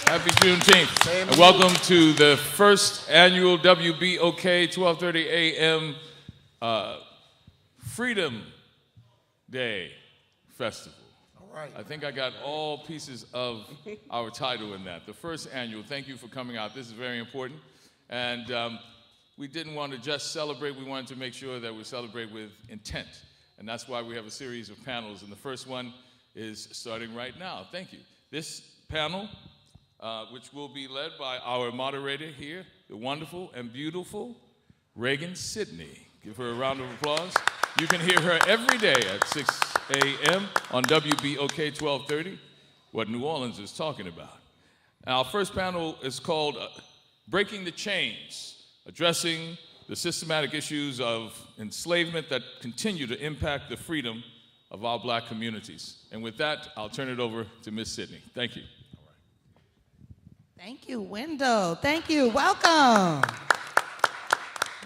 Happy Juneteenth. And welcome to the first annual WBOK 12:30 a.m. Freedom Day Festival. All right. I think I got all pieces of our title in that. The first annual. Thank you for coming out. This is very important. And we didn't want to just celebrate. We wanted to make sure that we celebrate with intent. And that's why we have a series of panels. And the first one is starting right now. Thank you. This panel, which will be led by our moderator here, the wonderful and beautiful Reagan Sidney. Give her a round of applause. You can hear her every day at 6 a.m. on WBOK 1230, what New Orleans is talking about. And our first panel is called Breaking the Chains, addressing the systematic issues of enslavement that continue to impact the freedom of our black communities. And with that, I'll turn it over to Ms. Sidney. Thank you. Thank you, Wendell. Thank you. Welcome.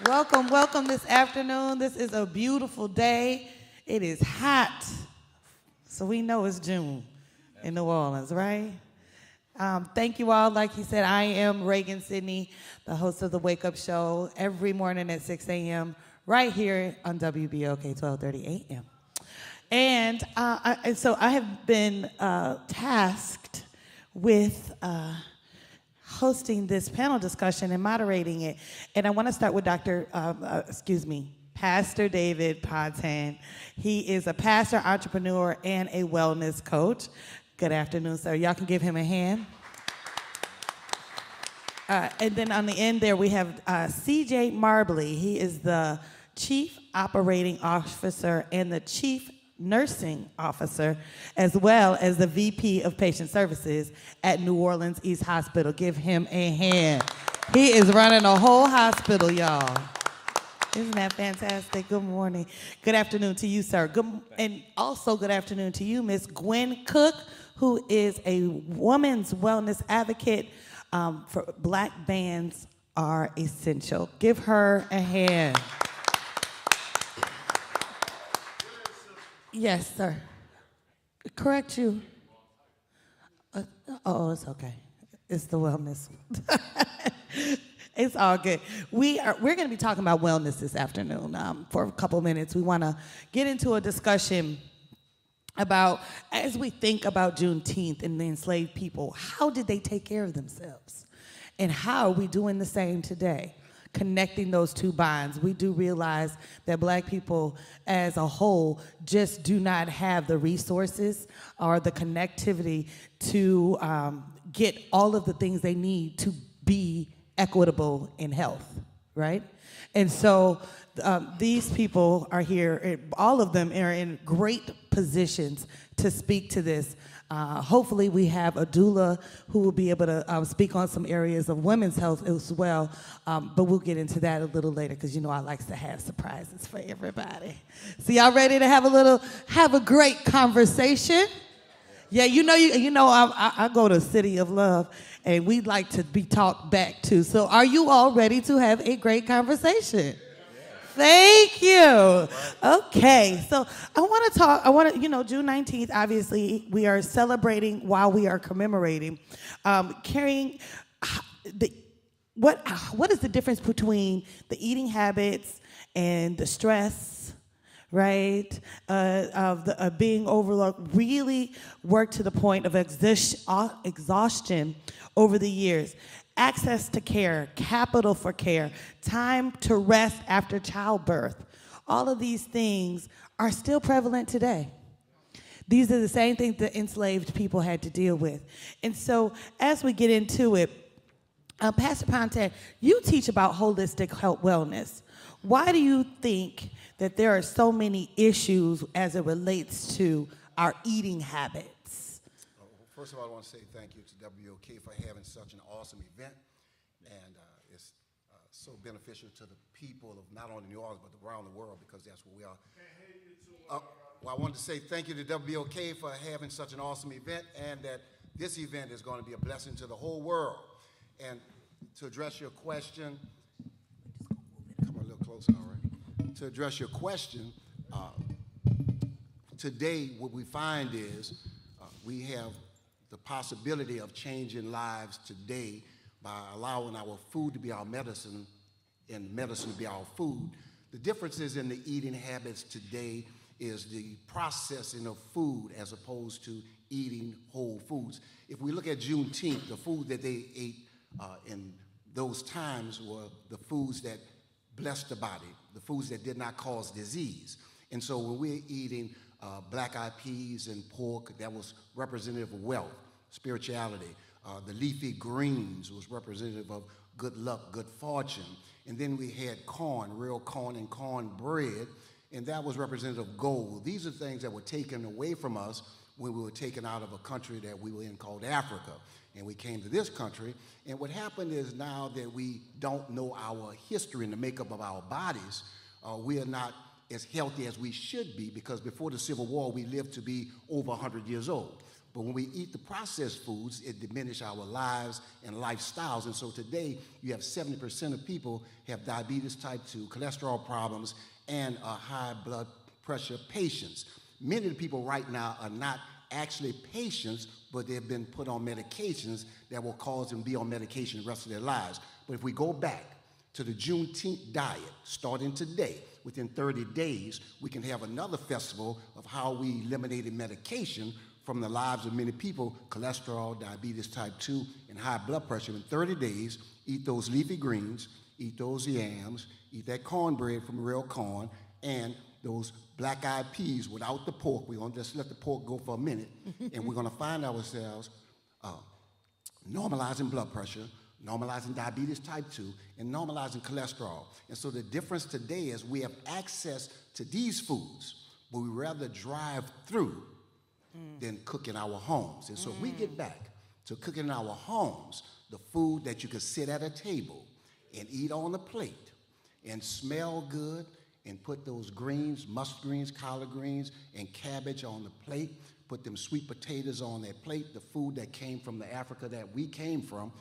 Welcome this afternoon. This is a beautiful day. It is hot, so we know it's June in New Orleans, right? Thank you all. Like he said, I am Reagan Sidney, the host of the Wake Up Show every morning at 6 a.m. right here on WBOK 1230 a.m. And so I have been tasked with hosting this panel discussion and moderating it. And I want to start with Pastor David Pontan. He is a pastor, entrepreneur, and a wellness coach. Good afternoon, sir. Y'all can give him a hand. And then on the end there, we have C.J. Marbley. He is the Chief Operating Officer and the Chief Nursing Officer, as well as the VP of Patient Services at New Orleans East Hospital. Give him a hand. He is running a whole hospital, y'all. Isn't that fantastic? Good morning. Good afternoon to you, sir. And also good afternoon to you, Miss Gwen Cook, who is a woman's wellness advocate for Black Bands Are Essential. Give her a hand. Yes, sir. Correct you. It's okay. It's the wellness. It's all good. We're going to be talking about wellness this afternoon for a couple minutes. We want to get into a discussion about, as we think about Juneteenth and the enslaved people, how did they take care of themselves? And how are we doing the same today? Connecting those two bonds. We do realize that black people as a whole just do not have the resources or the connectivity to get all of the things they need to be equitable in health, right? And so these people are here, all of them are in great positions to speak to this. Hopefully we have a doula who will be able to speak on some areas of women's health as well, but we'll get into that a little later because you know I like to have surprises for everybody. So y'all ready to have a great conversation? Yeah, I go to City of Love and we like to be talked back to. So are you all ready to have a great conversation? Thank you. Okay, so June 19th, obviously, we are celebrating while we are commemorating. What is the difference between the eating habits and the stress, right, of being overlooked, really worked to the point of exhaustion over the years. Access to care, capital for care, time to rest after childbirth. All of these things are still prevalent today. These are the same things that enslaved people had to deal with. And so as we get into it, Pastor Pontan, you teach about holistic health wellness. Why do you think that there are so many issues as it relates to our eating habits? First of all, I want to say thank you to WBOK for having such an awesome event, and it's so beneficial to the people of not only New Orleans but around the world because that's where we are. Well, I wanted to say thank you to WBOK for having such an awesome event, and that this event is going to be a blessing to the whole world. And to address your question, come a little closer, all right? To address your question, today what we find is we have the possibility of changing lives today by allowing our food to be our medicine and medicine to be our food. The differences in the eating habits today is the processing of food as opposed to eating whole foods. If we look at Juneteenth, the food that they ate in those times were the foods that blessed the body, the foods that did not cause disease. And so when we're eating black-eyed peas and pork, that was representative of wealth, spirituality. The leafy greens was representative of good luck, good fortune. And then we had corn, real corn and cornbread, and that was representative of gold. These are things that were taken away from us when we were taken out of a country that we were in called Africa. And we came to this country, and what happened is now that we don't know our history and the makeup of our bodies, we are not as healthy as we should be, because before the Civil War, we lived to be over 100 years old. But when we eat the processed foods, it diminishes our lives and lifestyles. And so today, you have 70% of people have diabetes type 2, cholesterol problems, and high blood pressure patients. Many of the people right now are not actually patients, but they've been put on medications that will cause them to be on medication the rest of their lives. But if we go back to the Juneteenth diet, starting today, within 30 days, we can have another festival of how we eliminated medication from the lives of many people, cholesterol, diabetes type 2, and high blood pressure. In 30 days, eat those leafy greens, eat those yams, eat that cornbread from real corn, and those black-eyed peas without the pork. We're going to just let the pork go for a minute, and we're going to find ourselves normalizing blood pressure, normalizing diabetes type 2, and normalizing cholesterol. And so the difference today is we have access to these foods, but we rather drive through than cook in our homes. And so if we get back to cooking in our homes, the food that you can sit at a table and eat on a plate and smell good, and put those greens, mustard greens, collard greens, and cabbage on the plate, put them sweet potatoes on that plate, the food that came from the Africa that we came from,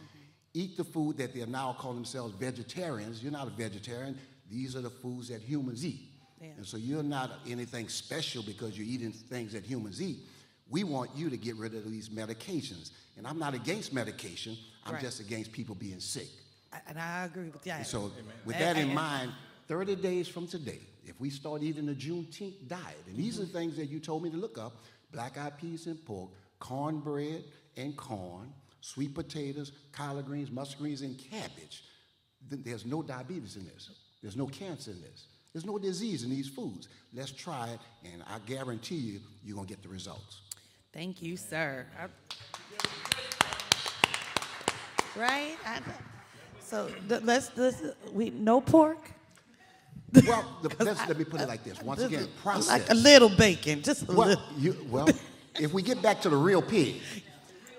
eat the food that they're now calling themselves vegetarians. You're not a vegetarian. These are the foods that humans eat. Yeah. And so you're not anything special because you're eating things that humans eat. We want you to get rid of these medications. And I'm not against medication. I'm just against people being sick. And I agree with that. And so with that in mind, 30 days from today, if we start eating the Juneteenth diet, and these are the things that you told me to look up, black-eyed peas and pork, cornbread and corn, sweet potatoes, collard greens, mustard greens, and cabbage, then there's no diabetes in this. There's no cancer in this. There's no disease in these foods. Let's try it, and I guarantee you, you're going to get the results. Thank you, sir. Right? So no pork? Well, let me put it like this. Once again, process. Like a little bacon, just a little. If we get back to the real pig,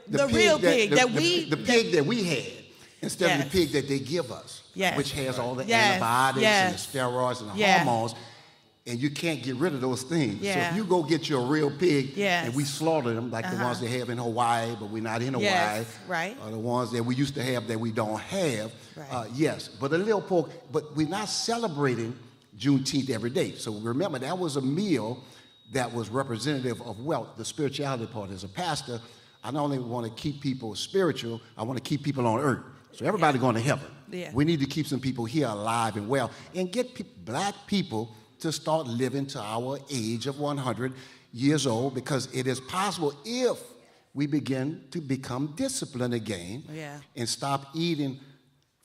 the pig that we had, instead of the pig that they give us, which has all the antibiotics and the steroids and the hormones, and you can't get rid of those things. So if you go get your real pig, and we slaughter them like the ones they have in Hawaii, but we're not in Hawaii, or the ones that we used to have that we don't have, yes. But a little pork, but we're not celebrating Juneteenth every day. So remember, that was a meal that was representative of wealth, the spirituality part. As a pastor, I not only want to keep people spiritual, I want to keep people on earth. So everybody going to heaven. Yeah. We need to keep some people here alive and well, and get black people to start living to our age of 100 years old, because it is possible if we begin to become disciplined again and stop eating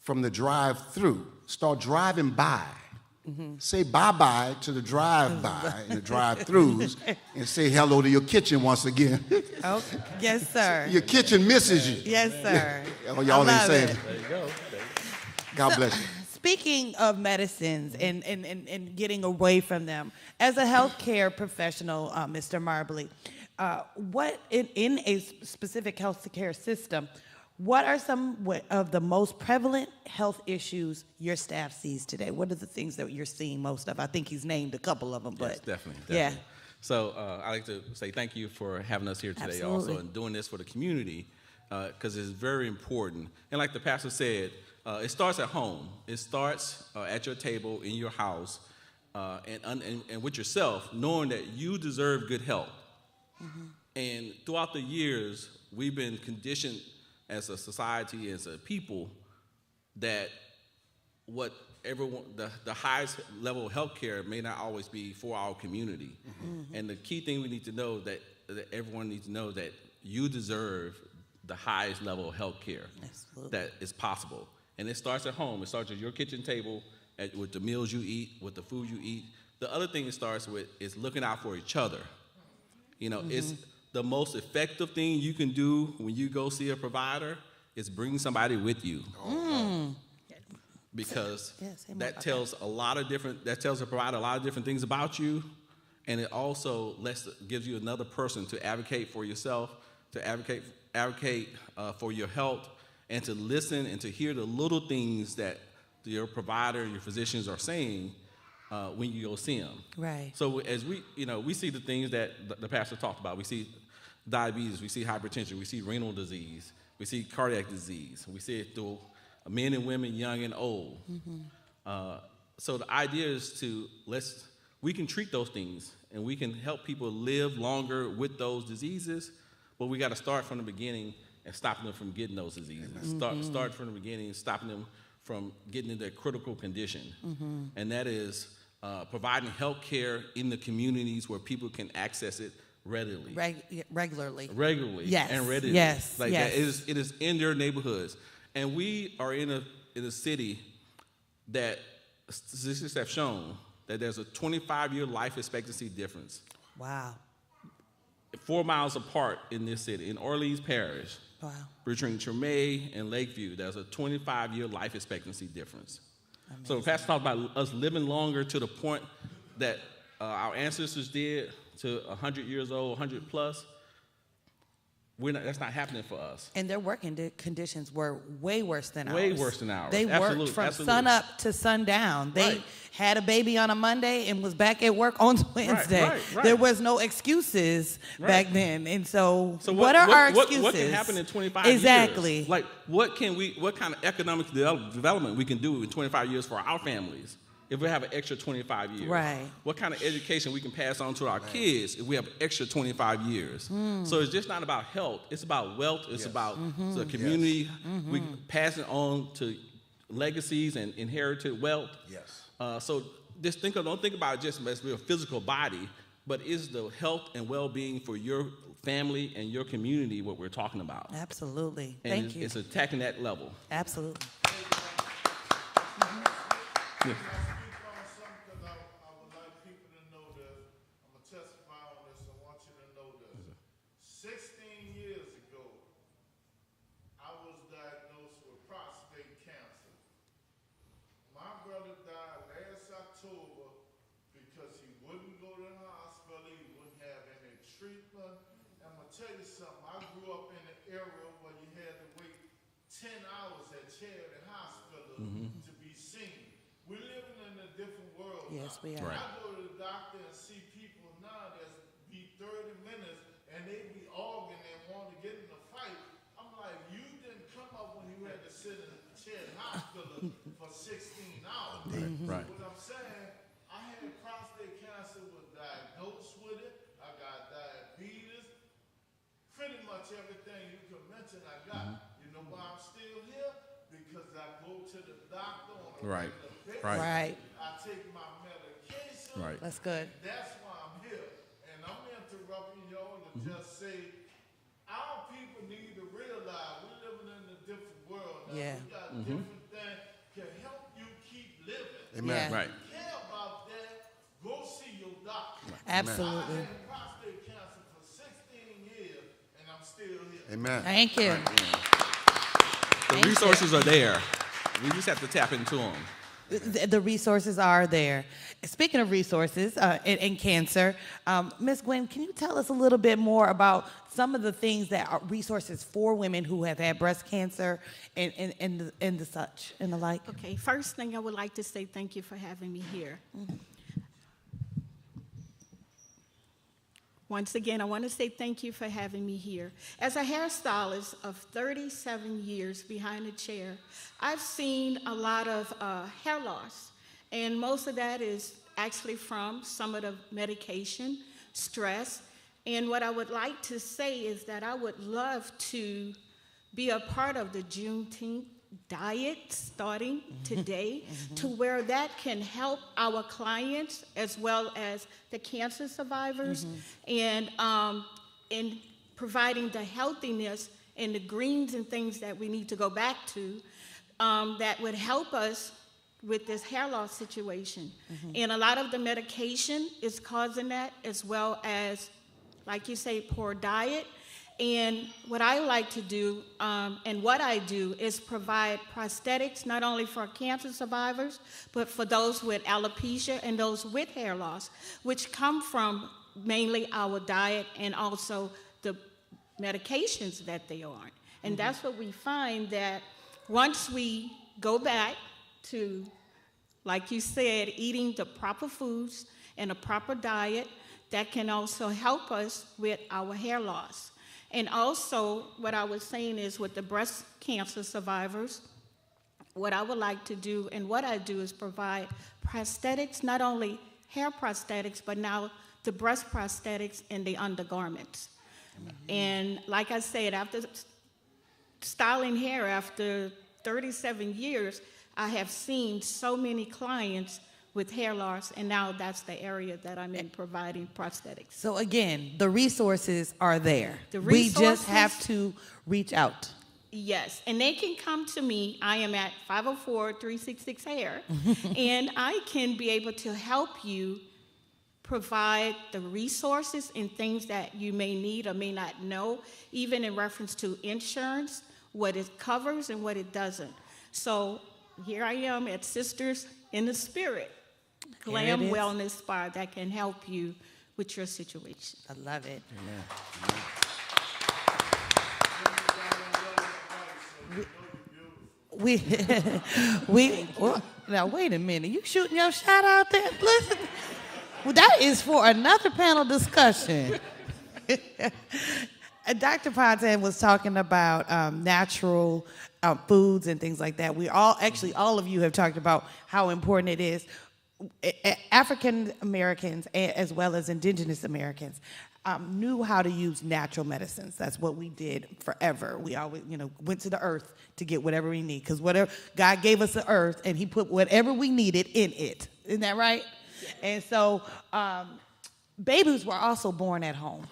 from the drive-through, start driving by. Say bye-bye to the drive-by and the drive-throughs, and say hello to your kitchen once again. Oh, yes, sir. Your kitchen misses you. Yes, sir. Oh, y'all ain't saying it. There you go. God bless you. Speaking of medicines and getting away from them, as a healthcare professional, Mr. Marbley, what in a specific healthcare system, what are some of the most prevalent health issues your staff sees today? What are the things that you're seeing most of? I think he's named a couple of them, but yes, definitely. Yeah. So I'd like to say thank you for having us here today, also, and doing this for the community, because it's very important. And like the pastor said, it starts at home. It starts at your table, in your house, and with yourself, knowing that you deserve good health. And throughout the years, we've been conditioned as a society, as a people, that what everyone, the highest level of healthcare may not always be for our community. And the key thing we need to know that everyone needs to know that you deserve the highest level of healthcare that is possible. And it starts at home. It starts at your kitchen table, with the meals you eat, with the food you eat. The other thing it starts with is looking out for each other. You know, it's the most effective thing you can do when you go see a provider is bring somebody with you. Because that tells the provider a lot of different things about you, and it also gives you another person to advocate for yourself, to advocate for your health, and to listen and to hear the little things that your provider and your physicians are saying when you go see them. Right. So as we see the things that the pastor talked about. We see diabetes, we see hypertension, we see renal disease, we see cardiac disease. We see it through men and women, young and old. So the idea is we can treat those things and we can help people live longer with those diseases, but we got to start from the beginning and stopping them from getting those diseases. Start from the beginning and stopping them from getting into a critical condition. And that is providing health care in the communities where people can access it readily. Regularly. Yes. And readily. Yes. That it is in their neighborhoods. And we are in a city that statistics have shown that there's a 25-year life expectancy difference. Wow. 4 miles apart in this city, in Orleans Parish. Wow. Between Treme and Lakeview, there's a 25-year life expectancy difference. Amazing. So the pastor talked about us living longer to the point that our ancestors did, to 100 years old, 100 plus. That's not happening for us. And their working conditions were way worse than ours. Way worse than ours. They worked from sun up to sundown. They had a baby on a Monday and was back at work on Wednesday. Right. There was no excuses back then. And so what are our excuses? What can happen in 25 years? Exactly. Like, what kind of economic development we can do in 25 years for our families? If we have an extra 25 years. Right. What kind of education we can pass on to our kids if we have extra 25 years. So it's just not about health. It's about wealth. It's about the community. We pass it on to legacies and inherited wealth. Yes. So just don't think about it just as a physical body, but is the health and well-being for your family and your community what we're talking about. Absolutely. And Thank you. It's attacking that level. Absolutely. Yeah. Tell you something, I grew up in an era where you had to wait 10 hours at Charity Hospital to be seen. We're living in a different world now. Yes, we are. I go to the doctor and see people now that be 30 minutes and they be arguing and want to get in a fight. I'm like, you didn't come up when you had to sit in Charity Hospital for 16 hours. Right. What I'm saying, I had prostate cancer, was diagnosed with it. I got diabetes. Pretty much everything you can mention I got. You know why I'm still here? Because I go to the doctor on a regular basis. Right. I take my medication. Right. That's good. That's why I'm here. And I'm interrupting y'all to just say, our people need to realize we're living in a different world now. Yeah. We got different things can help you keep living. Amen. Yeah. Right. If you care about that, go see your doctor. Absolutely. I had prostate cancer for 16 years, and I'm still here. Amen. Thank you. The resources are there. We just have to tap into them. The resources are there. Speaking of resources and cancer, Ms. Gwen, can you tell us a little bit more about some of the things that are resources for women who have had breast cancer and the such and the like? Okay, first thing I would like to say thank you for having me here. Once again, I want to say thank you for having me here. As a hairstylist of 37 years behind the chair, I've seen a lot of hair loss, and most of that is actually from some of the medication, stress, And what I would like to say is that I would love to be a part of the Juneteenth diet starting today, to where that can help our clients as well as the cancer survivors, and in providing the healthiness and the greens and things that we need to go back to, that would help us with this hair loss situation. And a lot of the medication is causing that, as well as, like you say, poor diet. And what I like to do, and what I do, is provide prosthetics not only for cancer survivors, but for those with alopecia and those with hair loss, which come from mainly our diet and also the medications that they are on. And that's what we find, that once we go back to, like you said, eating the proper foods and a proper diet, that can also help us with our hair loss. And also, what I was saying is, with the breast cancer survivors, what I would like to do, and what I do, is provide prosthetics, not only hair prosthetics, but now the breast prosthetics and the undergarments. And like I said, after styling hair after 37 years, I have seen so many clients with hair loss, and now that's the area that I'm in, providing prosthetics. So again, the resources are there. We just have to reach out. Yes, and they can come to me. I am at 504-366-HAIR, and I can be able to help you provide the resources and things that you may need or may not know, even in reference to insurance, what it covers and what it doesn't. So here I am at Sisters in the Spirit, Glam Wellness Spa, that can help you with your situation. I love it. Well, now wait a minute. You shooting your shot out there? Listen, well, that is for another panel discussion. Dr. Ponton was talking about natural foods and things like that. We all, actually, all of you have talked about how important it is. African Americans, as well as Indigenous Americans, knew how to use natural medicines. That's what we did forever. We always, went to the earth to get whatever we need, because whatever God gave us the earth, and He put whatever we needed in it. Isn't that right? Yeah. And so, babies were also born at home.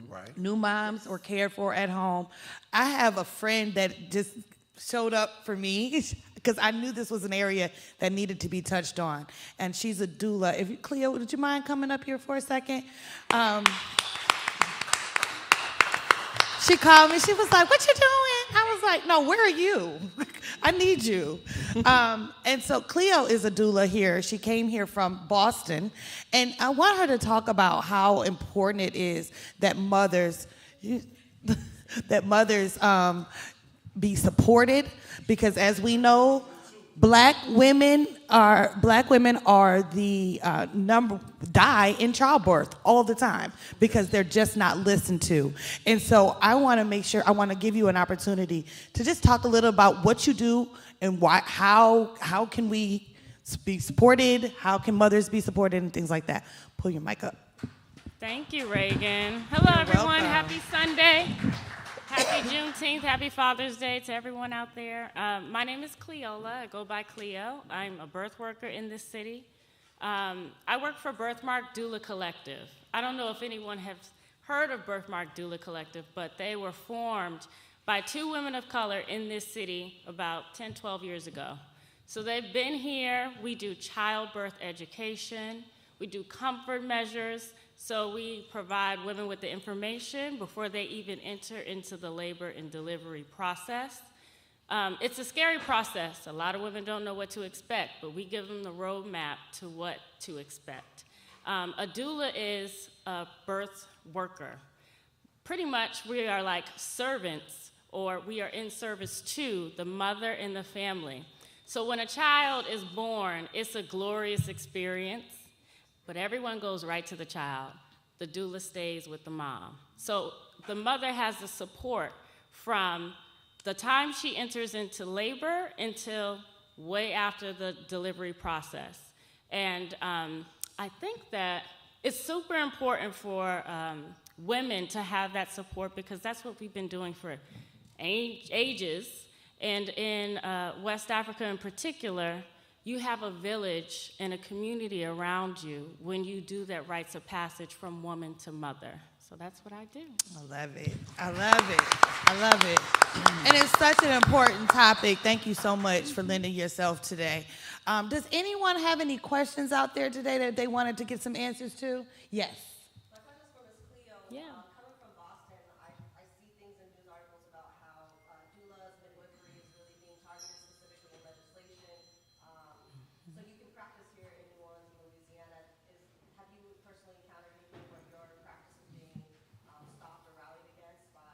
Right. New moms were cared for at home. I have a friend that just showed up for me because I knew this was an area that needed to be touched on. And she's a doula. Cleo, would you mind coming up here for a second? She called me. She was like, "What you doing?" I was like, "No, where are you? I need you." And so Cleo is a doula here. She came here from Boston. And I want her to talk about how important it is that mothers be supported, because as we know, black women are the die in childbirth all the time because they're just not listened to. And so I want to give you an opportunity to just talk a little about what you do and how can we be supported, how can mothers be supported, and things like that. Pull your mic up. Thank you, Reagan. Hello, everyone. Welcome. Happy Sunday. Happy Juneteenth. Happy Father's Day to everyone out there. My name is Cleola. I go by Cleo. I'm a birth worker in this city. I work for Birthmark Doula Collective. I don't know if anyone has heard of Birthmark Doula Collective, but they were formed by 2 women of color in this city about 10, 12 years ago. So they've been here. We do childbirth education. We do comfort measures. So we provide women with the information before they even enter into the labor and delivery process. It's a scary process. A lot of women don't know what to expect, but we give them the roadmap to what to expect. A doula is a birth worker. Pretty much we are like servants, or we are in service to the mother and the family. So when a child is born, it's a glorious experience. But everyone goes right to the child. The doula stays with the mom. So the mother has the support from the time she enters into labor until way after the delivery process. And I think that it's super important for women to have that support, because that's what we've been doing for ages. And in West Africa in particular, you have a village and a community around you when you do that rites of passage from woman to mother. So that's what I do. I love it. I love it. I love it. And it's such an important topic. Thank you so much for lending yourself today. Does anyone have any questions out there today that they wanted to get some answers to? Yes. My question is for Ms. Cleo. Yeah. Coming from Boston, I see things in news articles about how doulas, midwifery is really being targeted specifically in legislation. So you can practice here in New Orleans and Louisiana. Have you personally encountered anything where your practice is being stopped or rallied against by,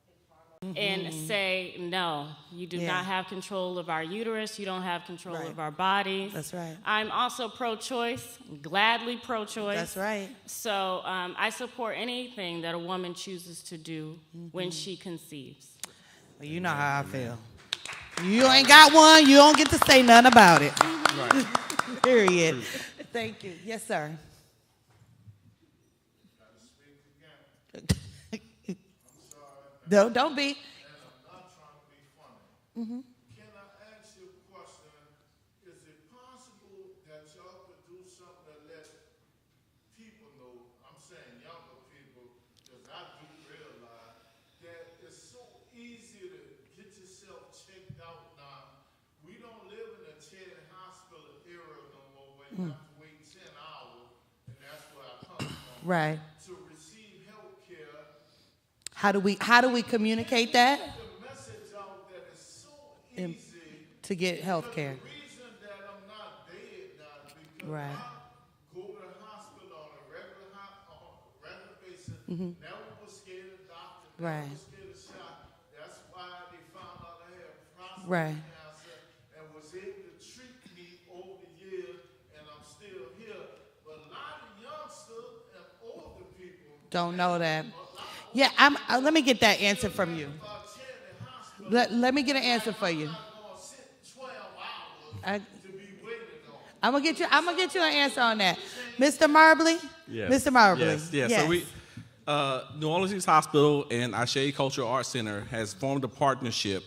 big pharma? And say, no, you do not have control of our uterus, you don't have control of our bodies. That's right. I'm also pro-choice, gladly pro-choice. That's right. So I support anything that a woman chooses to do when she conceives. Well, you know how I feel. You ain't got one, you don't get to say nothing about it. Right. Period. Thank you. Yes, sir. Don't be. And I'm not trying to be funny. Can I ask you a question? Is it possible that y'all could do something that let people know, I'm saying younger people, because I do realize that it's so easy to get yourself checked out now. We don't live in a charity hospital era no more where you have to wait 10 hours, and that's where I come from. Right. To receive health care. How do we communicate that? The message out that is so easy To get health care. The reason that I'm not dead now is because Right. I go to the hospital on a regular basis. Never was scared of doctor. Right. Never was scared of shot. That's why they found out I had prostate Right. cancer and was able to treat me over the years, and I'm still here. But a lot of youngsters and older people Don't know that. Yeah, let me get that answer from you. Let me get an answer for you. I'm gonna get you an answer on that, Mr. Marbley. Yes. Mr. Marbley. Yes, yes. So we, New Orleans East Hospital and Ashe Cultural Arts Center has formed a partnership,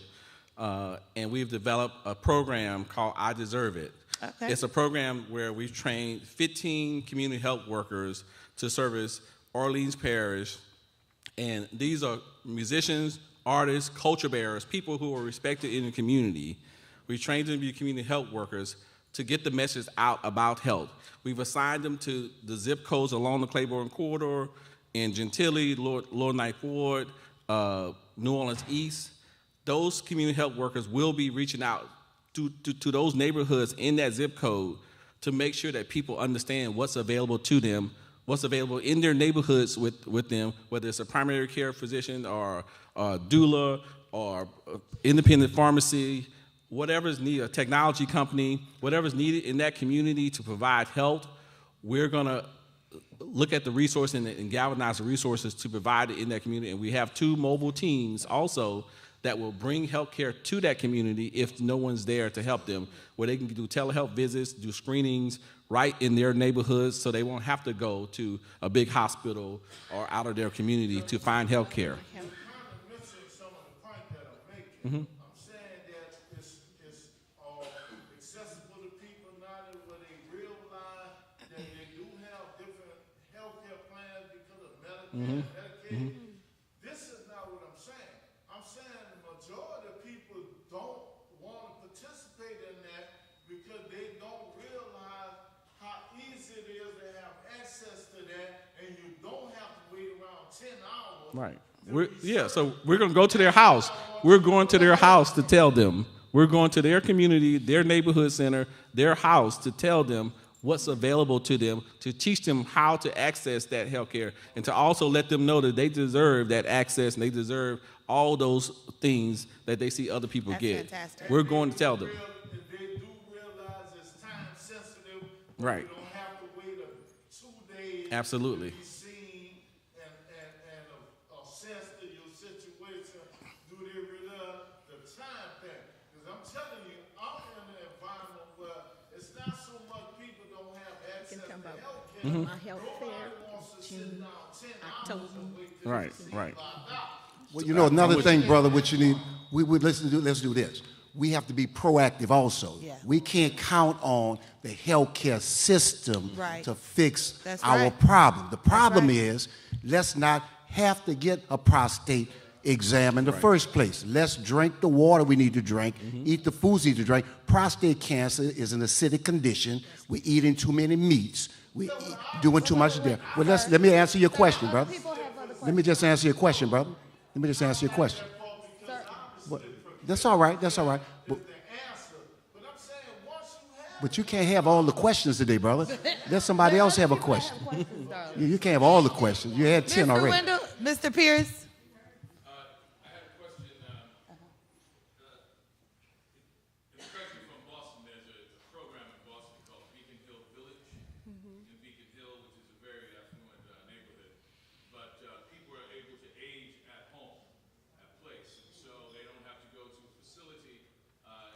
and we've developed a program called I Deserve It. Okay. It's a program where we've trained 15 community health workers to service Orleans Parish, and these are musicians, artists, culture bearers, people who are respected in the community. We trained them to be community health workers to get the message out about health. We've assigned them to the zip codes along the Claiborne Corridor in Gentilly, Lower Ninth Ward, New Orleans East. Those community health workers will be reaching out to those neighborhoods in that zip code to make sure that people understand what's available to them, what's available in their neighborhoods with them, whether it's a primary care physician or a doula or independent pharmacy, whatever's needed, a technology company, whatever's needed in that community to provide health. We're gonna look at the resource and galvanize the resources to provide it in that community. And we have 2 mobile teams also that will bring health care to that community if no one's there to help them, where they can do telehealth visits, do screenings right in their neighborhoods so they won't have to go to a big hospital or out of their community to find health care. You kind of mentioned some of the point that I'm making. I'm saying that it's accessible to people now that where they realize that they do have different healthcare plans because of Medicare and Medicaid. This is not what I'm saying. I'm saying the majority of people don't want to participate in that because they don't realize how easy it is to have access to that, and you don't have to wait around 10 hours. Right. So we're going to go to their house. We're going to their house to tell them. We're going to their community, their neighborhood center, their house to tell them what's available to them, to teach them how to access that health care, and to also let them know that they deserve that access and they deserve all those things that they see other people get. Fantastic. We're going to tell them. And they do realize it's time sensitive. Right. You don't have to wait 2 days. Absolutely. To be seen and assess to your situation. Do they realize the time thing? Because I'm telling you, I'm in an environment where it's not so much people don't have access to health care. My health fair, June, October. Right, right. Well, you know, another thing, brother, what you need, let's do this. We have to be proactive also. Yeah. We can't count on the healthcare system Right. to fix That's our right. problem. The problem right. is, let's not have to get a prostate exam in the first place. Let's drink the water we need to drink, eat the foods we need to drink. Prostate cancer is an acidic condition. We're eating too many meats. We're doing too much there. Well, let me answer your question, brother. Let me just answer your question, brother. Let me just answer your question. Well, that's all right. That's all right. But you can't have all the questions today, brother. Let somebody else have a question. You can't have all the questions. You had 10 Mr. already. Wendell, Mr. Pierce. I had a question. Especially from Boston, there's a program in Boston called Beacon Hill Village. In Beacon Hill, which is a very affluent neighborhood. But people are able to age at home, at place. So they don't have to go to a facility.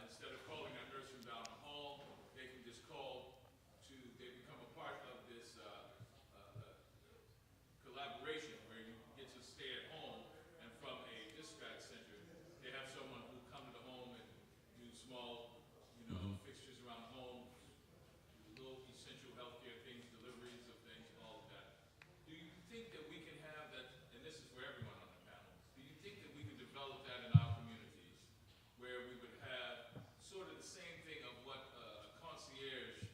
Instead of calling that nurse from down the hall, they can just call they become a part of this collaboration where you get to stay at home, and from a dispatch center, they have someone who come to the home and do small, fixtures around the home, little essential healthcare things, deliveries of things, all of that. Do you think that we can have that, and this is for everyone on the panel, do you think that we can develop that in our communities, where we would have sort of the same thing of what a concierge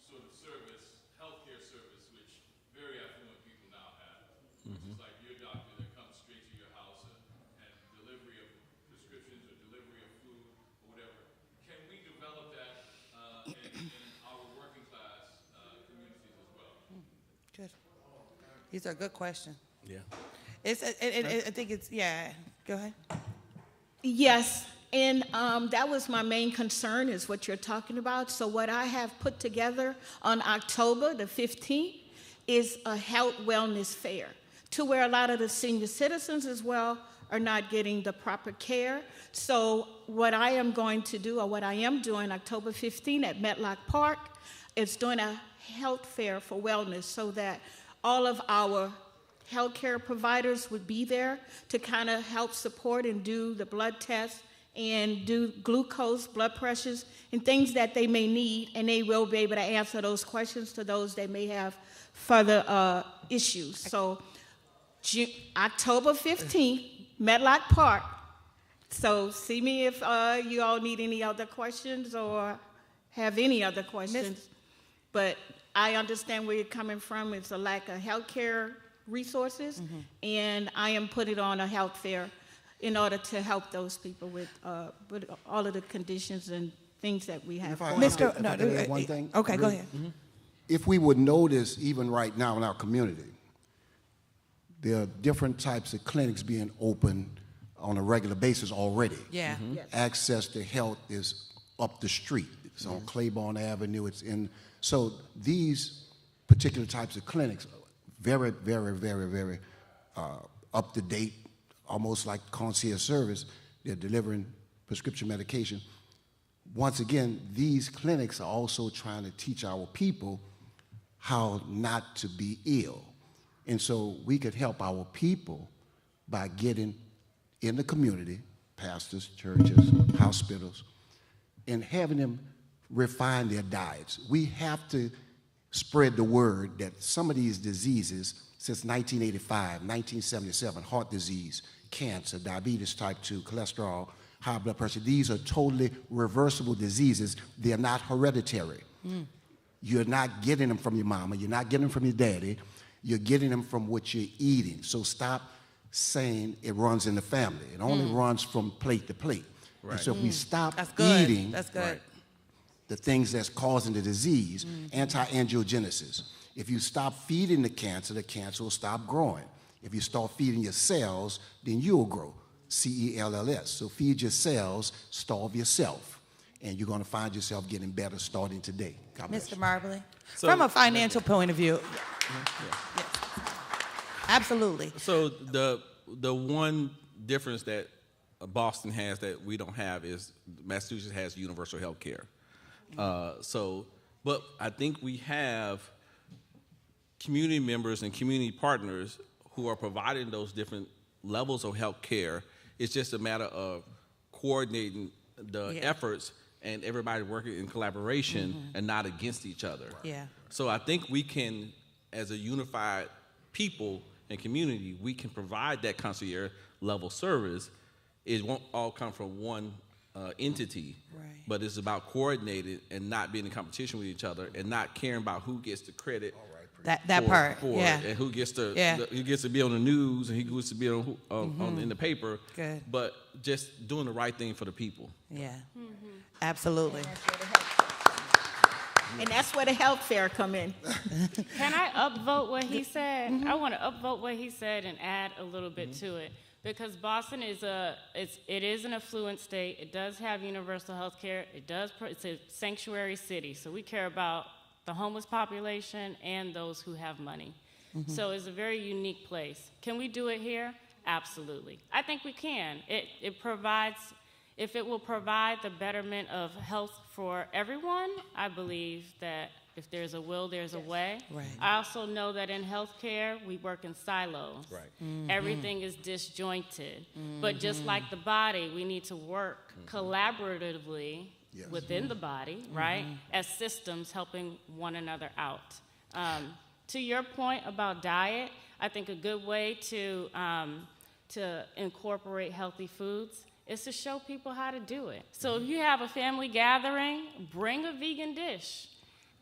sort of service, healthcare service, which very affluent people now have, which is like your doctor that comes straight to your house and delivery of prescriptions or delivery of food or whatever. Can we develop that in our working class communities as well? Good. These are good questions. Yeah. I think it's, yeah. Go ahead. Yes, and that was my main concern is what you're talking about. So what I have put together on October the 15th is a health wellness fair to where a lot of the senior citizens as well are not getting the proper care. So what I am going to do, or what I am doing October 15th at Metlock Park, is doing a health fair for wellness so that all of our healthcare providers would be there to kind of help support and do the blood tests and do glucose, blood pressures, and things that they may need, and they will be able to answer those questions to those that may have further issues. So October 15th, Medlock Park. So see me if you all need any other questions or have any other questions. But I understand where you're coming from. It's a lack of healthcare resources, and I am putting on a health fair in order to help those people with all of the conditions and things that we have. Mr. No, one thing. Okay, go ahead. If we would notice, even right now in our community, there are different types of clinics being opened on a regular basis already. Yeah. Yes. Access to health is up the street. It's on Claiborne Avenue. It's in. So these particular types of clinics are very, very, very, very up to date, almost like concierge service. They're delivering prescription medication. Once again, these clinics are also trying to teach our people how not to be ill. And so we could help our people by getting in the community, pastors, churches, hospitals, and having them refine their diets. We have to spread the word that some of these diseases, since 1985, 1977, heart disease, cancer, diabetes type 2, cholesterol, high blood pressure, these are totally reversible diseases. They're not hereditary. You're not getting them from your mama. You're not getting them from your daddy. You're getting them from what you're eating. So stop saying it runs in the family. It only runs from plate to plate. Right. And so if we stop eating the things that's causing the disease, anti-angiogenesis. If you stop feeding the cancer will stop growing. If you start feeding your cells, then you'll grow. CELLS. So feed your cells, starve yourself, and you're going to find yourself getting better starting today. Mr. Marbley, from a financial point of view, yes. Absolutely. So the one difference that Boston has that we don't have is Massachusetts has universal health care. But I think we have community members and community partners who are providing those different levels of health care. It's just a matter of coordinating the efforts and everybody working in collaboration and not against each other. Yeah. So I think we can, as a unified people and community, we can provide that concierge level service. It won't all come from one entity, but it's about coordinated and not being in competition with each other and not caring about who gets the credit. That part, yeah. And who gets to who gets to be on the news and who gets to be on in the paper. Good. But just doing the right thing for the people. Yeah, absolutely. And that's where the health fair come in. Can I upvote what he said? I want to upvote what he said and add a little bit to it. Because Boston is it is an affluent state. It does have universal health care. It's a sanctuary city. So we care about the homeless population and those who have money. So it's a very unique place. Can we do it here? Absolutely. I think we can. It provides, if it will provide the betterment of health for everyone, I believe that if there's a will, there's a way. Right. I also know that in healthcare, we work in silos. Right. Everything is disjointed. But just like the body, we need to work collaboratively within the body, right, as systems helping one another out. To your point about diet, I think a good way to incorporate healthy foods is to show people how to do it. So if you have a family gathering, bring a vegan dish.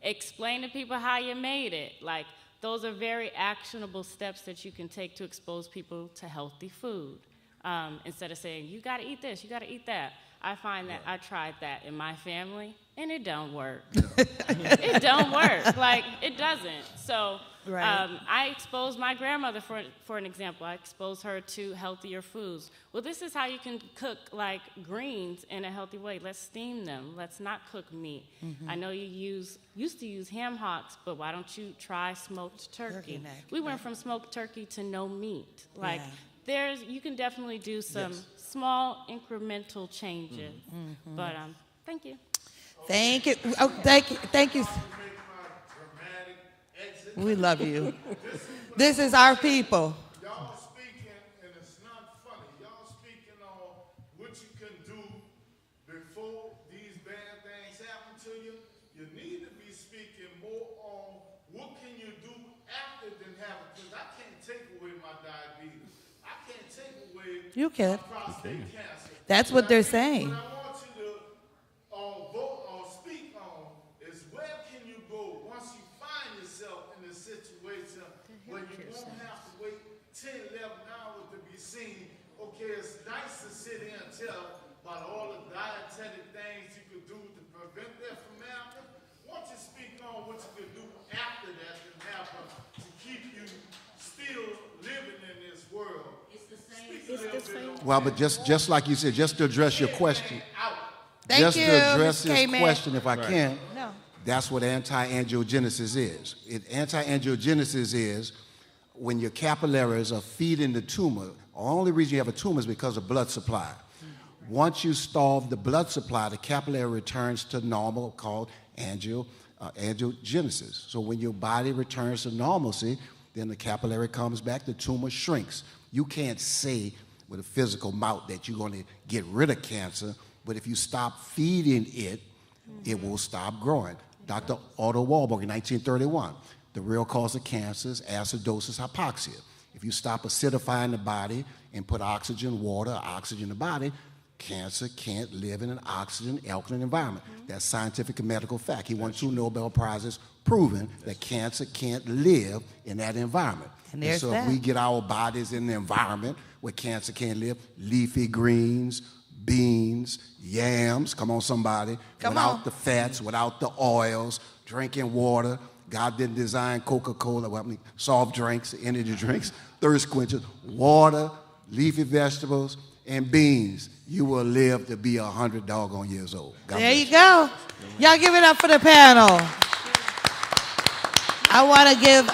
Explain to people how you made it. Like, those are very actionable steps that you can take to expose people to healthy food. Instead of saying, you gotta eat this, you gotta eat that. I find that I tried that in my family, and it don't work. It don't work. Like, it doesn't. So I exposed my grandmother, for an example. I exposed her to healthier foods. Well, this is how you can cook, like, greens in a healthy way. Let's steam them. Let's not cook meat. I know you used to use ham hocks, but why don't you try smoked turkey? We went from smoked turkey to no meat. Like, you can definitely do some small incremental changes. But thank you. Thank you. Oh, thank you. We love you. This is our people. Y'all speaking, and it's not funny. Y'all speaking on what you can do before these bad things happen to you. You need to be speaking more on what can you do after it didn't happen. Because I can't take away my diabetes. I can't take away my prostate cancer. That's what they're saying. What I want you to vote or speak on is where can you go once you find yourself in a situation where you won't have to wait 10, 11 hours to be seen. Okay, it's nice to sit here and tell about all the dietetic things you could do to prevent that from happening. Why don't you speak on what you could do after that can happen to keep you still living in this world? Well, but just like you said, just to address your question. Thank just you, to address Ms. this K-Man. question, if I can, No. that's what anti-angiogenesis is. Anti-angiogenesis is when your capillaries are feeding the tumor. The only reason you have a tumor is because of blood supply. Once you starve the blood supply, the capillary returns to normal, called angiogenesis. So when your body returns to normalcy, then the capillary comes back, the tumor shrinks. You can't say with a physical mouth that you're going to get rid of cancer, but if you stop feeding it, it will stop growing. Dr. Otto Warburg in 1931, the real cause of cancer is acidosis, hypoxia. If you stop acidifying the body and put oxygen, water, oxygen in the body, cancer can't live in an oxygen, alkaline environment. That's scientific and medical fact. He won 2 Nobel Prizes proving that cancer can't live in that environment. And so if we get our bodies in the environment where cancer can't live, leafy greens, beans, yams, come on somebody, without the fats, without the oils, drinking water. God didn't design Coca-Cola, soft drinks, energy drinks, thirst quenchers, water, leafy vegetables, and beans. You will live to be 100 doggone years old. God there bless you go. Y'all give it up for the panel. I want to give,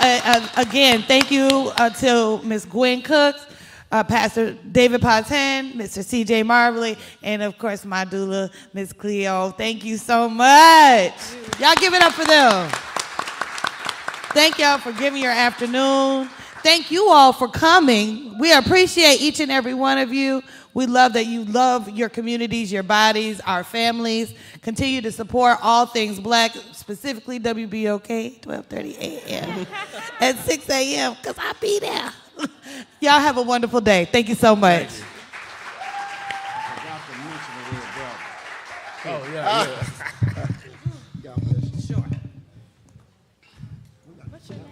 again, thank you to Ms. Gwen Cooks, Pastor David Patin, Mr. C.J. Marbley, and, of course, my doula, Ms. Cleo. Thank you so much. Y'all give it up for them. Thank y'all for giving your afternoon. Thank you all for coming. We appreciate each and every one of you. We love that you love your communities, your bodies, our families. Continue to support all things Black, specifically WBOK, 12:30 a.m. at 6 a.m., because I'll be there. Y'all have a wonderful day. Thank you so much. Oh, yeah. God bless you. Sure. What's your name?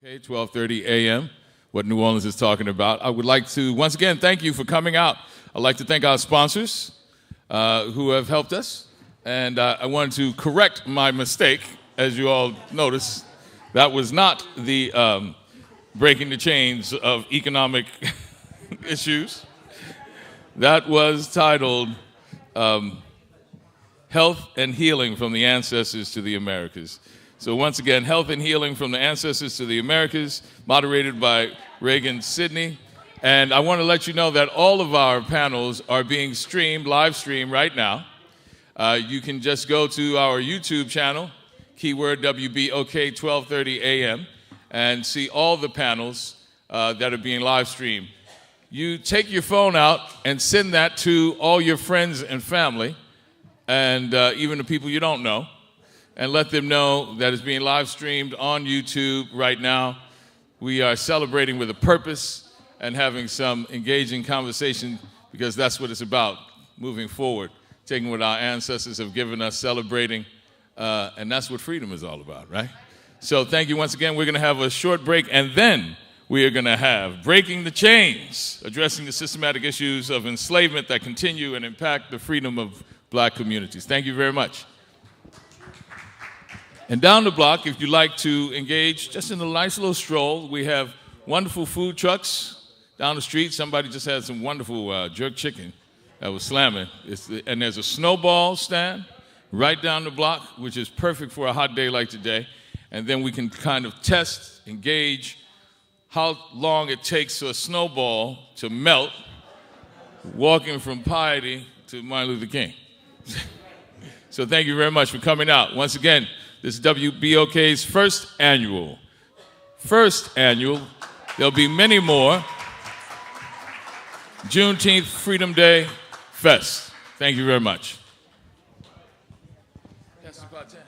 Okay, 12:30 a.m., what New Orleans is talking about. I would like to, once again, thank you for coming out. I'd like to thank our sponsors who have helped us. And I wanted to correct my mistake, as you all notice. That was not the breaking the chains of economic issues. That was titled Health and Healing from the Ancestors to the Americas. So once again, Health and Healing from the Ancestors to the Americas, moderated by Reagan Sidney. And I want to let you know that all of our panels are being streamed, live streamed right now. You can just go to our YouTube channel, keyword WBOK 12:30 a.m., and see all the panels that are being live streamed. You take your phone out and send that to all your friends and family, and even the people you don't know, and let them know that it's being live streamed on YouTube right now. We are celebrating with a purpose and having some engaging conversation, because that's what it's about, moving forward, taking what our ancestors have given us, celebrating, and that's what freedom is all about, right? So thank you once again. We're going to have a short break, and then we are going to have Breaking the Chains, addressing the systematic issues of enslavement that continue and impact the freedom of Black communities. Thank you very much. And down the block, if you'd like to engage just in a nice little stroll, we have wonderful food trucks down the street. Somebody just had some wonderful jerk chicken that was slamming. And there's a snowball stand right down the block, which is perfect for a hot day like today. And then we can kind of test, engage how long it takes for a snowball to melt, walking from piety to Martin Luther King. So thank you very much for coming out. Once again, this is WBOK's first annual. There'll be many more. Juneteenth Freedom Day Fest. Thank you very much. That's about time.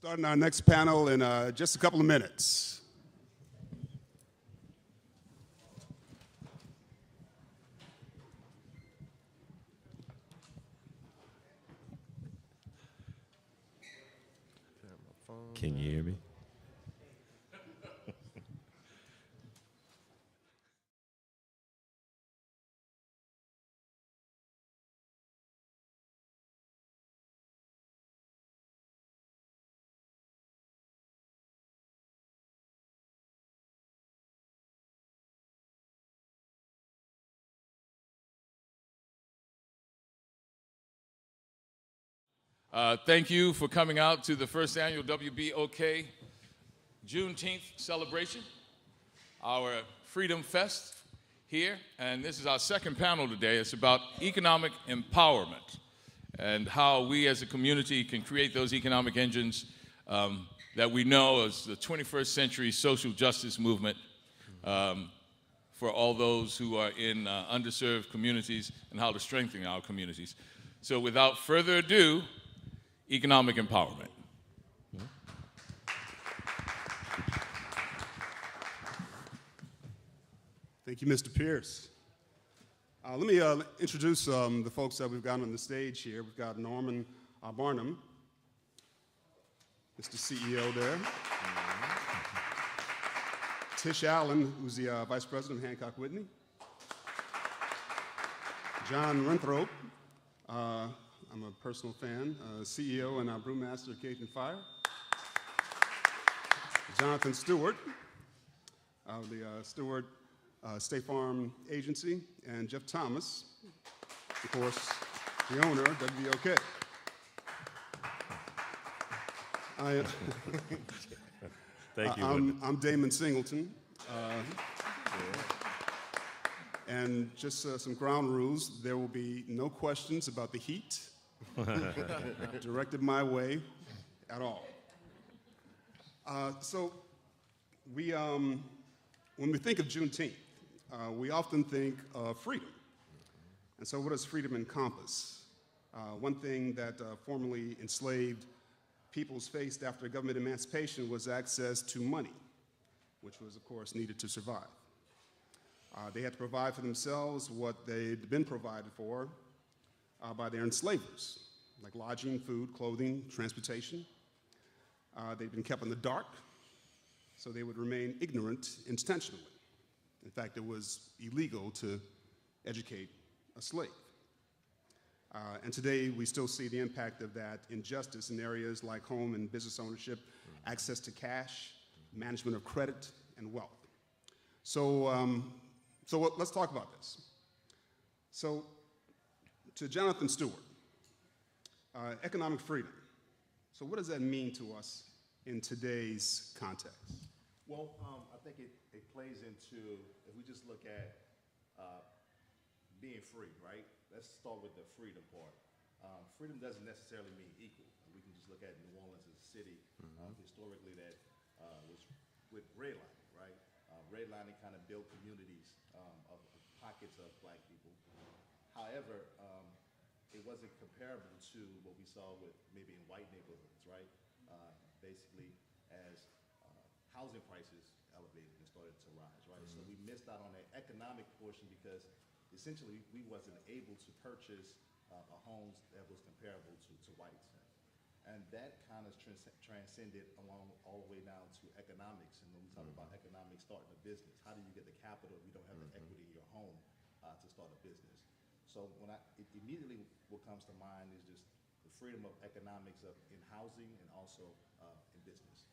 Starting our next panel in just a couple of minutes. Can you hear me? Thank you for coming out to the first annual WBOK Juneteenth celebration, our Freedom Fest here. And this is our second panel today. It's about economic empowerment and how we as a community can create those economic engines that we know as the 21st century social justice movement for all those who are in underserved communities and how to strengthen our communities. So without further ado, economic empowerment. Thank you, Mr. Pierce. Let me introduce the folks that we've got on the stage here. We've got Norman Barnum, Mr. CEO there. Tish Allen, who's the Vice President of Hancock Whitney. John Winthrop, I'm a personal fan, CEO and brewmaster of Cajun Fire. Jonathan Stewart of the Stewart State Farm Agency, and Jeff Thomas, of course, the owner of WBOK. Thank you. I'm Damon Singleton. And just some ground rules. There will be no questions about the heat directed my way at all. So when we think of Juneteenth, we often think of freedom. And so what does freedom encompass? One thing that formerly enslaved peoples faced after government emancipation was access to money, which was, of course, needed to survive. They had to provide for themselves what they'd been provided for by their enslavers, like lodging, food, clothing, transportation. They'd been kept in the dark, so they would remain ignorant intentionally. In fact, it was illegal to educate a slave. And today, we still see the impact of that injustice in areas like home and business ownership, access to cash, management of credit, and wealth. So let's talk about this. So, to Jonathan Stewart, economic freedom. So what does that mean to us in today's context? Well, I think it plays into, if we just look at being free, right? Let's start with the freedom part. Freedom doesn't necessarily mean equal. We can just look at New Orleans as a city historically that was with redlining, right? Redlining kind of built communities of pockets of black people. However, it wasn't comparable to what we saw with maybe in white neighborhoods, right? Basically, as housing prices elevated and started to rise, right? So we missed out on that economic portion because essentially we wasn't able to purchase homes that was comparable to whites. And that kind of transcended along all the way down to economics. And when we talk about economics, starting a business, how do you get the capital if you don't have the equity in your home to start a business? So immediately what comes to mind is just the freedom of economics in housing and also in business.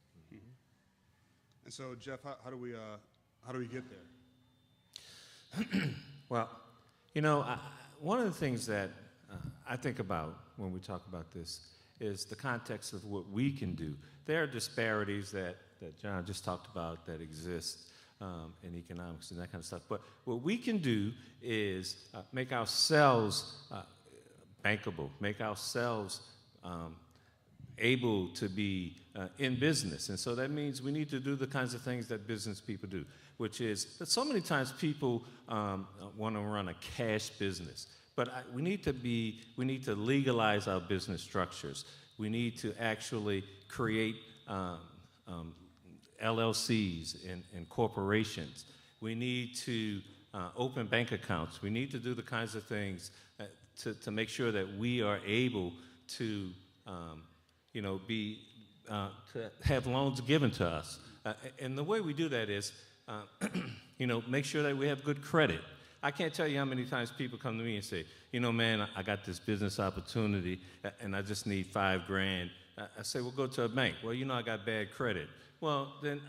And so, Jeff, how do we get there? Well, you know, one of the things that I think about when we talk about this is the context of what we can do. There are disparities that John just talked about that exist in economics and that kind of stuff. But what we can do is make ourselves bankable, make ourselves able to be in business. And so that means we need to do the kinds of things that business people do, which is that so many times people want to run a cash business. But we need to legalize our business structures We need to actually create LLCs and corporations. We need to open bank accounts. We need to do the kinds of things to make sure that we are able to, to have loans given to us. And the way we do that is, make sure that we have good credit. I can't tell you how many times people come to me and say, man, I got this business opportunity and I just need $5,000. I say, well, go to a bank. Well, I got bad credit. Well, then,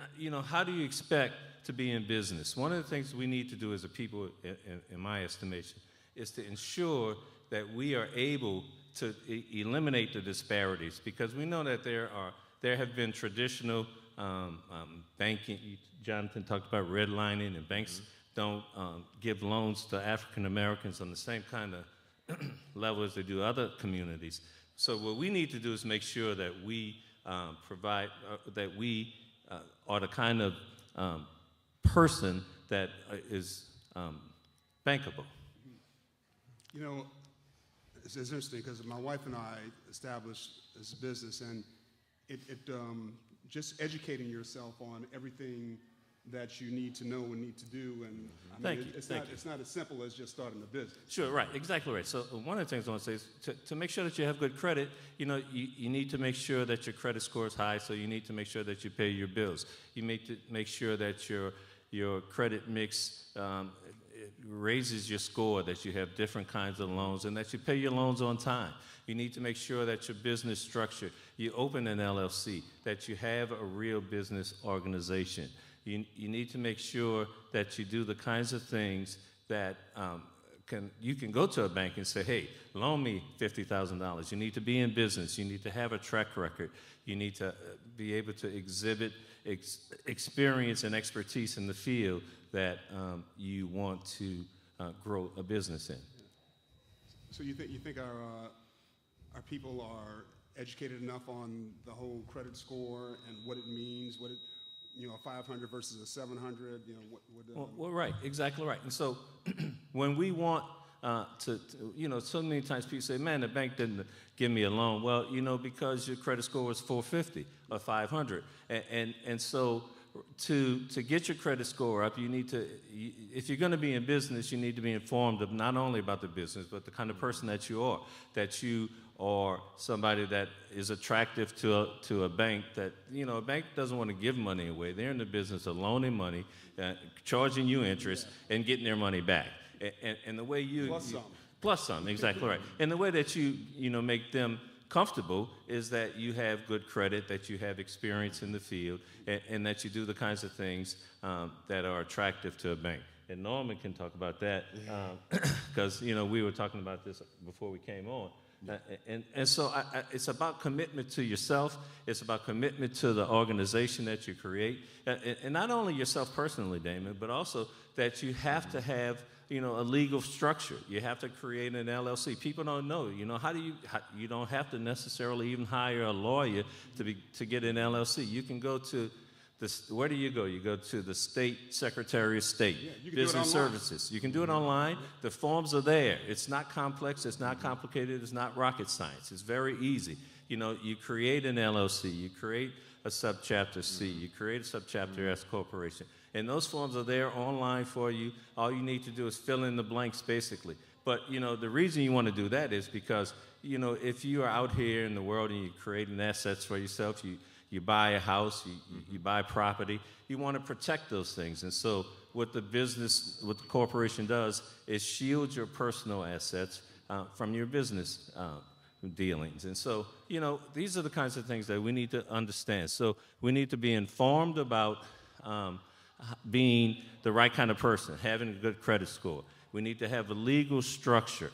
how do you expect to be in business? One of the things we need to do as a people, in my estimation, is to ensure that we are able to eliminate the disparities, because we know that there have been traditional banking. Jonathan talked about redlining, and banks don't give loans to African Americans on the same kind of level as they do other communities. So what we need to do is make sure that we provide, that we are the kind of person that is bankable. It's interesting because my wife and I established this business, and it just educating yourself on everything that you need to know and need to do, and it's not as simple as just starting a business. Sure, right, exactly right. So one of the things I want to say is to make sure that you have good credit, you need to make sure that your credit score is high, so you need to make sure that you pay your bills. You need to make sure that your credit mix it raises your score, that you have different kinds of loans, and that you pay your loans on time. You need to make sure that your business structure, you open an LLC, that you have a real business organization. You need to make sure that you do the kinds of things that you can go to a bank and say, hey, loan me $50,000. You need to be in business. You need to have a track record. You need to be able to exhibit experience and expertise in the field that you want to grow a business in. So you think our people are educated enough on the whole credit score and what it means, what it, a 500 versus a 700, Well, right, exactly right. And so when we want so many times people say, man, the bank didn't give me a loan. Well, because your credit score was 450 or 500. And so to get your credit score up, you need to, if you're going to be in business, you need to be informed of not only about the business, but the kind of person that you are somebody that is attractive to a bank that, a bank doesn't want to give money away. They're in the business of loaning money, charging you interest, and getting their money back. And the way plus some, exactly right. And the way that you make them comfortable is that you have good credit, that you have experience in the field, and that you do the kinds of things that are attractive to a bank. And Norman can talk about that because we were talking about this before we came on. And so it's about commitment to yourself. It's about commitment to the organization that you create, and not only yourself personally, Damon, but also that you have to have a legal structure. You have to create an LLC. People don't know. You don't have to necessarily even hire a lawyer to get an LLC. You can go to where do you go? You go to the State Secretary of State, Business Services. You can do it online. The forms are there. It's not complex. It's not complicated. It's not rocket science. It's very easy. You create an LLC. You create a subchapter C. You create a subchapter S corporation. And those forms are there online for you. All you need to do is fill in the blanks, basically. But, the reason you want to do that is because, if you are out here in the world and you're creating assets for yourself, you buy a house, you buy property, you want to protect those things. And so what the corporation does is shield your personal assets from your business dealings. And so, these are the kinds of things that we need to understand. So we need to be informed about being the right kind of person, having a good credit score. We need to have a legal structure.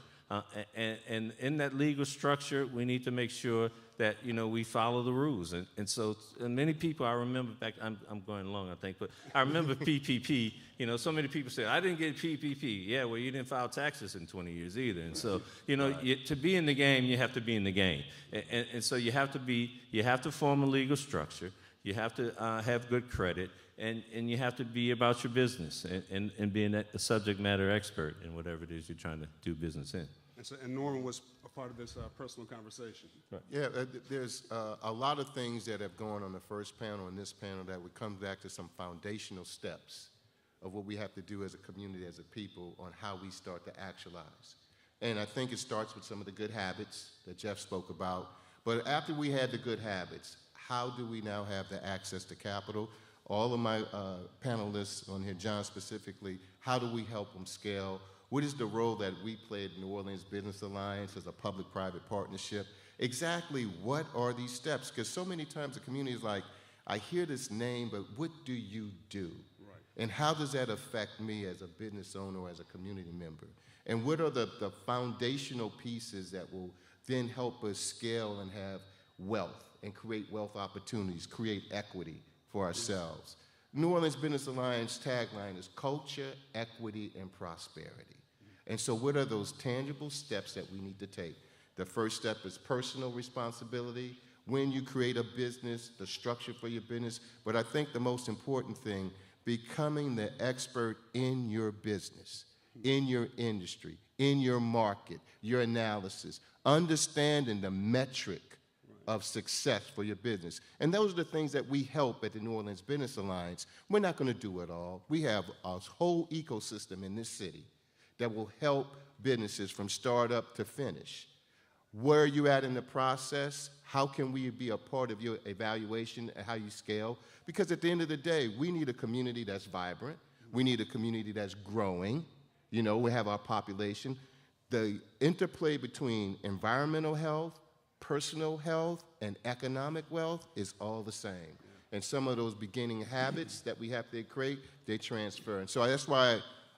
And in that legal structure, we need to make sure that, we follow the rules. And so many people, I remember back, I'm going long, I think, but I remember PPP. So many people say, I didn't get PPP. Yeah, well, you didn't file taxes in 20 years either. And so, to be in the game, you have to be in the game. And so you have to form a legal structure. You have to have good credit. And you have to be about your business and being a subject matter expert in whatever it is you're trying to do business in. And Norman was a part of this personal conversation. Right. Yeah, there's a lot of things that have gone on the first panel and this panel that would come back to some foundational steps of what we have to do as a community, as a people, on how we start to actualize. And I think it starts with some of the good habits that Jeff spoke about. But after we had the good habits, how do we now have the access to capital? All of my panelists on here, John specifically, how do we help them scale? What is the role that we play at New Orleans Business Alliance as a public-private partnership? Exactly what are these steps? Because so many times the community is like, I hear this name, but what do you do? Right. And how does that affect me as a business owner or as a community member? And what are the foundational pieces that will then help us scale and have wealth and create wealth opportunities, create equity for ourselves? New Orleans Business Alliance tagline is culture, equity, and prosperity. And so what are those tangible steps that we need to take? The first step is personal responsibility. When you create a business, the structure for your business. But I think the most important thing, becoming the expert in your business, in your industry, in your market, your analysis, understanding the metric of success for your business. And those are the things that we help at the New Orleans Business Alliance. We're not going to do it all. We have a whole ecosystem in this city that will help businesses from startup to finish. Where are you at in the process? How can we be a part of your evaluation and how you scale? Because at the end of the day, we need a community that's vibrant. We need a community that's growing. You know, we have our population. The interplay between environmental health, personal health, and economic wealth is all the same. And some of those beginning habits that we have to create, they transfer. And so that's why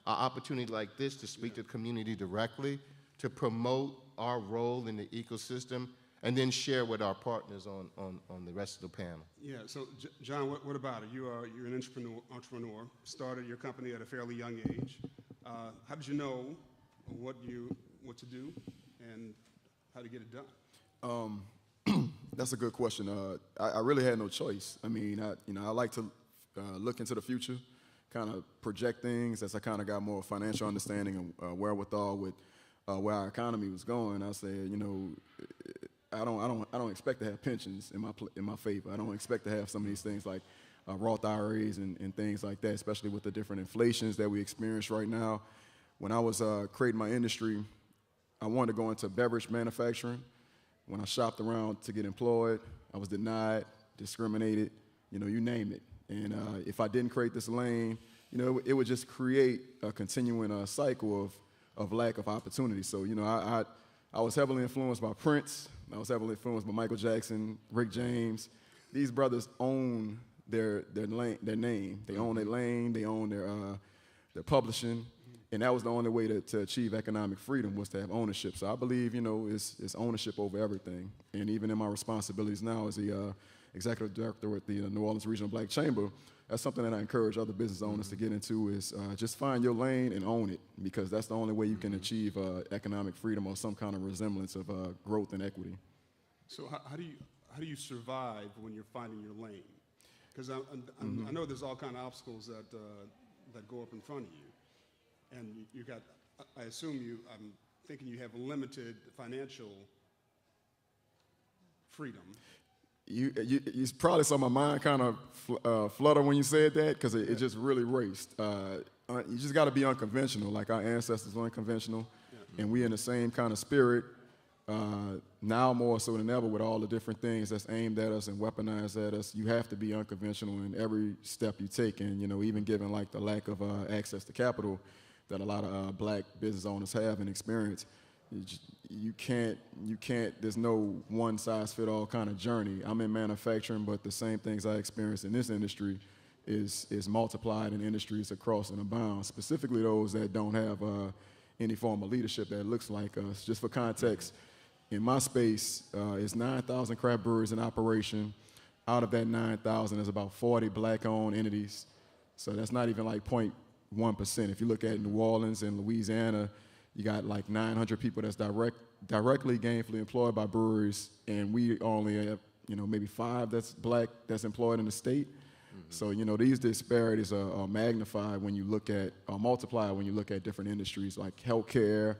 an opportunity like this to speak to the community directly, to promote our role in the ecosystem, and then share with our partners on the rest of the panel. Yeah, so John, what about it? You're an entrepreneur, started your company at a fairly young age. How did you know what to do and how to get it done? That's a good question. I really had no choice. I mean, I like to look into the future, kind of project things as I kind of got more financial understanding and wherewithal with where our economy was going. I said, I don't expect to have pensions in my favor. I don't expect to have some of these things like Roth IRAs and things like that, especially with the different inflations that we experience right now. When I was creating my industry, I wanted to go into beverage manufacturing. When I shopped around to get employed, I was denied, discriminated, you name it. And if I didn't create this lane, it would just create a continuing cycle of lack of opportunity. So, I was heavily influenced by Prince. I was heavily influenced by Michael Jackson, Rick James. These brothers own their name. They own their lane. They own their publishing. And that was the only way to achieve economic freedom, was to have ownership. So I believe, it's ownership over everything. And even in my responsibilities now as the executive director with the New Orleans Regional Black Chamber, that's something that I encourage other business owners to get into, is just find your lane and own it, because that's the only way you can achieve economic freedom or some kind of resemblance of growth and equity. So how do you survive when you're finding your lane? Because I know there's all kind of obstacles that go up in front of you. And you got, I assume I'm thinking you have limited financial freedom. You probably saw my mind kind of flutter when you said that, because it just really raced. You just got to be unconventional, like our ancestors were unconventional, and we in the same kind of spirit now more so than ever, with all the different things that's aimed at us and weaponized at us. You have to be unconventional in every step you take, and even given like the lack of access to capital that a lot of black business owners have and experience, you can't, there's no one size fit all kind of journey. I'm in manufacturing, but the same things I experience in this industry is multiplied in industries across and abound, specifically those that don't have any form of leadership that looks like us. Just for context, in my space, it's 9,000 craft breweries in operation. Out of that 9,000, there's about 40 black-owned entities. So that's not even like 0.1%. If you look at New Orleans and Louisiana, you got like 900 people that's directly gainfully employed by breweries, and we only have, maybe 5 that's black that's employed in the state. So, these disparities are magnified when you look at, or multiplied when you look at different industries like healthcare,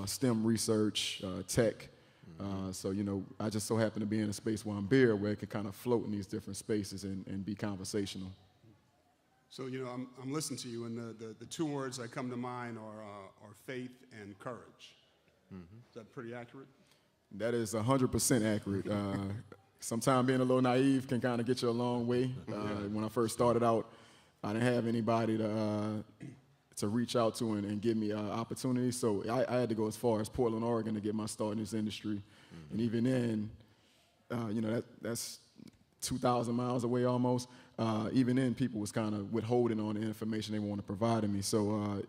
STEM research, tech. So, you know, I just so happen to be in a space where I'm there, where it can kind of float in these different spaces and be conversational. So, you know, I'm listening to you, and the two words that come to mind are faith and courage. Is that pretty accurate? That is 100% accurate. Sometimes being a little naive can kind of get you a long way. When I first started out, I didn't have anybody to reach out to and give me opportunities. So I had to go as far as Portland, Oregon to get my start in this industry. And even then, you know, that's 2,000 miles away almost. Even then, people was kind of withholding on the information they want to provide to me. So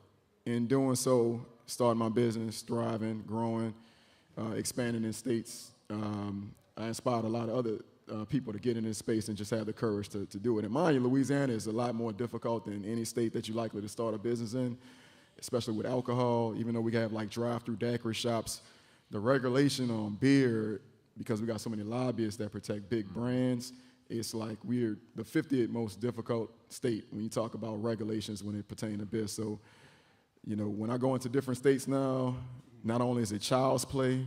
in doing so, starting my business, thriving, growing, expanding in states, I inspired a lot of other people to get in this space and just have the courage to do it. And mind you, Louisiana is a lot more difficult than any state that you're likely to start a business in, especially with alcohol. Even though we have like drive-through daiquiri shops, the regulation on beer, because we got so many lobbyists that protect big brands, it's like we're the 50th most difficult state when you talk about regulations when it pertains to beer. So, you know, when I go into different states now, not only is it child's play,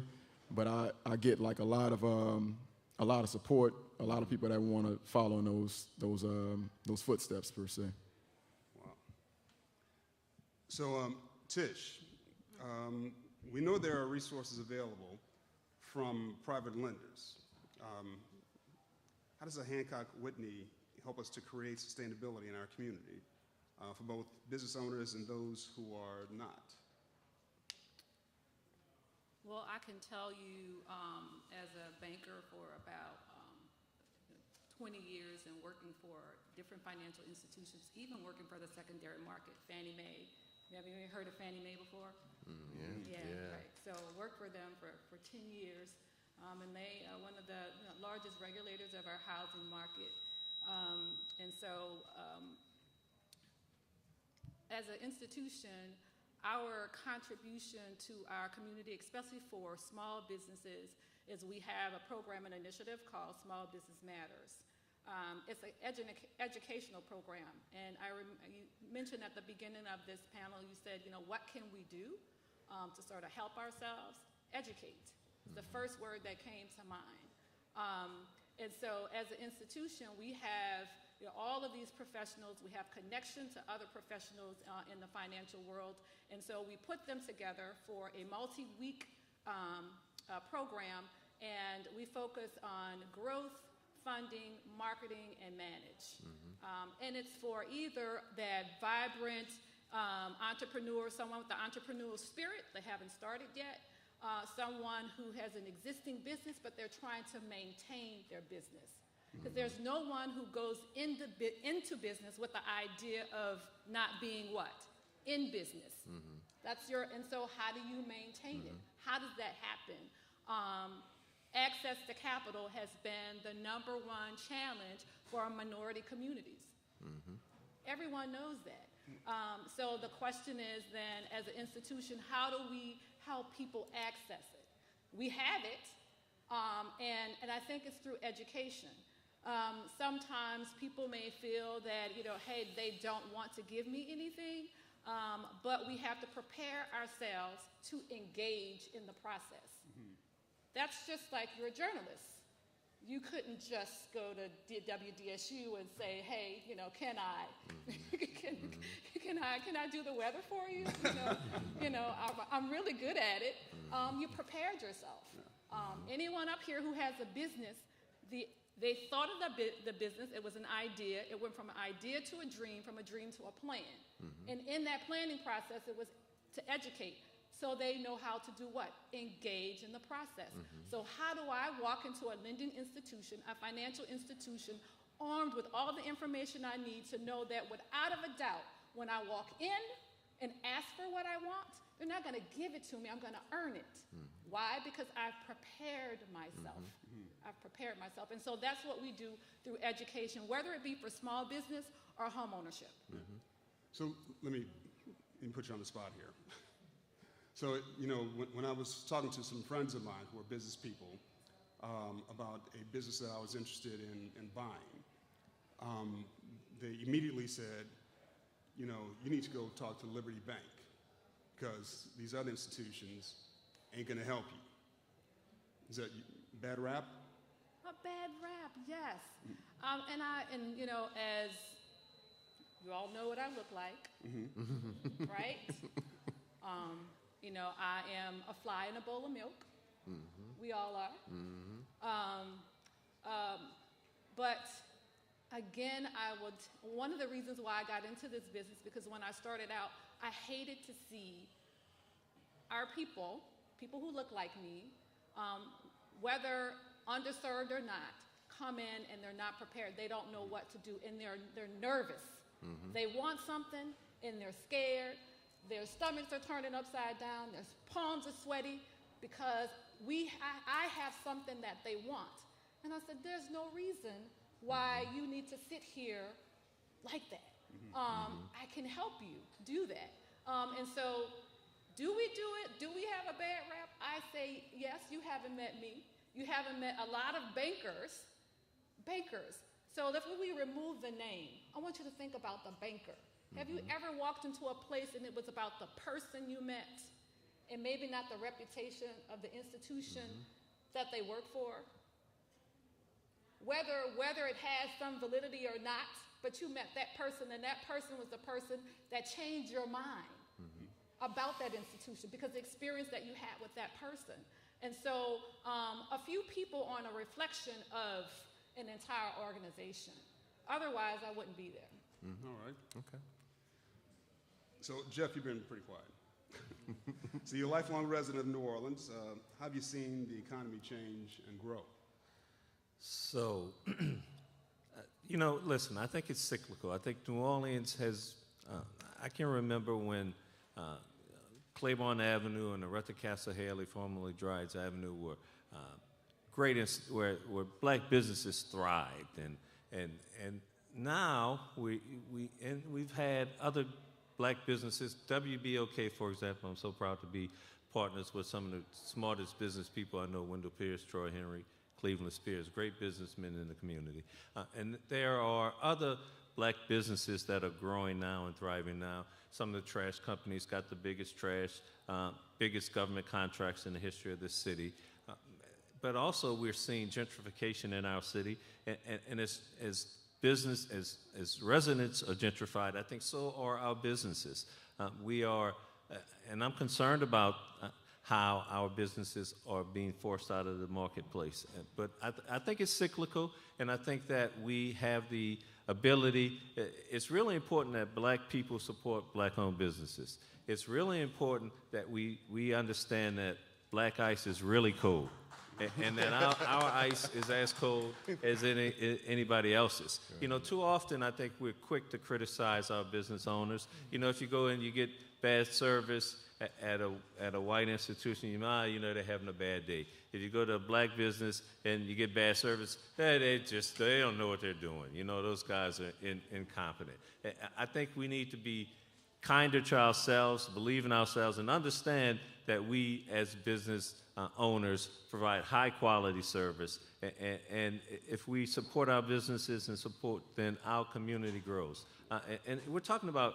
but I get like a lot of support, a lot of people that want to follow in those footsteps per se. Wow. So, Tish, we know there are resources available from private lenders. How does a Hancock Whitney help us to create sustainability in our community for both business owners and those who are not? Well, I can tell you as a banker for about 20 years and working for different financial institutions, even working for the secondary market, Fannie Mae. Have you ever heard of Fannie Mae before? Yeah. Right. So worked for them for 10 years. And they are one of the largest regulators of our housing market. And so as an institution, our contribution to our community, especially for small businesses, is we have a program and initiative called Small Business Matters. It's an educational program. And you mentioned at the beginning of this panel, you said, you know, what can we do to sort of help ourselves? Educate. It's the first word that came to mind. And so as an institution, we have all of these professionals. We have connection to other professionals in the financial world. And so we put them together for a multi-week program, and we focus on growth, funding, marketing, and manage. And it's for either that vibrant entrepreneur, someone with the entrepreneurial spirit, they haven't started yet, someone who has an existing business, but they're trying to maintain their business. Because there's no one who goes into business with the idea of not being what? In business. And so how do you maintain it? How does that happen? Access to capital has been the #1 challenge for our minority communities. Everyone knows that. So the question is then, as an institution, how do we help people access it? We have it, and I think it's through education. Sometimes people may feel that, you know, hey, they don't want to give me anything, but we have to prepare ourselves to engage in the process. That's just like you're a journalist. You couldn't just go to WDSU and say, hey, you know, can I do the weather for you? I'm really good at it. You prepared yourself. Anyone up here who has a business, they thought of the business. It was an idea. It went from an idea to a dream, from a dream to a plan. And in that planning process, it was to educate. So they know how to do what? Engage in the process. So how do I walk into a lending institution, a financial institution, armed with all the information I need to know that without a doubt, when I walk in and ask for what I want, they're not going to give it to me. I'm going to earn it. Why? Because I've prepared myself. I've prepared myself. And so that's what we do through education, whether it be for small business or home ownership. So let me put you on the spot here. So, you know, when I was talking to some friends of mine who are business people about a business that I was interested in buying, they immediately said, you know, you need to go talk to Liberty Bank. because these other institutions ain't going to help you. Is that bad rap? A bad rap, yes. And you know, as you all know what I look like, right? You know, I am a fly in a bowl of milk. We all are. But again, one of the reasons why I got into this business, because when I started out, I hated to see our people who look like me, whether underserved or not, come in and they're not prepared. They don't know what to do, and they're nervous. They want something, and they're scared. Their stomachs are turning upside down. Their palms are sweaty because I have something that they want. And I said, there's no reason why you need to sit here like that. I can help you do that. And so, do we do it? Do we have a bad rap? I say, yes, you haven't met me. You haven't met a lot of bankers. So if we remove the name, I want you to think about the banker. Have you ever walked into a place and it was about the person you met and maybe not the reputation of the institution that they work for? Whether it has some validity or not, but you met that person, and that person was the person that changed your mind about that institution because the experience that you had with that person. And so a few people aren't a reflection of an entire organization. Otherwise, I wouldn't be there. All right. Okay. So, Jeff, you've been pretty quiet. So you're a lifelong resident of New Orleans. How have you seen the economy change and grow? So, you know, listen, I think it's cyclical. I think New Orleans has, I can remember when Claiborne Avenue and Aretha Castle Haley, formerly Drydes Avenue, were where black businesses thrived. And now we've had other black businesses, WBOK, for example. I'm so proud to be partners with some of the smartest business people I know, Wendell Pierce, Troy Henry, Cleveland Spears, great businessmen in the community. And there are other black businesses that are growing now and thriving now. Some of the trash companies got the biggest biggest government contracts in the history of this city. But also we're seeing gentrification in our city. And as residents are gentrified, I think so are our businesses. And I'm concerned about how our businesses are being forced out of the marketplace. But I think it's cyclical, and I think that we have the ability. It's really important that black people support black-owned businesses. It's really important that we understand that black ice is really cold, and that our ice is as cold as anybody else's. You know, too often I think we're quick to criticize our business owners. You know, if you go and you get bad service at a white institution, you know they're having a bad day. If you go to a black business and you get bad service, they don't know what they're doing. You know, those guys are incompetent. I think we need to be kinder to ourselves, believe in ourselves, and understand that we as business owners provide high quality service. And if we support our businesses and then our community grows. And we're talking about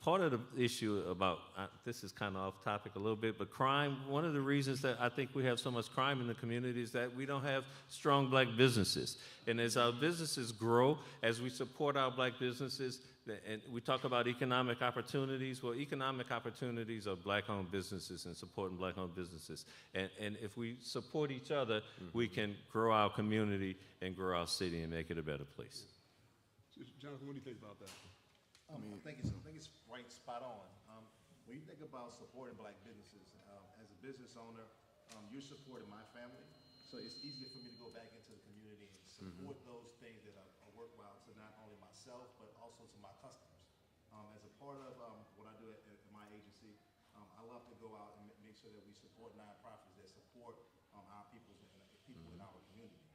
part of the issue about, this is kind of off topic a little bit, but crime, one of the reasons that I think we have so much crime in the community is that we don't have strong black businesses. And as our businesses grow, as we support our black businesses, and we talk about economic opportunities, well, economic opportunities are black-owned businesses and supporting black-owned businesses. And if we support each other, we can grow our community and grow our city and make it a better place. Jonathan, what do you think about that? I think it's right spot on. When you think about supporting black businesses, as a business owner, you're supporting my family, so it's easier for me to go back into the community and support those things that are worthwhile to not only myself, but also to my customers. As a part of what I do at my agency, I love to go out and make sure that we support nonprofits that support our people in our community.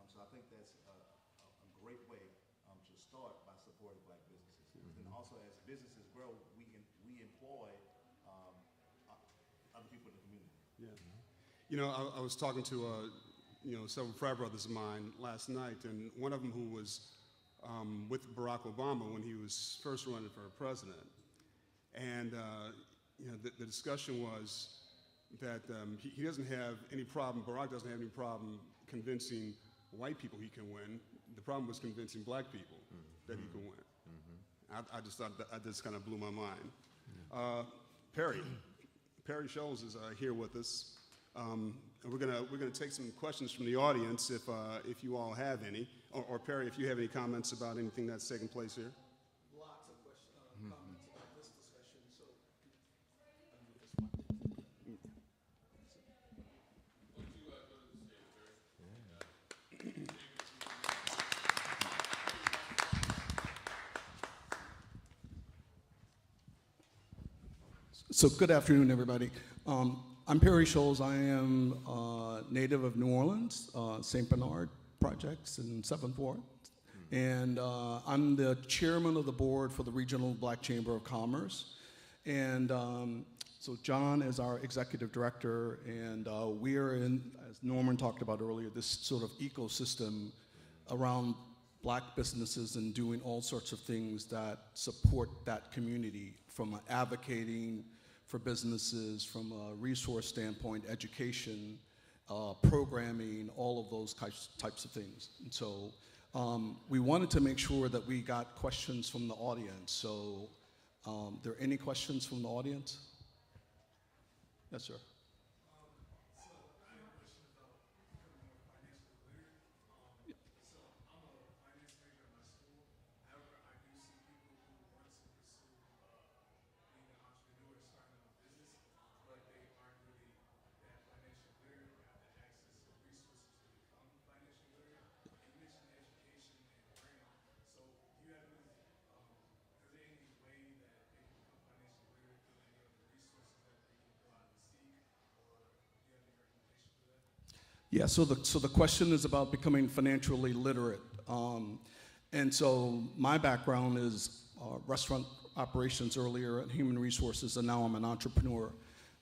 So I think that's a great way to start by supporting black businesses. And also, as businesses grow, we employ other people in the community. Yeah. You know, I was talking to several frat brothers of mine last night, and one of them who was with Barack Obama when he was first running for president. And the discussion was that he doesn't have any problem, Barack doesn't have any problem convincing white people he can win. The problem was convincing black people that he can win. I just thought that just kind of blew my mind. Perry Scholes is here with us. And we're gonna take some questions from the audience if you all have any, or Perry, if you have any comments about anything that's taking place here. Lots of comments about this discussion. So, So good afternoon, everybody. I'm Perry Scholes. I am native of New Orleans, St. Bernard Projects in 7th Ward. And I'm the chairman of the board for the Regional Black Chamber of Commerce. And so John is our executive director, and we are in, as Norman talked about earlier, this sort of ecosystem around black businesses and doing all sorts of things that support that community, from advocating for businesses, from a resource standpoint, education, programming, all of those types of things. And so we wanted to make sure that we got questions from the audience. So there any questions from the audience? Yes, sir. Yeah, so the question is about becoming financially literate. And so my background is restaurant operations earlier and human resources, and now I'm an entrepreneur.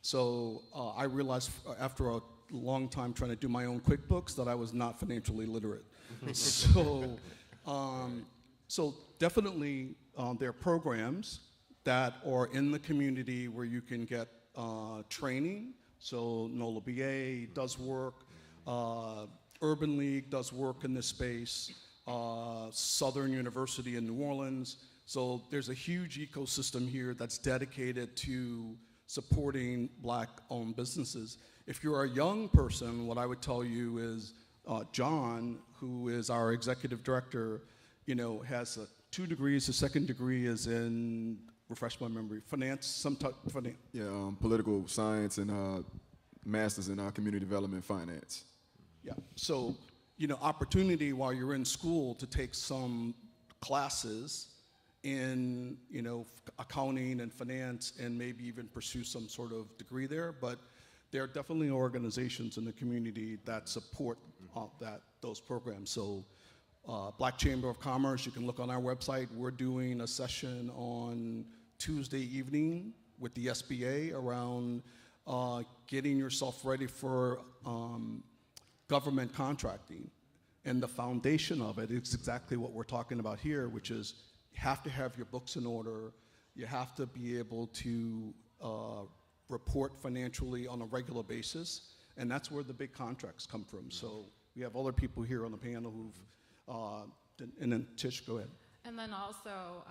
So I realized after a long time trying to do my own QuickBooks that I was not financially literate. So definitely there are programs that are in the community where you can get training. So NOLA BA does work. Urban League does work in this space, Southern University in New Orleans. So there's a huge ecosystem here that's dedicated to supporting black-owned businesses. If you're a young person, what I would tell you is John, who is our executive director, has 2 degrees. His second degree is in, refresh my memory, finance, some type of finance. Yeah, political science and master's in community development finance. Yeah, so, opportunity while you're in school to take some classes in, accounting and finance and maybe even pursue some sort of degree there. But there are definitely organizations in the community that support those programs. So Black Chamber of Commerce, you can look on our website. We're doing a session on Tuesday evening with the SBA around getting yourself ready for government contracting. And the foundation of it is exactly what we're talking about here, which is you have to have your books in order. You have to be able to report financially on a regular basis. And that's where the big contracts come from. So we have other people here on the panel who've, and then Tish, go ahead. And then also,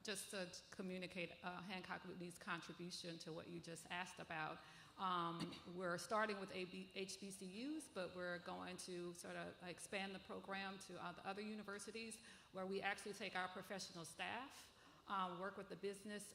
just to communicate Hancock Whitney's contribution to what you just asked about, we're starting with HBCUs, but we're going to sort of expand the program to the other universities, where we actually take our professional staff, work with the business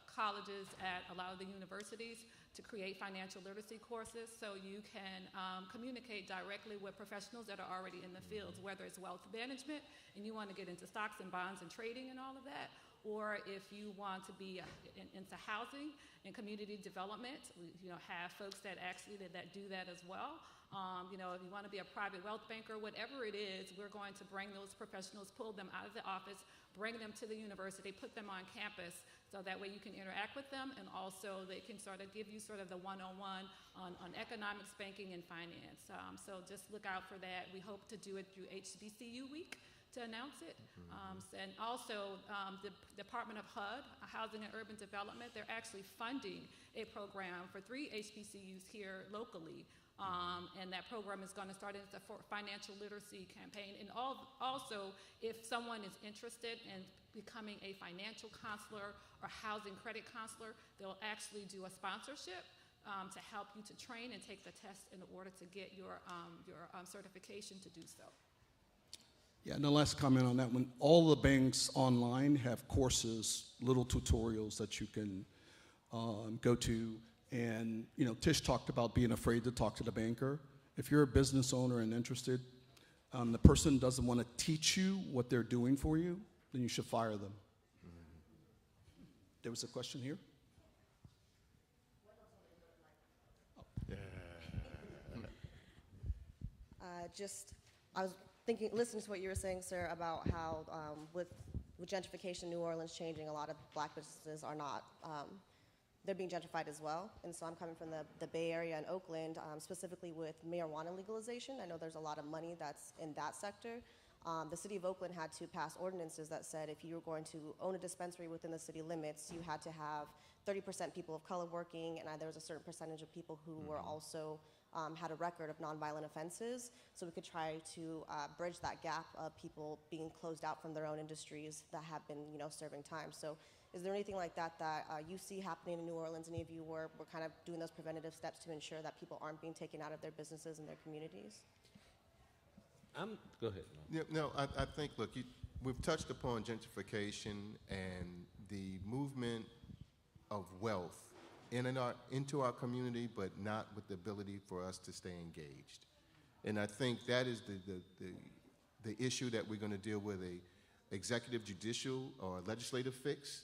colleges at a lot of the universities to create financial literacy courses, so you can communicate directly with professionals that are already in the fields, whether it's wealth management and you want to get into stocks and bonds and trading and all of that, or if you want to be into housing and community development, we have folks that actually that do that as well. If you want to be a private wealth banker, whatever it is, we're going to bring those professionals, pull them out of the office, bring them to the university, put them on campus, so that way you can interact with them, and also they can sort of give you sort of the one-on-one on economics, banking, and finance. So just look out for that. We hope to do it through HBCU Week, to announce it. And also, the Department of HUD, Housing and Urban Development, they're actually funding a program for 3 HBCUs here locally. And that program is going to start as a financial literacy campaign. And also, if someone is interested in becoming a financial counselor or housing credit counselor, they'll actually do a sponsorship to help you to train and take the test in order to get your certification to do so. Yeah, and the last comment on that one, all the banks online have courses, little tutorials that you can go to. And, you know, Tish talked about being afraid to talk to the banker. If you're a business owner and interested, the person doesn't want to teach you what they're doing for you, then you should fire them. There was a question here. I was thinking, listening to what you were saying, sir, about how with gentrification, New Orleans changing, a lot of black businesses are not, they're being gentrified as well. And so I'm coming from the Bay Area and Oakland, specifically with marijuana legalization. I know there's a lot of money that's in that sector. The city of Oakland had to pass ordinances that said if you were going to own a dispensary within the city limits, you had to have 30% people of color working, and there was a certain percentage of people who were also had a record of nonviolent offenses, so we could try to bridge that gap of people being closed out from their own industries that have been, you know, serving time. So is there anything like that that you see happening in New Orleans? Any of you were kind of doing those preventative steps to ensure that people aren't being taken out of their businesses and their communities? Go ahead. Yeah, no, I think, look, we've touched upon gentrification and the movement of wealth into our community, but not with the ability for us to stay engaged. And I think that is the issue that we're going to deal with, a executive, judicial, or legislative fix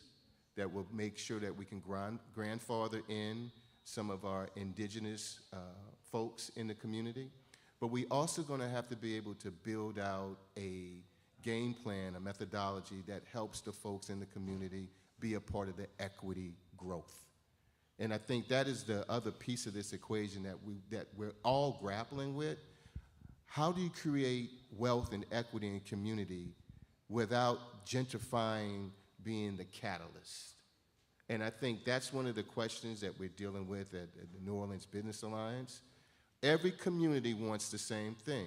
that will make sure that we can grandfather in some of our indigenous folks in the community. But we also going to have to be able to build out a game plan, a methodology that helps the folks in the community be a part of the equity growth. And I think that is the other piece of this equation that we're all grappling with. How do you create wealth and equity in community without gentrifying being the catalyst? And I think that's one of the questions that we're dealing with at the New Orleans Business Alliance. Every community wants the same thing: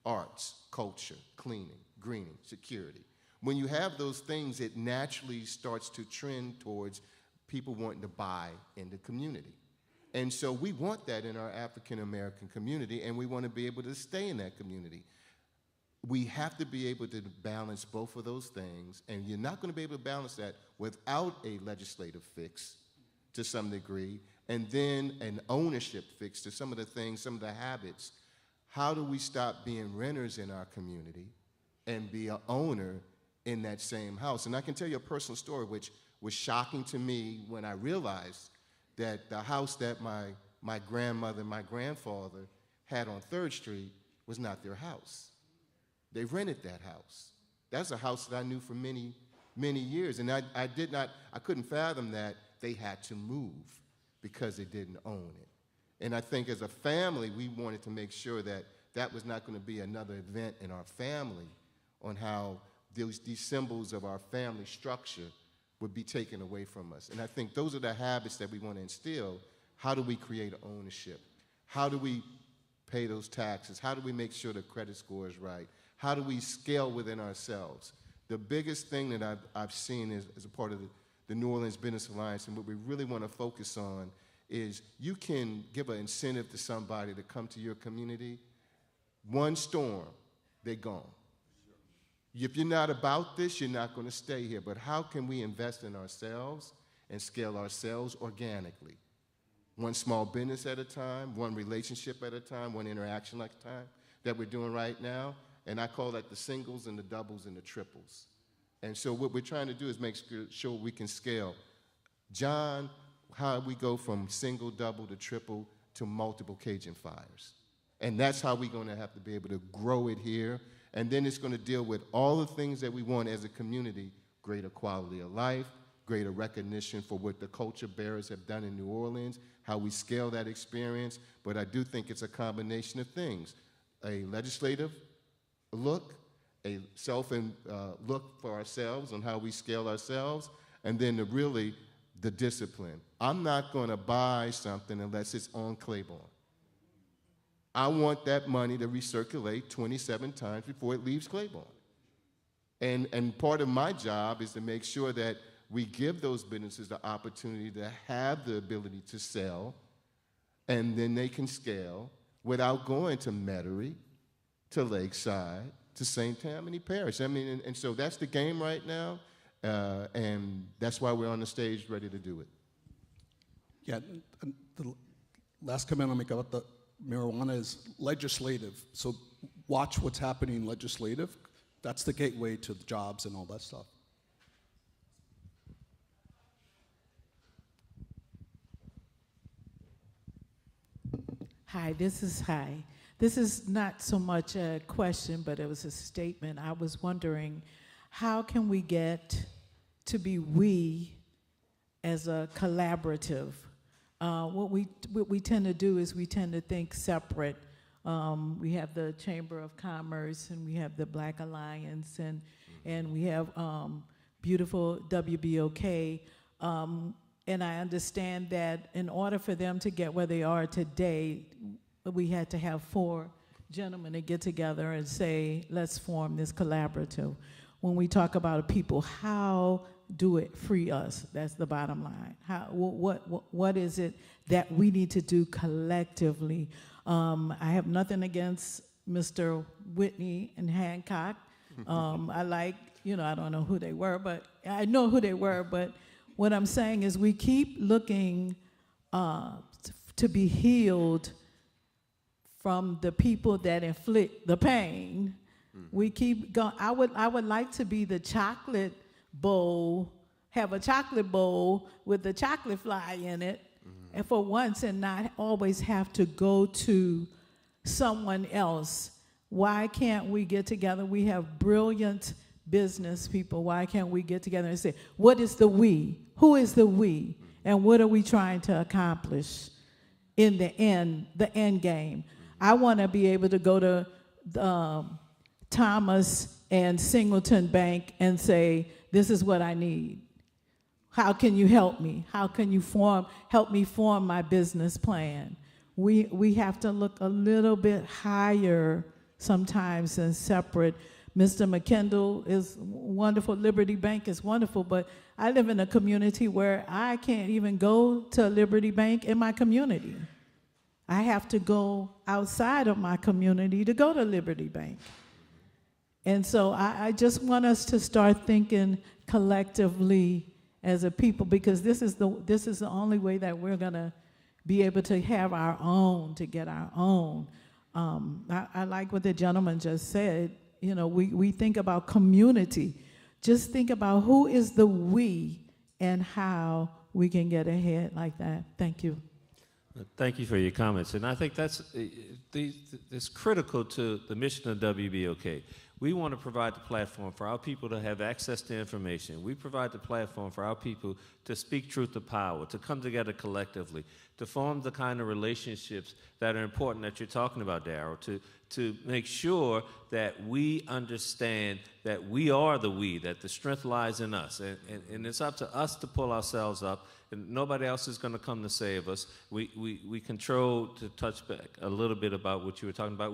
arts, culture, cleaning, greening, security. When you have those things, it naturally starts to trend towards people wanting to buy in the community. And so we want that in our African American community, and we want to be able to stay in that community. We have to be able to balance both of those things, and you're not going to be able to balance that without a legislative fix to some degree, and then an ownership fix to some of the things, some of the habits. How do we stop being renters in our community and be an owner in that same house? And I can tell you a personal story which was shocking to me when I realized that the house that my grandmother and my grandfather had on 3rd Street was not their house. They rented that house. That's a house that I knew for many, many years. And I couldn't fathom that they had to move because they didn't own it. And I think as a family, we wanted to make sure that that was not going to be another event in our family on how these symbols of our family structure would be taken away from us. And I think those are the habits that we want to instill. How do we create ownership? How do we pay those taxes? How do we make sure the credit score is right? How do we scale within ourselves? The biggest thing that I've seen as a part of the New Orleans Business Alliance, and what we really want to focus on, is you can give an incentive to somebody to come to your community. One storm, they're gone. If you're not about this, you're not going to stay here. But how can we invest in ourselves and scale ourselves organically? One small business at a time, one relationship at a time, one interaction at a time that we're doing right now. And I call that the singles and the doubles and the triples. And so what we're trying to do is make sure we can scale. John, how we go from single, double to triple to multiple Cajun fires. And that's how we're going to have to be able to grow it here. And then it's going to deal with all the things that we want as a community: greater quality of life, greater recognition for what the culture bearers have done in New Orleans, how we scale that experience. But I do think it's a combination of things: a legislative look, a look for ourselves on how we scale ourselves, and then the discipline. I'm not going to buy something unless it's on Claiborne. I want that money to recirculate 27 times before it leaves Claiborne. And part of my job is to make sure that we give those businesses the opportunity to have the ability to sell, and then they can scale without going to Metairie, to Lakeside, to St. Tammany Parish. I mean, and so that's the game right now, and that's why we're on the stage ready to do it. Yeah, and the last comment I'll make about the marijuana is legislative. So watch what's happening legislative. That's the gateway to the jobs and all that stuff. Hi, this is not so much a question, but it was a statement. I was wondering, how can we get to be we as a collaborative? What we tend to do is we tend to think separate. We have the Chamber of Commerce, and we have the Black Alliance, and we have beautiful WBOK. And I understand that in order for them to get where they are today, we had to have 4 gentlemen to get together and say, let's form this collaborative. When we talk about people, how do it free us? That's the bottom line. What is it that we need to do collectively? I have nothing against Mr. Whitney and Hancock. I like, I don't know who they were, but I know who they were, but what I'm saying is we keep looking to be healed from the people that inflict the pain. We keep going. I would like to be the chocolate bowl, have a chocolate bowl with the chocolate fly in it, and for once, and not always have to go to someone else. Why can't we get together? We have brilliant business people. Why can't we get together and say, what is the we? Who is the we? And what are we trying to accomplish in the end game? I want to be able to go to Thomas and Singleton Bank and say, this is what I need. How can you help me? How can you help me form my business plan? We have to look a little bit higher sometimes than separate. Mr. McKendall is wonderful. Liberty Bank is wonderful, but I live in a community where I can't even go to Liberty Bank in my community. I have to go outside of my community to go to Liberty Bank. And so I just want us to start thinking collectively as a people, because this is the only way that we're going to be able to have our own, to get our own. I like what the gentleman just said. We think about community. Just think about who is the we and how we can get ahead like that. Thank you. Thank you for your comments. And I think that's critical to the mission of WBOK. We want to provide the platform for our people to have access to information. We provide the platform for our people to speak truth to power, to come together collectively, to form the kind of relationships that are important that you're talking about, Darryl, to make sure that we understand that we are the we, that the strength lies in us. And it's up to us to pull ourselves up, and nobody else is going to come to save us. We control, to touch back a little bit about what you were talking about,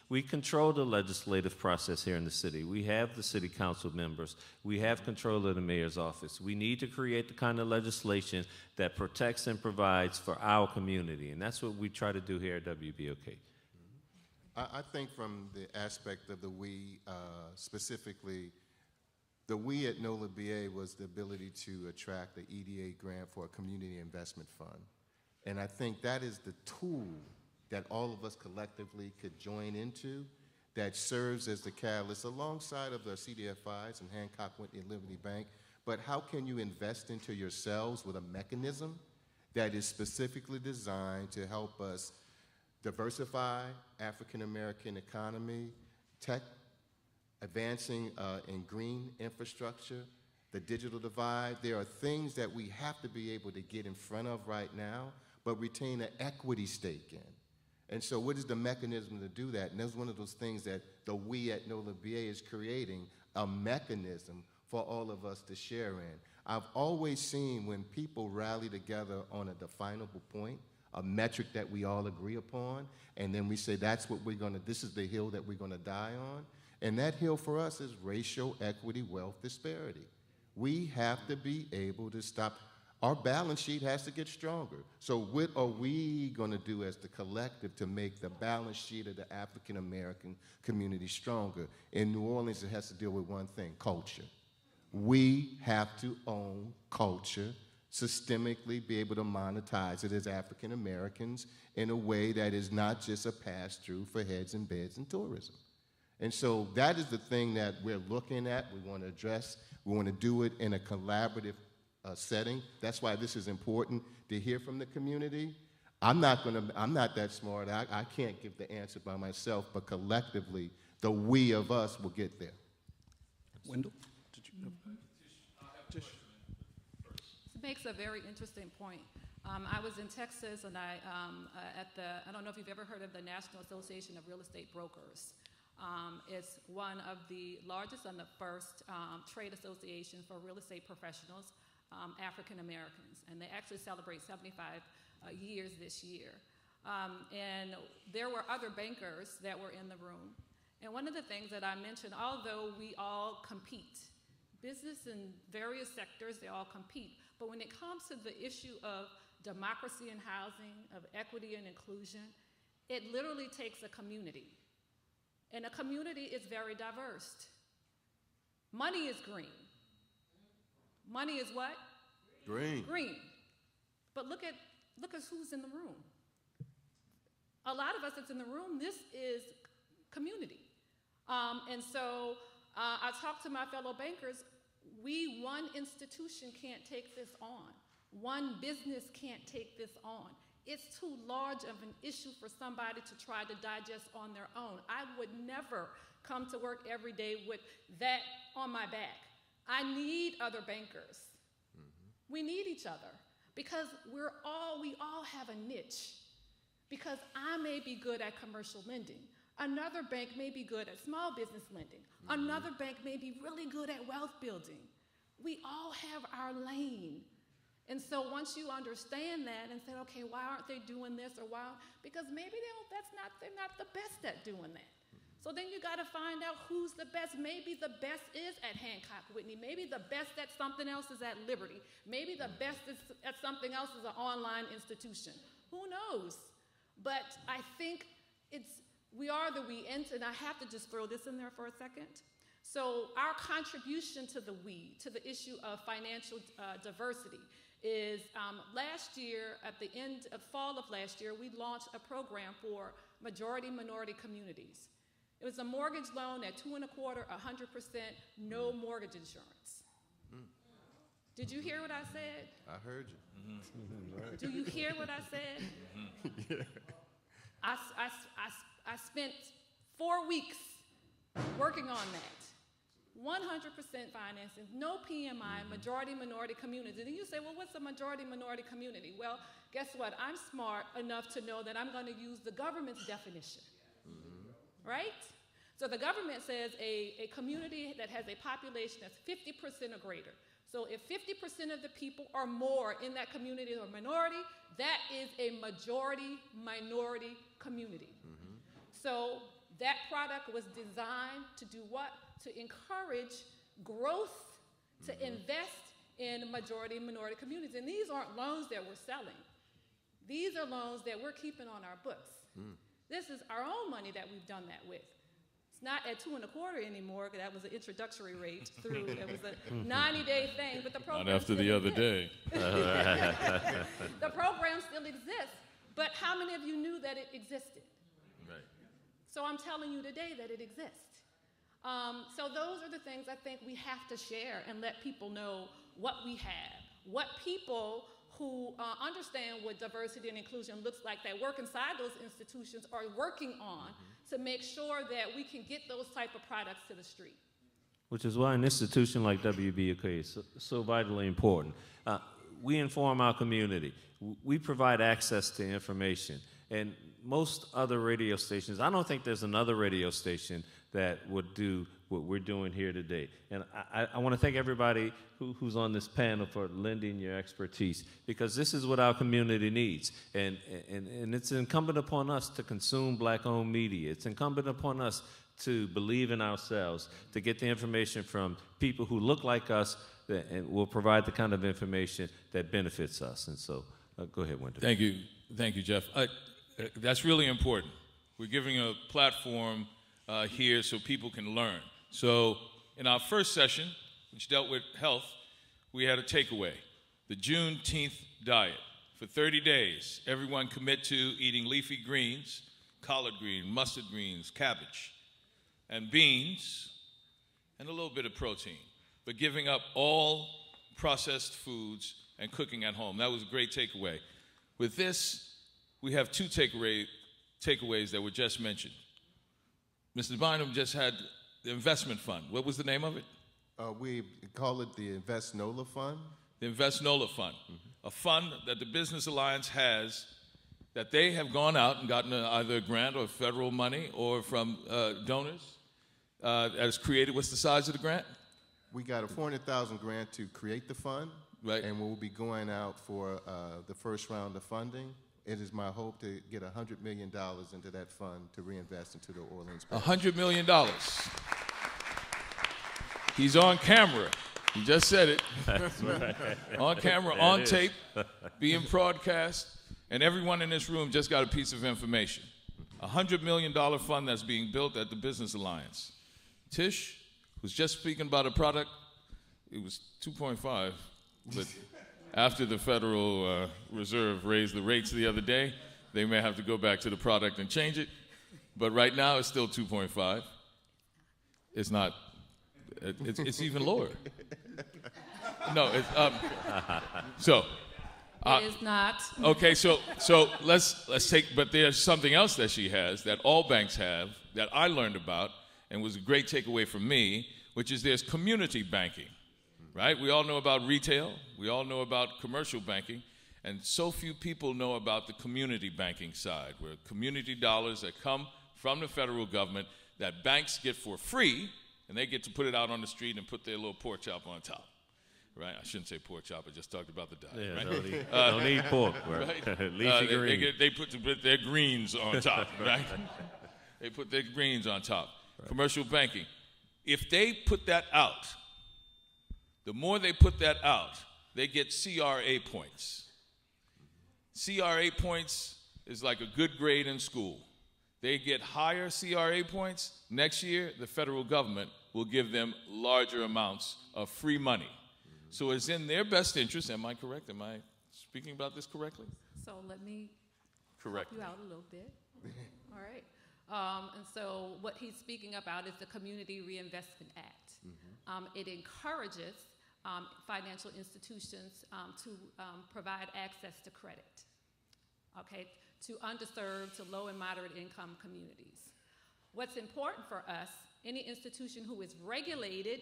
we control the legislative process here in the city. We have the city council members. We have control of the mayor's office. We need to create the kind of legislation that protects and provides for our community, and that's what we try to do here at WBOK. I think from the aspect of the we, specifically, the we at NOLA BA was the ability to attract the EDA grant for a community investment fund. And I think that is the tool that all of us collectively could join into that serves as the catalyst alongside of the CDFIs and Hancock Whitney and Liberty Bank. But how can you invest into yourselves with a mechanism that is specifically designed to help us diversify African-American economy, tech, advancing in green infrastructure, the digital divide? There are things that we have to be able to get in front of right now, but retain an equity stake in. And so what is the mechanism to do that? And that's one of those things that the we at NOLA BA is creating, a mechanism for all of us to share in. I've always seen when people rally together on a definable point, a metric that we all agree upon, and then we say that's what we're gonna, this is the hill that we're gonna die on. And that hill for us is racial equity, wealth disparity. We have to be able to stop. Our balance sheet has to get stronger. So what are we going to do as the collective to make the balance sheet of the African American community stronger? In New Orleans, it has to deal with one thing, culture. We have to own culture, systemically be able to monetize it as African Americans in a way that is not just a pass-through for heads and beds and tourism. And so that is the thing that we're looking at, we want to address. We want to do it in a collaborative setting. That's why this is important to hear from the community. I'm not that smart. I can't give the answer by myself, but collectively, the we of us will get there. Wendell, did you? This makes a very interesting point. I was in Texas, and I don't know if you've ever heard of the National Association of Real Estate Brokers. It's one of the largest and the first trade association for real estate professionals, African Americans, and they actually celebrate 75 years this year. And there were other bankers that were in the room. And one of the things that I mentioned, although we all compete, business in various sectors, they all compete. But when it comes to the issue of democracy and housing, of equity and inclusion, it literally takes a community. And a community is very diverse. Money is green. Money is what? Green. Green. But look at who's in the room. A lot of us that's in the room, this is community. And so I talked to my fellow bankers, one institution can't take this on. One business can't take this on. It's too large of an issue for somebody to try to digest on their own. I would never come to work every day with that on my back. I need other bankers. Mm-hmm. We need each other because we all have a niche. Because I may be good at commercial lending. Another bank may be good at small business lending. Mm-hmm. Another bank may be really good at wealth building. We all have our lane. And so once you understand that and say, okay, why aren't they doing this or why? Because maybe they're not the best at doing that. So then you got to find out who's the best. Maybe the best is at Hancock Whitney. Maybe the best at something else is at Liberty. Maybe the best is at something else is an online institution. Who knows? But I think we are the we, and I have to just throw this in there for a second. So our contribution to the we, to the issue of financial diversity, is last year, at the end of fall of last year, we launched a program for majority minority communities. It was a mortgage loan at 2.25%, 100%, no mortgage insurance. Mm. Did you hear what I said? I heard you. Mm-hmm. Do you hear what I said? Yeah. I spent 4 weeks working on that. 100% financing, no PMI, majority minority communities. And then you say, well, what's a majority minority community? Well, guess what? I'm smart enough to know that I'm going to use the government's definition. Mm-hmm. Right? So the government says a community that has a population that's 50% or greater. So if 50% of the people or more in that community are minority, that is a majority minority community. Mm-hmm. So that product was designed to do what? To encourage growth, to invest in majority minority communities. And these aren't loans that we're selling. These are loans that we're keeping on our books. Mm. This is our own money that we've done that with. It's not at 2.25% anymore, because that was an introductory rate through, it was a 90-day thing, but the program not after the other day. The program still exists, but how many of you knew that it existed? Right. So I'm telling you today that it exists. So those are the things I think we have to share and let people know what we have, what people who understand what diversity and inclusion looks like, that work inside those institutions, are working on to make sure that we can get those type of products to the street. Which is why an institution like WBOK is so vitally important. We inform our community. We provide access to information. And most other radio stations, I don't think there's another radio station that would do what we're doing here today. And I want to thank everybody who's on this panel for lending your expertise, because this is what our community needs. And it's incumbent upon us to consume black-owned media. It's incumbent upon us to believe in ourselves, to get the information from people who look like us and will provide the kind of information that benefits us. And so, go ahead, Wendell. Thank you, Jeff. That's really important. We're giving a platform here so people can learn. So in our first session, which dealt with health, we had a takeaway, the Juneteenth diet. For 30 days, everyone commit to eating leafy greens, collard green, mustard greens, cabbage, and beans, and a little bit of protein, but giving up all processed foods and cooking at home. That was a great takeaway. With this, we have two takeaways that were just mentioned. Mr. Bynum just had the investment fund. What was the name of it? We call it the Invest NOLA Fund. The Invest NOLA Fund, a fund that the Business Alliance has, that they have gone out and gotten either a grant or federal money or from donors that is created. What's the size of the grant? We got a $400,000 grant to create the fund, right? And we'll be going out for the first round of funding. It is my hope to get $100 million into that fund to reinvest into the Orleans. $100 million. He's on camera. He just said it. That's right. On camera, on tape, being broadcast, and everyone in this room just got a piece of information. $100 million fund that's being built at the Business Alliance. Tish was just speaking about a product. It was 2.5, but after the Federal Reserve raised the rates the other day, they may have to go back to the product and change it. But right now, it's still 2.5. It's not. It's even lower. No, it's so. It is not. Okay, so let's take. But there's something else that she has that all banks have that I learned about and was a great takeaway for me, which is there's community banking, right? We all know about retail. We all know about commercial banking, and so few people know about the community banking side, where community dollars that come from the federal government that banks get for free, and they get to put it out on the street and put their little pork chop on top. Right? I shouldn't say pork chop. I just talked about the diet. Yeah, right? don't eat pork. Right? Leafy green. They put their greens on top, right? They put their greens on top. Right. Commercial banking. If they put that out, the more they put that out, they get CRA points. CRA points is like a good grade in school. They get higher CRA points. Next year, the federal government will give them larger amounts of free money. So it's in their best interest. Am I correct? Am I speaking about this correctly? So let me correct help you out a little bit. All right. And so what he's speaking about is the Community Reinvestment Act. It encourages financial institutions to provide access to credit, okay, to underserved, to low and moderate income communities. What's important for us, any institution who is regulated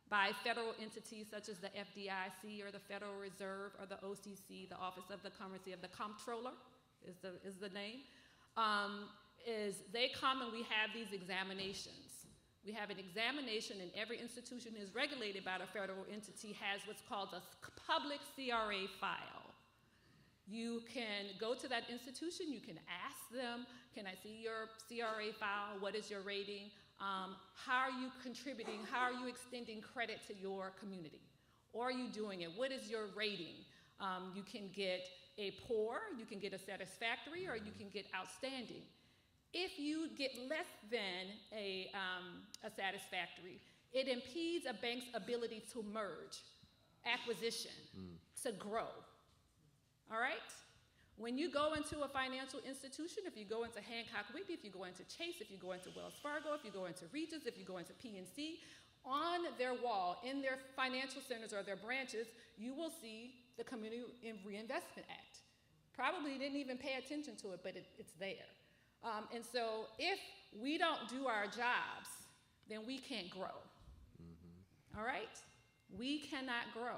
by federal entities such as the FDIC or the Federal Reserve or the OCC, the Office of the Currency of the Comptroller is the name, is they come and we have these examinations. We have an examination, and every institution is regulated by the federal entity has what's called a public CRA file. You can go to that institution, you can ask them, can I see your CRA file? What is your rating? How are you contributing? How are you extending credit to your community? Or are you doing it? What is your rating? You can get a poor, you can get a satisfactory, or you can get outstanding. If you get less than a satisfactory, it impedes a bank's ability to merge, acquisition, to grow. All right? When you go into a financial institution, if you go into Hancock Whitney, if you go into Chase, if you go into Wells Fargo, if you go into Regions, if you go into PNC, on their wall, in their financial centers or their branches, you will see the Community Reinvestment Act. Probably didn't even pay attention to it, but it's there. And so if we don't do our jobs, then we can't grow. All right? We cannot grow.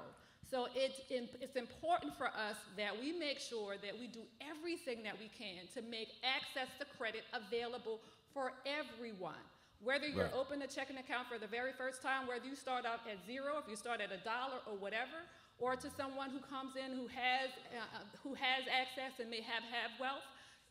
So it's important for us that we make sure that we do everything that we can to make access to credit available for everyone. Whether you're open a checking account for the very first time, whether you start out at zero, if you start at $1 or whatever, or to someone who comes in who has access and may have wealth,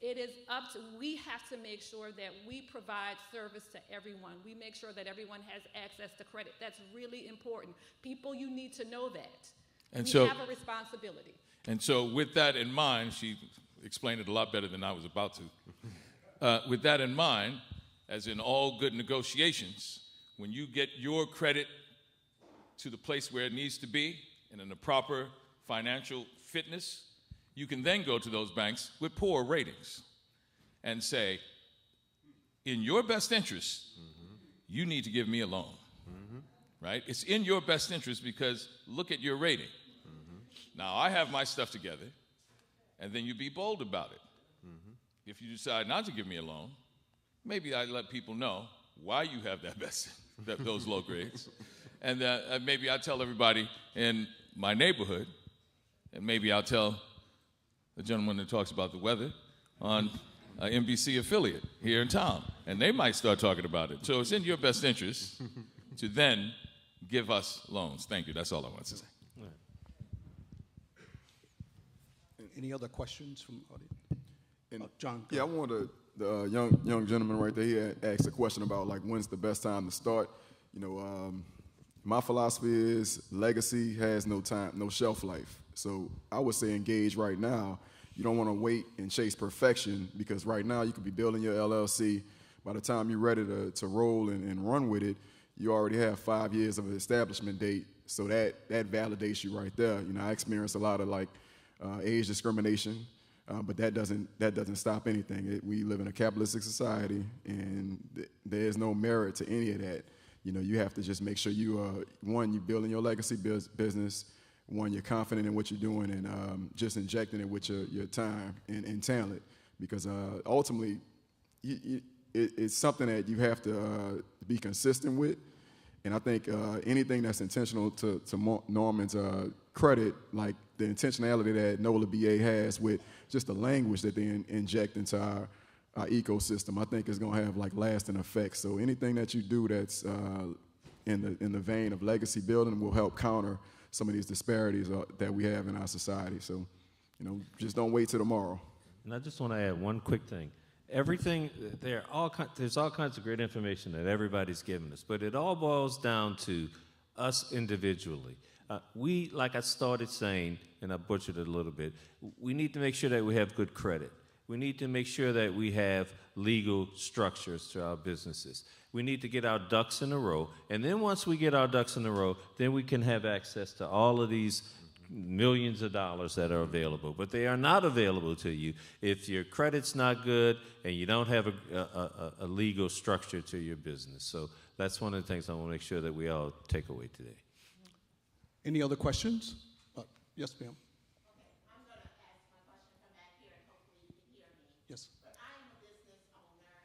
it is up to, we have to make sure that we provide service to everyone. We make sure that everyone has access to credit. That's really important. People, you need to know that. And we so, have a responsibility. And so with that in mind, she explained it a lot better than I was about to. With that in mind, as in all good negotiations, when you get your credit to the place where it needs to be and in the proper financial fitness, you can then go to those banks with poor ratings and say, in your best interest, you need to give me a loan, right? It's in your best interest because look at your rating. Now, I have my stuff together, and then you be bold about it. If you decide not to give me a loan, maybe I let people know why you have those low grades, and maybe I tell everybody in my neighborhood, and maybe I'll tell the gentleman that talks about the weather on an NBC affiliate here in town, and they might start talking about it. So it's in your best interest to then give us loans. Thank you. That's all I want to say. Any other questions from the audience? And John. Yeah, I wanted the young gentleman right there. He had asked a question about like when's the best time to start. You know, my philosophy is legacy has no time, no shelf life. So I would say engage right now. You don't want to wait and chase perfection because right now you could be building your LLC. By the time you're ready to roll and run with it, you already have 5 years of an establishment date. So that validates you right there. You know, I experienced a lot of like age discrimination. But that doesn't stop anything. We live in a capitalistic society, and there is no merit to any of that. You know, you have to just make sure you're building your legacy business. One, you're confident in what you're doing, and just injecting it with your time and talent. Because ultimately, it's something that you have to be consistent with. And I think anything that's intentional to Norman's credit, like the intentionality that NOLA BA has with just the language that they inject into our ecosystem, I think is going to have like lasting effects. So anything that you do that's in the vein of legacy building will help counter some of these disparities that we have in our society. So, you know, just don't wait till tomorrow. And I just want to add one quick thing. Everything, there's all kinds of great information that everybody's given us, but it all boils down to us individually. We, like I started saying, and I butchered it a little bit, we need to make sure that we have good credit. We need to make sure that we have legal structures to our businesses. We need to get our ducks in a row, and then once we get our ducks in a row, then we can have access to all of these millions of dollars that are available, but they are not available to you if your credit's not good and you don't have a legal structure to your business. So that's one of the things I want to make sure that we all take away today. Any other questions? Yes, ma'am. Okay, I'm going to ask my question from back here, and hopefully you can hear me. Yes. But I am a business owner.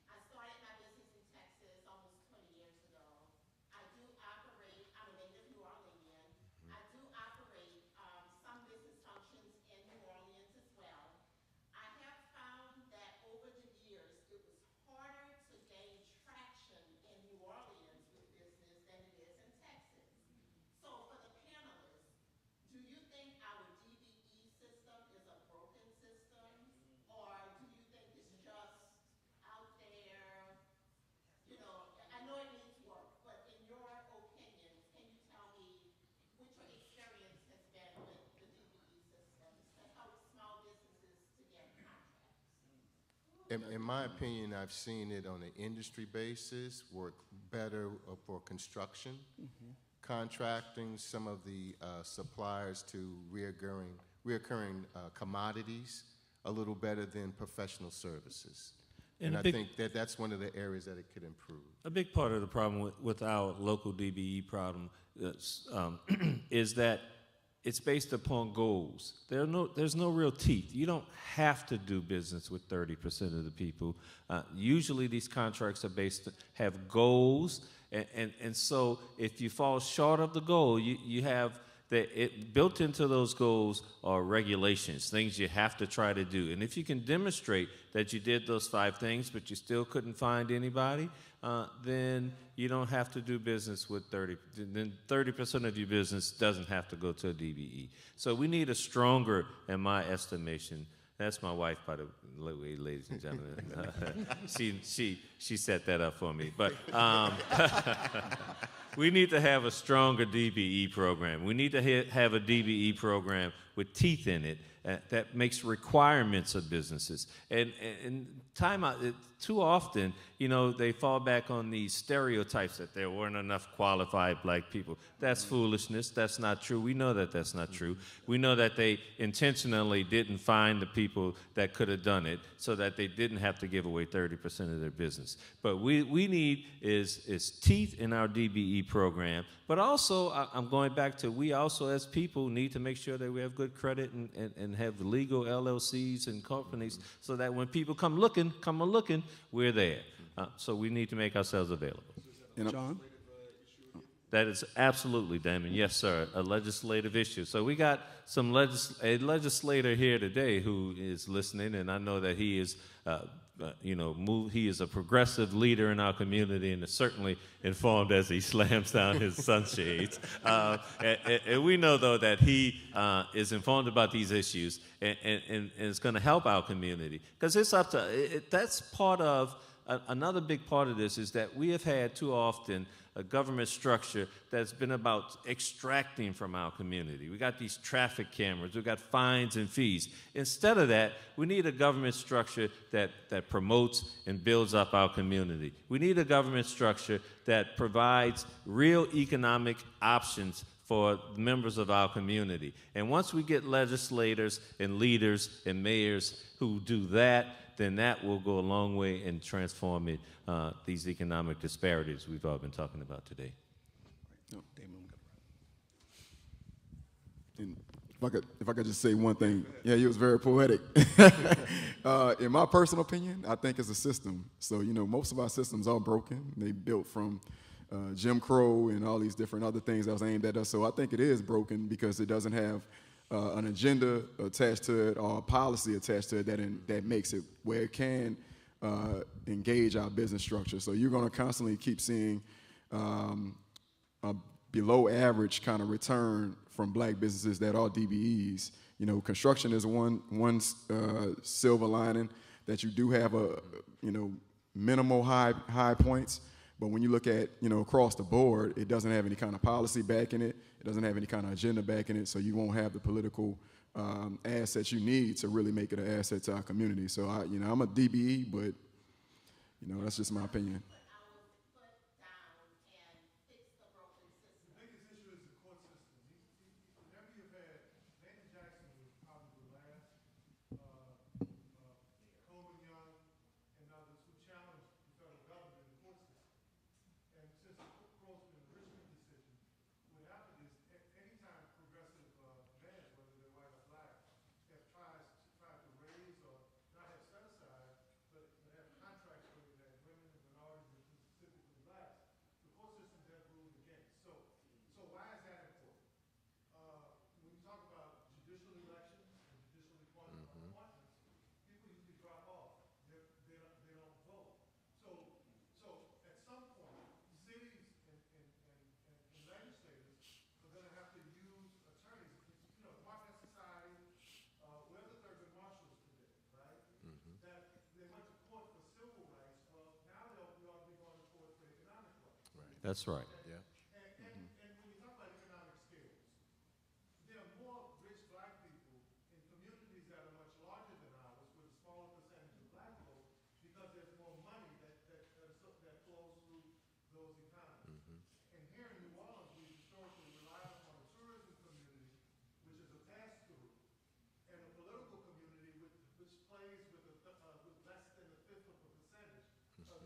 I started my business in Texas almost 20 years ago. I do operate, I'm a native New Orleanian. I do operate some business functions in New Orleans as well. I have found that over the years, it was harder to gain traction in New Orleans with business than it is in Texas. So for the panelists, do you think our DBE system is a broken system, or do you think it's just out there? You know, I know it needs work, but in your opinion, can you tell me what your experience has been with the DBE systems to help small businesses to get contracts? In my opinion, I've seen it on an industry basis work better for construction, contracting some of the suppliers to reoccurring commodities a little better than professional services. And I think that's one of the areas that it could improve. A big part of the problem with our local DBE problem is that it's based upon goals. There's no real teeth. You don't have to do business with 30% of the people. Usually these contracts are have goals, and so if you fall short of the goal, you have built into those goals are regulations, things you have to try to do. And if you can demonstrate that you did those 5 things, but you still couldn't find anybody, then you don't have to do business with 30. Then 30% of your business doesn't have to go to a DBE. So we need a stronger, in my estimation. That's my wife, by the way, ladies and gentlemen. She set that up for me. But we need to have a stronger DBE program. We need to have a DBE program with teeth in it that makes requirements of businesses. And too often, they fall back on these stereotypes that there weren't enough qualified black people. That's foolishness. That's not true. We know that that's not true. We know that they intentionally didn't find the people that could have done it so that they didn't have to give away 30% of their business. But we need is teeth in our DBE program. But also, I'm going back to, we also as people need to make sure that we have good credit and have legal LLCs and companies so that when people come looking, we're there. So we need to make ourselves available. John? That is absolutely, Damon. Yes, sir, a legislative issue. So we got a legislator here today who is listening, and I know that he is, he is a progressive leader in our community and is certainly informed as he slams down his sunshades. And we know, though, that he is informed about these issues and is going to help our community. Because it's up to, that's part of, another big part of this is that we have had too often a government structure that's been about extracting from our community. We got these traffic cameras, we got fines and fees. Instead of that, we need a government structure that promotes and builds up our community. We need a government structure that provides real economic options for members of our community. And once we get legislators and leaders and mayors who do that, then that will go a long way in transforming these economic disparities we've all been talking about today. And if I could just say one thing, yeah, he was very poetic. In my personal opinion, I think it's a system. So, most of our systems are broken. They built from Jim Crow and all these different other things that was aimed at us. So I think it is broken because it doesn't have an agenda attached to it or a policy attached to it that makes it where it can engage our business structure. So you're going to constantly keep seeing a below average kind of return from black businesses that are DBEs. Construction is one silver lining that you do have a minimal high points. But when you look at, across the board, it doesn't have any kind of policy backing it. It doesn't have any kind of agenda backing it. So you won't have the political assets you need to really make it an asset to our community. So I'm a DBE, but that's just my opinion. That's right. Yeah. And when you talk about economic scales, there are more rich black people in communities that are much larger than ours with a smaller percentage of black folk because there's more money that flows through those economies. And here in New Orleans, we historically relied upon a tourism community, which is a pass-through, and a political community which plays with less than a fifth of a percentage of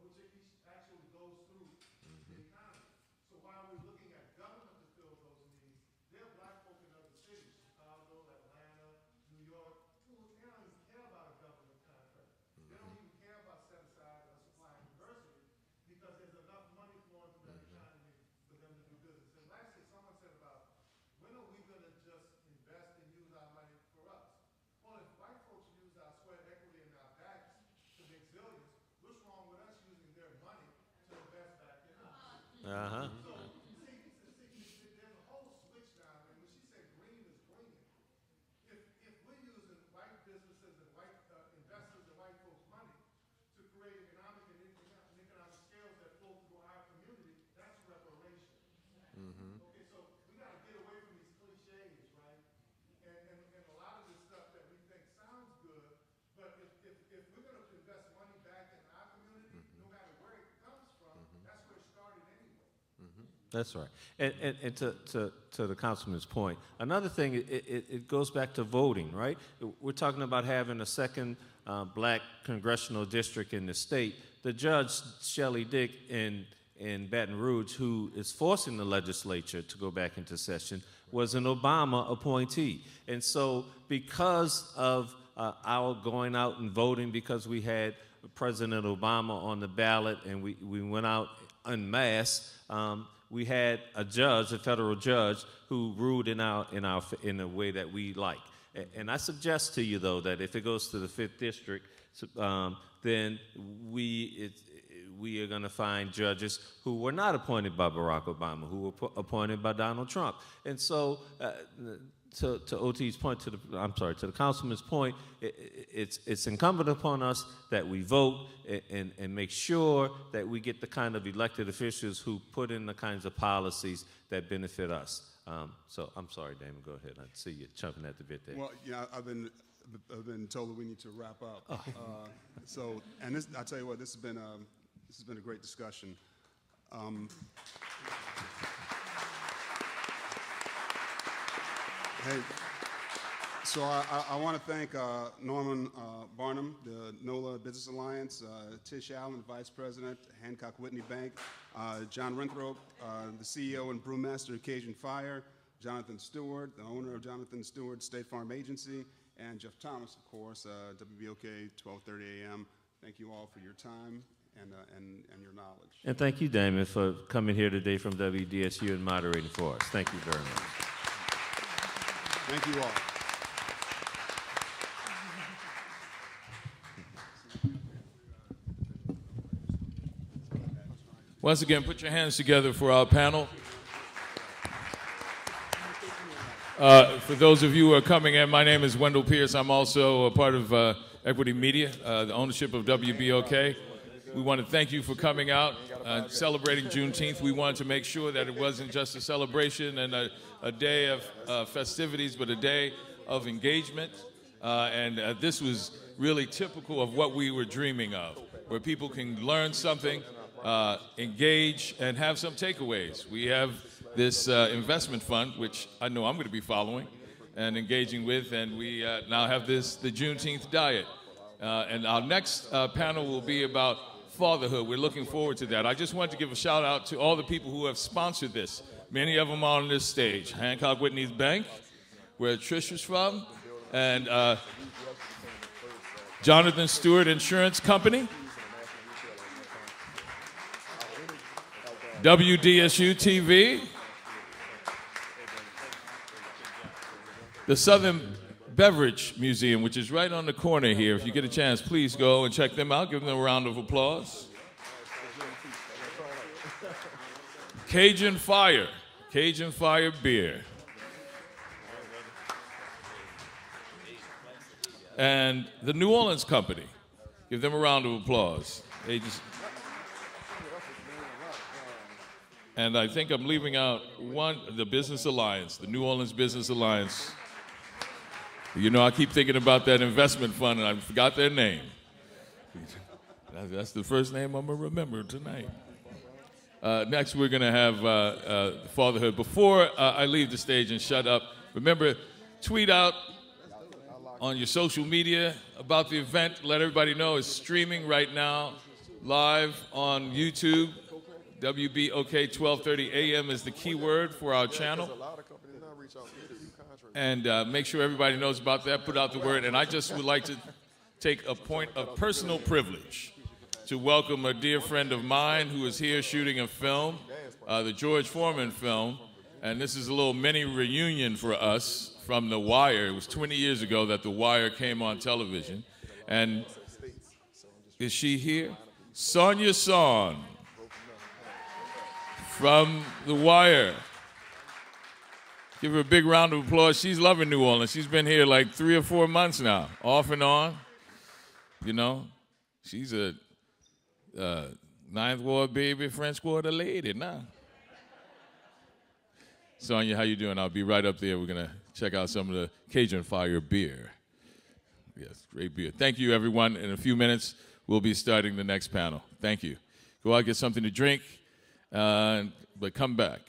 which it actually goes through the economy. So while we're looking at government to fill those needs, there are black folk in other cities, Chicago, Atlanta, New York, who they don't even care about a government contract. They don't even care about set aside or supplying diversity because there's enough money flowing through that economy for them to do business. And lastly, someone said about when That's right. And to the councilman's point, another thing, it goes back to voting, right? We're talking about having a second black congressional district in the state. The judge, Shelley Dick, in Baton Rouge, who is forcing the legislature to go back into session, was an Obama appointee. And so because of our going out and voting, because we had President Obama on the ballot and we went out en masse, we had a judge, a federal judge, who ruled in a way that we like. And I suggest to you, though, that if it goes to the 5th District, then we are going to find judges who were not appointed by Barack Obama, who were appointed by Donald Trump. And so, to OT's point, to the councilman's point, it's incumbent upon us that we vote and make sure that we get the kind of elected officials who put in the kinds of policies that benefit us. So I'm sorry, Damon, go ahead. I see you chomping at the bit there. Well, yeah, I've been told that we need to wrap up. Oh. And I tell you what, this has been a great discussion. Hey, so I want to thank Norman Barnum, the NOLA Business Alliance, Tish Allen, Vice President, Hancock Whitney Bank, John Renthrope, the CEO and brewmaster of Cajun Fire, Jonathan Stewart, the owner of Jonathan Stewart State Farm Agency, and Jeff Thomas, of course, WBOK, 12:30 a.m. Thank you all for your time and your knowledge. And thank you, Damon, for coming here today from WDSU and moderating for us. Thank you very much. Thank you all. Once again, put your hands together for our panel. For those of you who are coming in, my name is Wendell Pierce. I'm also a part of Equity Media, the ownership of WBOK. We want to thank you for coming out, celebrating Juneteenth. We wanted to make sure that it wasn't just a celebration and a day of festivities, but a day of engagement. And this was really typical of what we were dreaming of, where people can learn something, engage, and have some takeaways. We have this investment fund, which I know I'm going to be following and engaging with, and we now have the Juneteenth diet. And our next panel will be about fatherhood. We're looking forward to that. I just want to give a shout out to all the people who have sponsored this. Many of them are on this stage. Hancock Whitney's Bank, where Trish is from, and Jonathan Stewart Insurance Company, WDSU TV, the Southern Beverage Museum, which is right on the corner here. If you get a chance, please go and check them out. Give them a round of applause. Cajun Fire beer. And the New Orleans Company. Give them a round of applause. And I think I'm leaving out the Business Alliance, the New Orleans Business Alliance. You know, I keep thinking about that investment fund, and I forgot their name. That's the first name I'm going to remember tonight. Next, we're going to have fatherhood. Before I leave the stage and shut up, remember, tweet out on your social media about the event. Let everybody know it's streaming right now, live on YouTube. WBOK 12:30 a.m. is the keyword for our channel. And make sure everybody knows about that, put out the word. And I just would like to take a point of personal privilege to welcome a dear friend of mine who is here shooting a film, the George Foreman film. And this is a little mini reunion for us from The Wire. It was 20 years ago that The Wire came on television. And is she here? Sonia Son from The Wire. Give her a big round of applause. She's loving New Orleans. She's been here like 3 or 4 months now, off and on. You know, she's a Ninth Ward baby, French Quarter lady now. Sonia, how you doing? I'll be right up there. We're going to check out some of the Cajun Fire beer. Yes, great beer. Thank you, everyone. In a few minutes, we'll be starting the next panel. Thank you. Go out, get something to drink. but come back.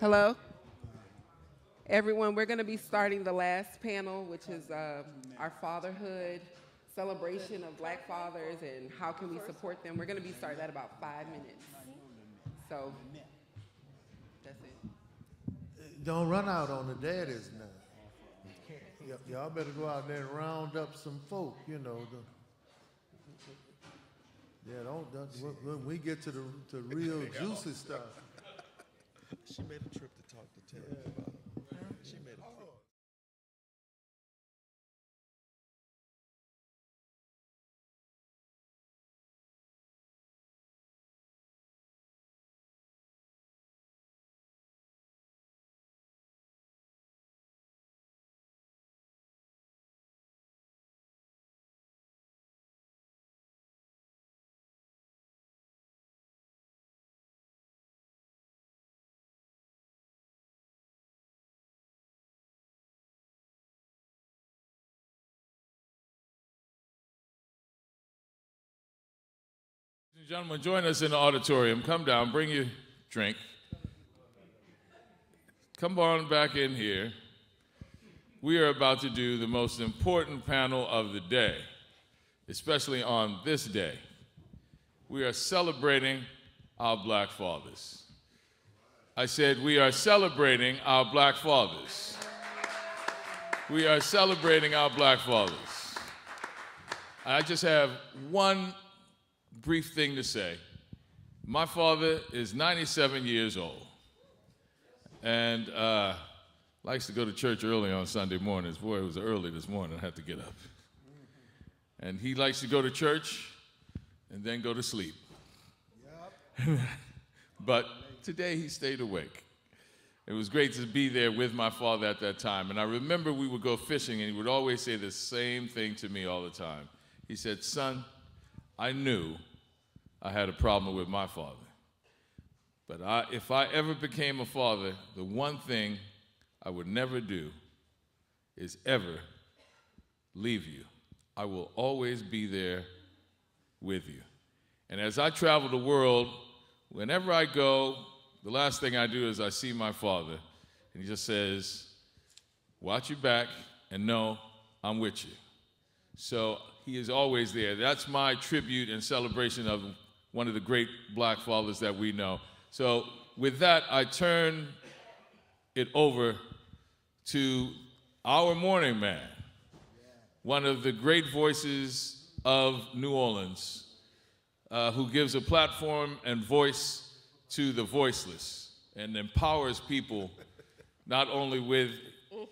Hello? Everyone, we're going to be starting the last panel, which is our fatherhood, celebration of black fathers, and how can we support them. We're going to be starting at about 5 minutes. So, that's it. Don't run out on the daddies now. Y'all better go out there and round up some folk, you know. When we get to the real juicy stuff. She made a trip to talk to Terry about it. She made a trip. Ladies and gentlemen, join us in the auditorium. Come down, bring your drink. Come on back in here. We are about to do the most important panel of the day, especially on this day. We are celebrating our black fathers. I said we are celebrating our black fathers. We are celebrating our black fathers. I just have one brief thing to say. My father is 97 years old and likes to go to church early on Sunday mornings. Boy, it was early this morning. I had to get up. And he likes to go to church and then go to sleep. Yep. But today he stayed awake. It was great to be there with my father at that time. And I remember we would go fishing and he would always say the same thing to me all the time. He said, "Son, I knew I had a problem with my father. But if I ever became a father, the one thing I would never do is ever leave you. I will always be there with you." And as I travel the world, whenever I go, the last thing I do is I see my father, and he just says, "Watch your back and know I'm with you." So he is always there. That's my tribute and celebration of one of the great black fathers that we know. So with that, I turn it over to our morning man, one of the great voices of New Orleans, who gives a platform and voice to the voiceless and empowers people not only with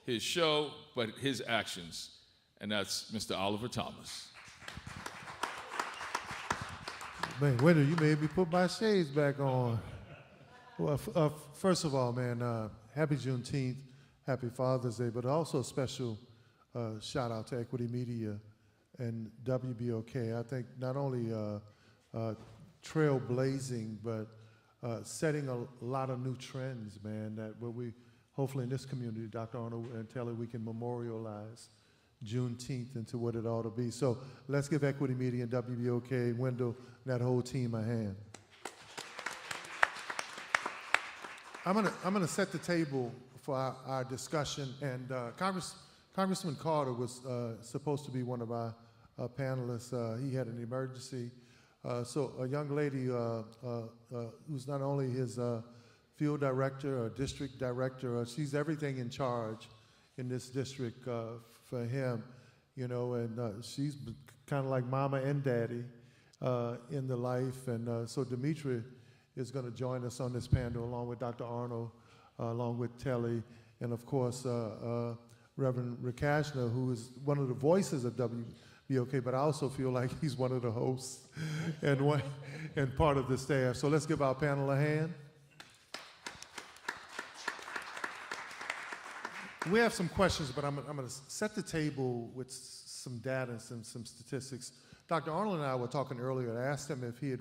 his show, but his actions. And that's Mr. Oliver Thomas. Man, Wendell, you made me put my shades back on. Well, first of all, man, happy Juneteenth, happy Father's Day, but also a special shout out to Equity Media and WBOK. I think not only trailblazing, but setting a lot of new trends, man, that where we, hopefully in this community, Dr. Arnold and Telly, we can memorialize Juneteenth into what it ought to be. So let's give Equity Media and WBOK, Wendell, and that whole team a hand. I'm gonna set the table for our discussion, and Congressman Carter was supposed to be one of our panelists. He had an emergency. So a young lady who's not only his field director or district director, she's everything in charge in this district for him, you know, and she's kind of like mama and daddy in the life. And so Demetri is going to join us on this panel along with Dr. Arnold, along with Telly, and of course Reverend Rakashna, who is one of the voices of WBOK, but I also feel like he's one of the hosts and part of the staff. So let's give our panel a hand. We have some questions, but I'm going to set the table with some data and some statistics. Dr. Arnold and I were talking earlier. I asked him if he had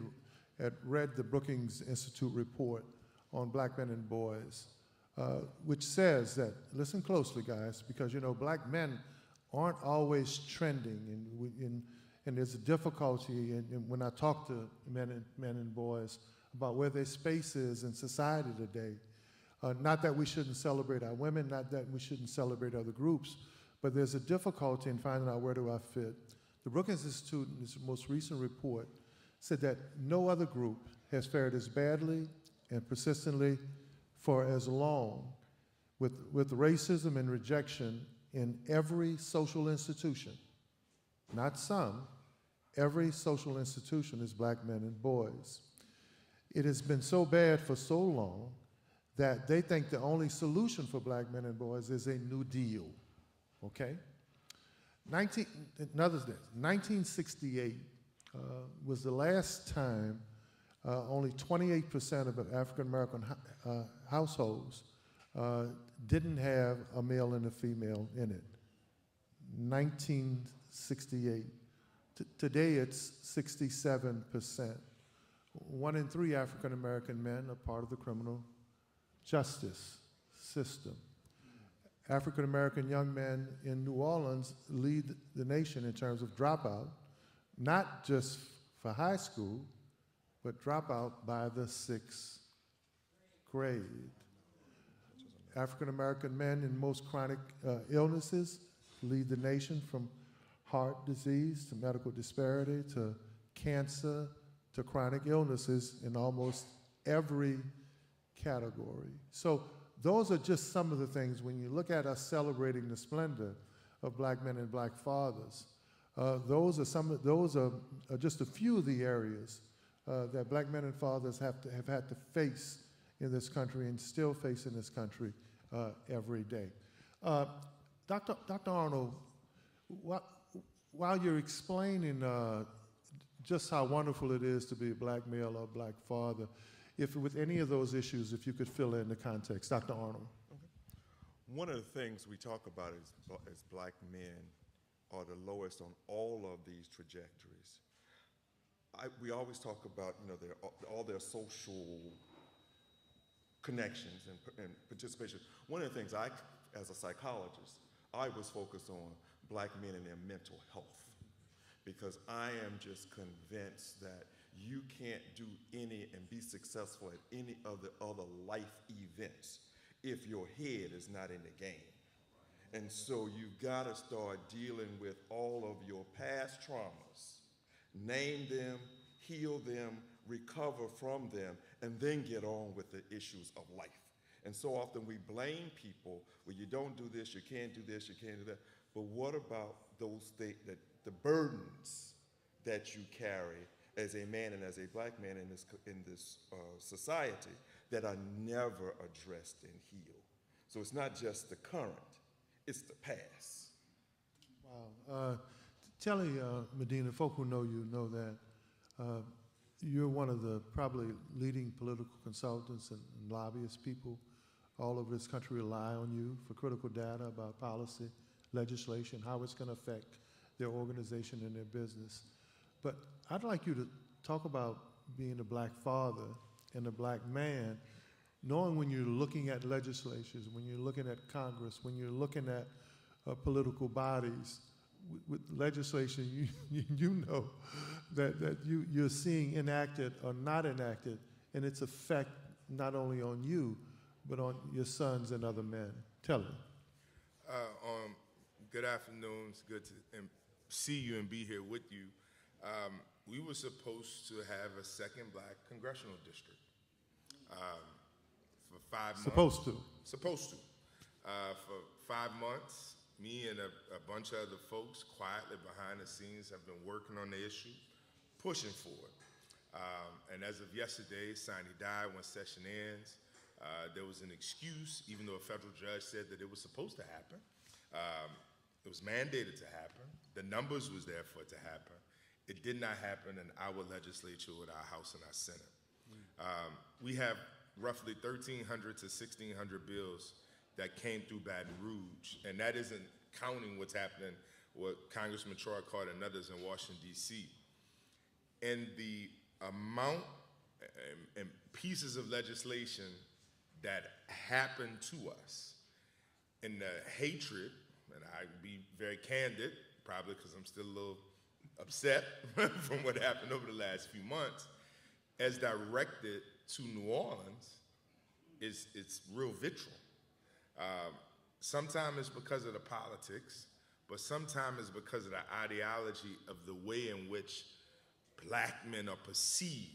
read the Brookings Institute report on black men and boys, which says that, listen closely, guys, because, you know, black men aren't always trending, and there's a difficulty when I talk to men and boys about where their space is in society today. Not that we shouldn't celebrate our women, not that we shouldn't celebrate other groups, but there's a difficulty in finding out where do I fit. The Brookings Institute, in its most recent report, said that no other group has fared as badly and persistently for as long with racism and rejection in every social institution. Not some, every social institution is black men and boys. It has been so bad for so long that they think the only solution for black men and boys is a New Deal, okay? 1968 was the last time only 28% of African American households didn't have a male and a female in it. 1968. Today it's 67%. 1 in 3 African American men are part of the criminal justice system. African American young men in New Orleans lead the nation in terms of dropout, not just for high school, but dropout by the 6th grade. African American men in most chronic illnesses lead the nation, from heart disease to medical disparity to cancer to chronic illnesses in almost every category. So those are just some of the things. When you look at us celebrating the splendor of black men and black fathers, those are just a few of the areas that black men and fathers have had to face in this country and still face in this country every day. Dr. Arnold, while you're explaining just how wonderful it is to be a black male or a black father, if with any of those issues, if you could fill in the context. Dr. Arnold. Okay. One of the things we talk about is black men are the lowest on all of these trajectories. We always talk about, you know, all their social connections and participation. One of the things as a psychologist, I was focused on black men and their mental health, because I am just convinced that you can't do any and be successful at any of the other life events if your head is not in the game. And so you've got to start dealing with all of your past traumas, name them, heal them, recover from them, and then get on with the issues of life. And so often we blame people, well, you don't do this, you can't do this, you can't do that. But what about those things, the burdens that you carry as a man and as a black man in this society that are never addressed and healed? So it's not just the current, it's the past. Wow. Telly Medina, folk who know you know that you're one of the probably leading political consultants and lobbyist people all over this country rely on you for critical data about policy, legislation, how it's going to affect their organization and their business. But I'd like you to talk about being a black father and a black man, knowing when you're looking at legislatures, when you're looking at Congress, when you're looking at political bodies, with legislation, you know that you're seeing enacted or not enacted, and its effect not only on you, but on your sons and other men. Tell them. Good afternoon. It's good to see you and be here with you. We were supposed to have a second black congressional district for 5 months. Supposed to. For 5 months, me and a bunch of other folks quietly behind the scenes have been working on the issue, pushing for it. And as of yesterday, Sonny died when session ends. There was an excuse, even though a federal judge said that it was supposed to happen. It was mandated to happen. The numbers was there for it to happen. It did not happen in our legislature with our House and our Senate. We have roughly 1,300 to 1,600 bills that came through Baton Rouge, and that isn't counting what's happening, what Congressman Troy Carter and others in Washington, D.C. And the amount and pieces of legislation that happened to us, and the hatred, and I can be very candid, probably because I'm still a little upset from what happened over the last few months, as directed to New Orleans, it's real vitriol. Sometimes it's because of the politics, but sometimes it's because of the ideology of the way in which black men are perceived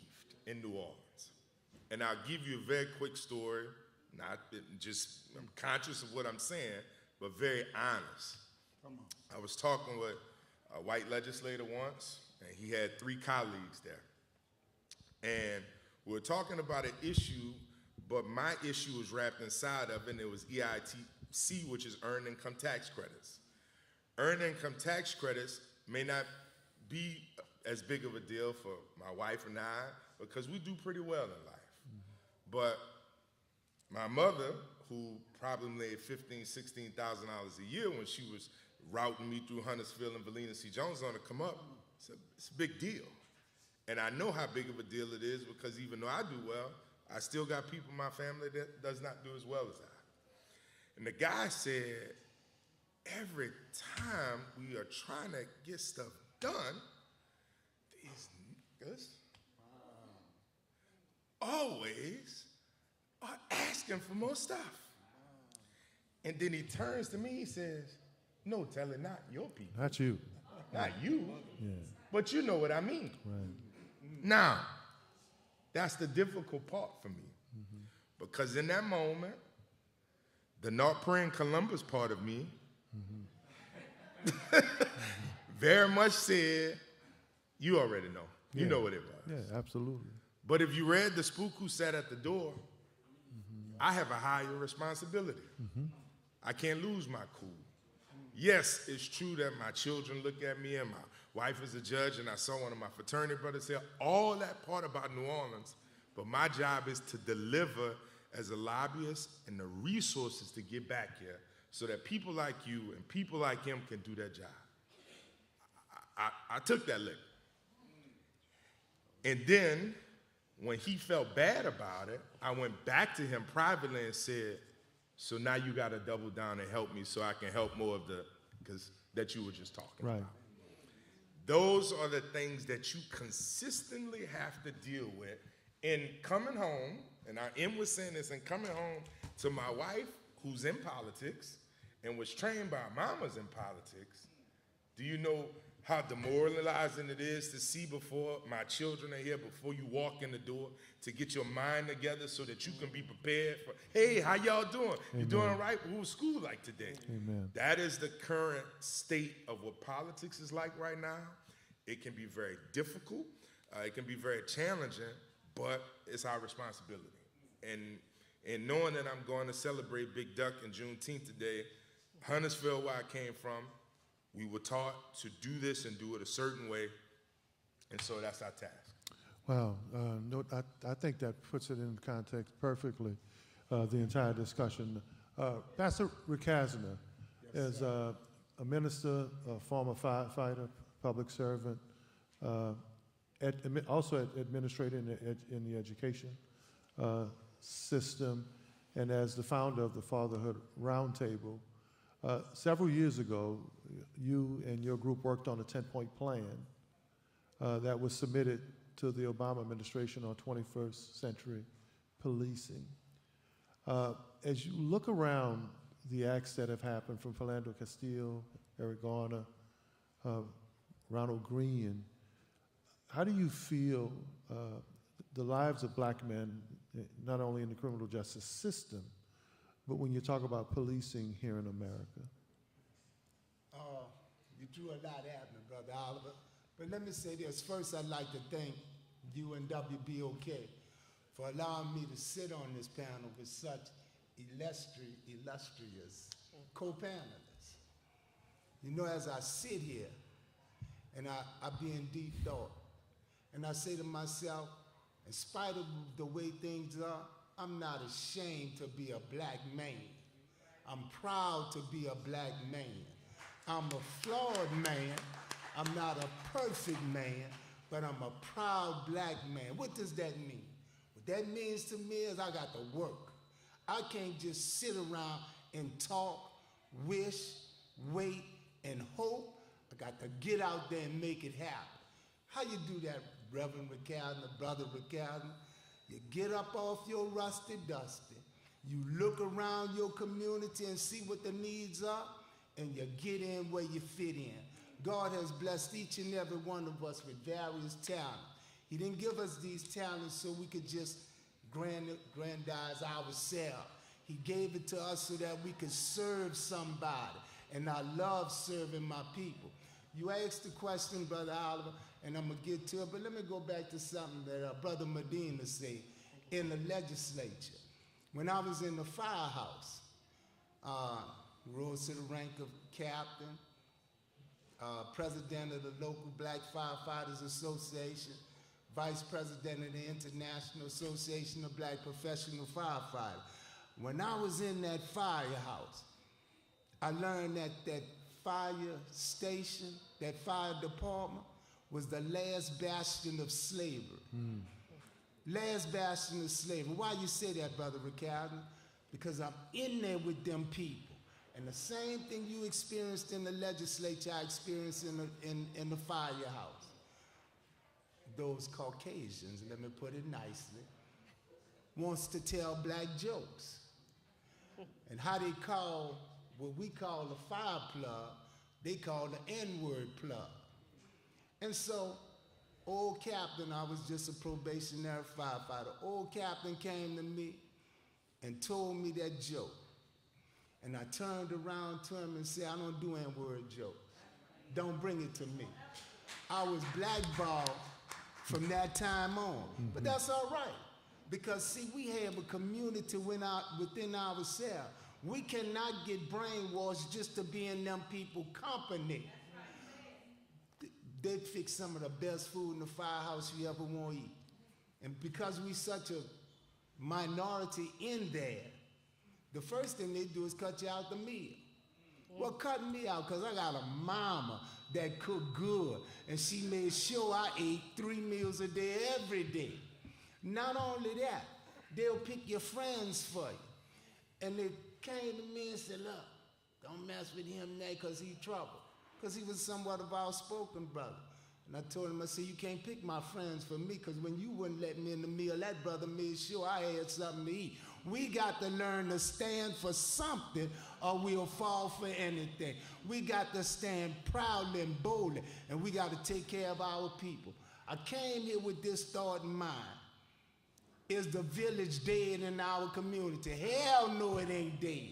in New Orleans. And I'll give you a very quick story, not just, I'm conscious of what I'm saying, but very honest. I was talking with a white legislator once, and he had 3 colleagues there. And we were talking about an issue, but my issue was wrapped inside of it, and it was EITC, which is Earned Income Tax Credits. Earned Income Tax Credits may not be as big of a deal for my wife and I, because we do pretty well in life. But my mother, who probably made $15,000, $16,000 a year when she was routing me through Huntersville and Valina C. Jones on to come up, it's a big deal. And I know how big of a deal it is because even though I do well, I still got people in my family that does not do as well as I. And the guy said, every time we are trying to get stuff done, these niggas always are asking for more stuff. And then he turns to me, he says, no, tell it not your people. Not you. Not you, Yeah. but you know what I mean. Right. Now, that's the difficult part for me. Because in that moment, the North Prairie Columbus part of me very much said, you already know. You know what it was. Yeah, absolutely. But if you read The Spook Who Sat at the Door, I have a higher responsibility. I can't lose my cool. Yes, it's true that my children look at me and my wife is a judge and I saw one of my fraternity brothers say all that part about New Orleans, but my job is to deliver as a lobbyist and the resources to get back here so that people like you and people like him can do their job. I took that lick. And then when he felt bad about it, I went back to him privately and said, so now you got to double down and help me so I can help more of the, because that you were just talking about. Those are the things that you consistently have to deal with. And coming home, and I end with saying this, and coming home to my wife, who's in politics, and was trained by mamas in politics, do you know how demoralizing it is to see before my children are here, before you walk in the door, to get your mind together so that you can be prepared for, hey, how y'all doing? Amen. You doing all right? What was school like today? Amen. That is the current state of what politics is like right now. It can be very difficult. It can be very challenging, but it's our responsibility. And knowing that I'm going to celebrate Big Duck and Juneteenth today, Huntersville, where I came from, we were taught to do this and do it a certain way, and so that's our task. Wow, no, I think that puts it in context perfectly, the entire discussion. Pastor Ricasna is a minister, a former firefighter, public servant, also administrator in the education system, and as the founder of the Fatherhood Roundtable. Several years ago, you and your group worked on a 10-point plan that was submitted to the Obama administration on 21st century policing. As you look around the acts that have happened from Philando Castile, Eric Garner, Ronald Green, how do you feel the lives of black men, not only in the criminal justice system, but when you talk about policing here in America? You threw a lot at me, Brother Oliver. But let me say this. First, I'd like to thank you and WBOK for allowing me to sit on this panel with such illustrious co-panelists. You know, as I sit here and I be in deep thought, and I say to myself, in spite of the way things are, I'm not ashamed to be a black man. I'm proud to be a black man. I'm a flawed man. I'm not a perfect man, but I'm a proud black man. What does that mean? What that means to me is I got to work. I can't just sit around and talk, wish, wait, and hope. I got to get out there and make it happen. How you do that Reverend McCartney, Brother McCartney. You get up off your rusty dusty. You look around your community and see what the needs are, and you get in where you fit in. God has blessed each and every one of us with various talents. He didn't give us these talents so we could just grandize ourselves. He gave it to us so that we could serve somebody. And I love serving my people. You asked the question, Brother Oliver, and I'm going to get to it, but let me go back to something that Brother Medina said in the legislature. When I was in the firehouse, rose to the rank of captain, president of the local Black Firefighters Association, vice president of the International Association of Black Professional Firefighters. When I was in that firehouse, I learned that that fire station, that fire department, was the last bastion of slavery. Last bastion of slavery. Why you say that, Brother Ricardo? Because I'm in there with them people. And the same thing you experienced in the legislature, I experienced in the firehouse. Those Caucasians, let me put it nicely, wants to tell black jokes. And how they call what we call a fire plug, they call the N-word plug. And so, old captain, I was just a probationary firefighter, old captain came to me and told me that joke. And I turned around to him and said, I don't do N-word jokes. Don't bring it to me. I was blackballed from that time on. But that's all right. Because, see, we have a community within ourselves. We cannot get brainwashed just to be in them people's company. They fix some of the best food in the firehouse you ever want to eat. And because we such a minority in there, the first thing they do is cut you out the meal. Well, cut me out because I got a mama that cooked good, and she made sure I ate 3 meals a day every day. Not only that, they'll pick your friends for you. And they came to me and said, look, don't mess with him now because he's trouble. Because he was somewhat of outspoken brother. And I told him, I said, you can't pick my friends for me because when you wouldn't let me in the meal, that brother made sure I had something to eat. We got to learn to stand for something or we'll fall for anything. We got to stand proudly and boldly, and we got to take care of our people. I came here with this thought in mind. Is the village dead in our community? Hell no, it ain't dead.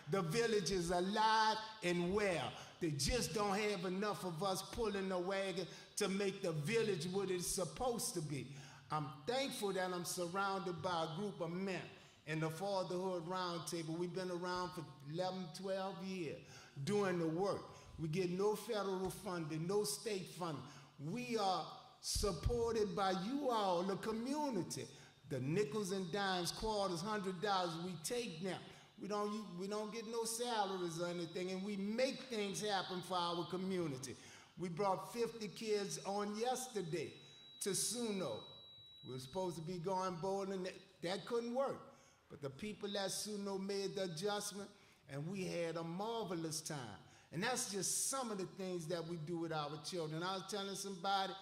The village is alive and well. They just don't have enough of us pulling the wagon to make the village what it's supposed to be. I'm thankful that I'm surrounded by a group of men in the Fatherhood Roundtable. We've been around for 11, 12 years doing the work. We get no federal funding, no state funding. We are supported by you all, the community. The nickels and dimes, quarters, $100 we take now. We don't get no salaries or anything, and we make things happen for our community. We brought 50 kids on yesterday to Suno. We were supposed to be going bowling. That couldn't work. But the people at Suno made the adjustment, and we had a marvelous time. And that's just some of the things that we do with our children. I was telling somebody,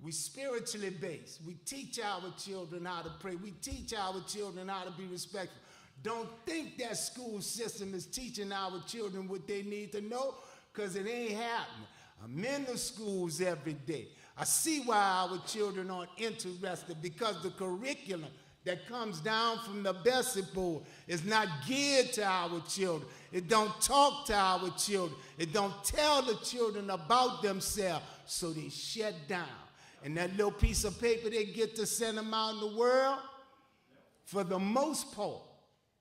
we spiritually based. We teach our children how to pray. We teach our children how to be respectful. Don't think that school system is teaching our children what they need to know, because it ain't happening. I'm in the schools every day. I see why our children aren't interested, because the curriculum that comes down from the Bessie board is not geared to our children. It don't talk to our children. It don't tell the children about themselves, so they shut down. And that little piece of paper they get to send them out in the world, for the most part,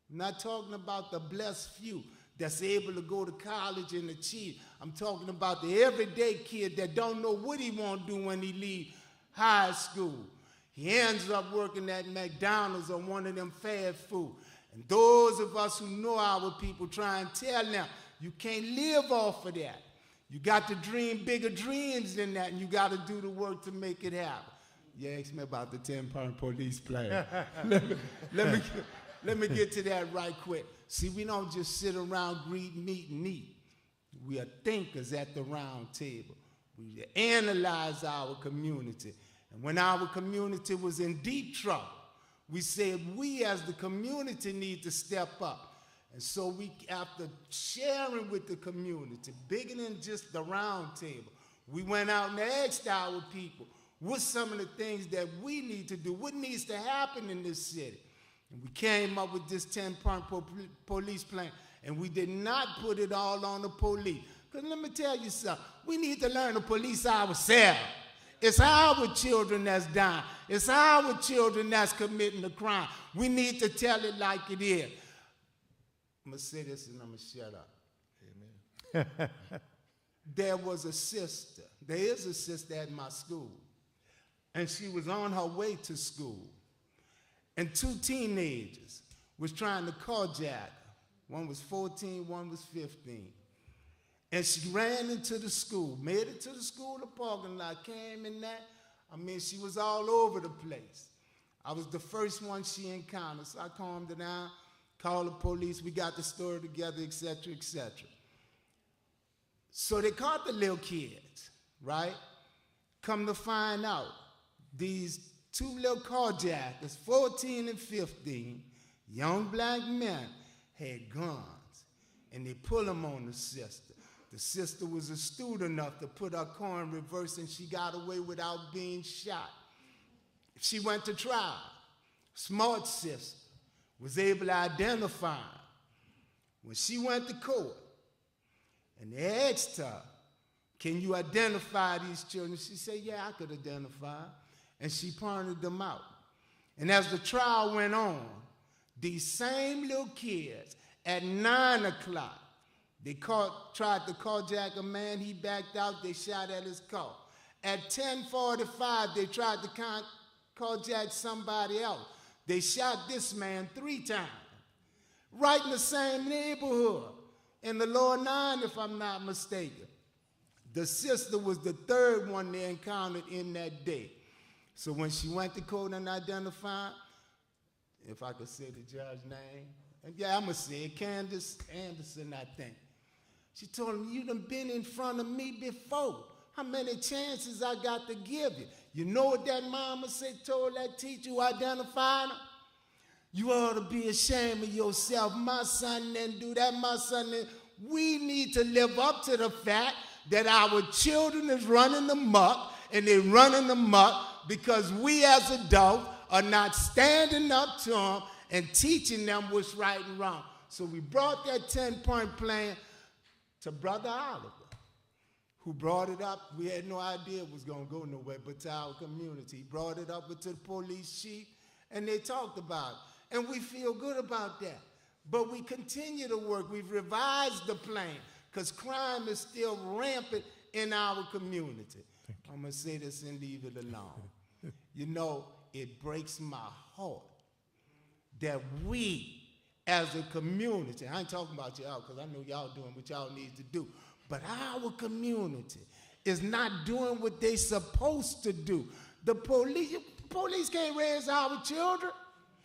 I'm not talking about the blessed few that's able to go to college and achieve. I'm talking about the everyday kid that don't know what he want to do when he leave high school. He ends up working at McDonald's or one of them fast food. And those of us who know our people try and tell them, you can't live off of that. You got to dream bigger dreams than that, and you got to do the work to make it happen. You asked me about the 10-pound police plan. Let me get to that right quick. See, we don't just sit around, greet, meet, and eat. We are thinkers at the round table. We analyze our community, And when our community was in deep trouble, we said we as the community need to step up. And so we, after sharing with the community, bigger than just the round table, we went out and asked our people, what's some of the things that we need to do? What needs to happen in this city? And we came up with this 10-point police plan. And we did not put it all on the police. Because let me tell you something. We need to learn to police ourselves. It's our children that's dying. It's our children that's committing the crime. We need to tell it like it is. I'm going to say this and I'm going to shut up. Amen. There was a sister. There is a sister at my school. And she was on her way to school. And two teenagers was trying to carjack her. One was 14, one was 15. And she ran into the school, made it to the school, the parking lot, came in that. I mean, she was all over the place. I was the first one she encountered, so I calmed her down, called the police, we got the story together, et cetera, et cetera. So they caught the little kids, right? Come to find out, these two little carjackers, 14 and 15, young black men, had guns, and they pulled them on the sister. The sister was astute enough to put her car in reverse, and she got away without being shot. She went to trial. Smart sister was able to identify her. When she went to court, and they asked her, can you identify these children? She said, yeah, I could identify. And she pointed them out. And as the trial went on, these same little kids at 9 o'clock, they tried to carjack a man, he backed out, they shot at his car. At 10:45, they tried to carjack somebody else. They shot this man 3 times, right in the same neighborhood, in the lower 9, if I'm not mistaken. The sister was the third one they encountered in that day. So when she went to court and identified, if I could say the judge's name, and yeah, I'm going to say it, Candace Anderson, I think. She told him, you done been in front of me before. How many chances I got to give you? You know what that mama said, told that teacher who identified him? You ought to be ashamed of yourself. My son didn't do that, my son didn't. We need to live up to the fact that our children is running amok, and they're running amok because we as adults are not standing up to them and teaching them what's right and wrong. So we brought that 10-point plan to Brother Oliver, who brought it up. We had no idea it was going to go nowhere but to our community. He brought it up to the police chief, and they talked about it. And we feel good about that. But we continue to work. We've revised the plan because crime is still rampant in our community. I'm going to say this and leave it alone. You know, it breaks my heart that we as a community, I ain't talking about y'all because I know y'all doing what y'all need to do, but our community is not doing what they supposed to do. The police can't raise our children.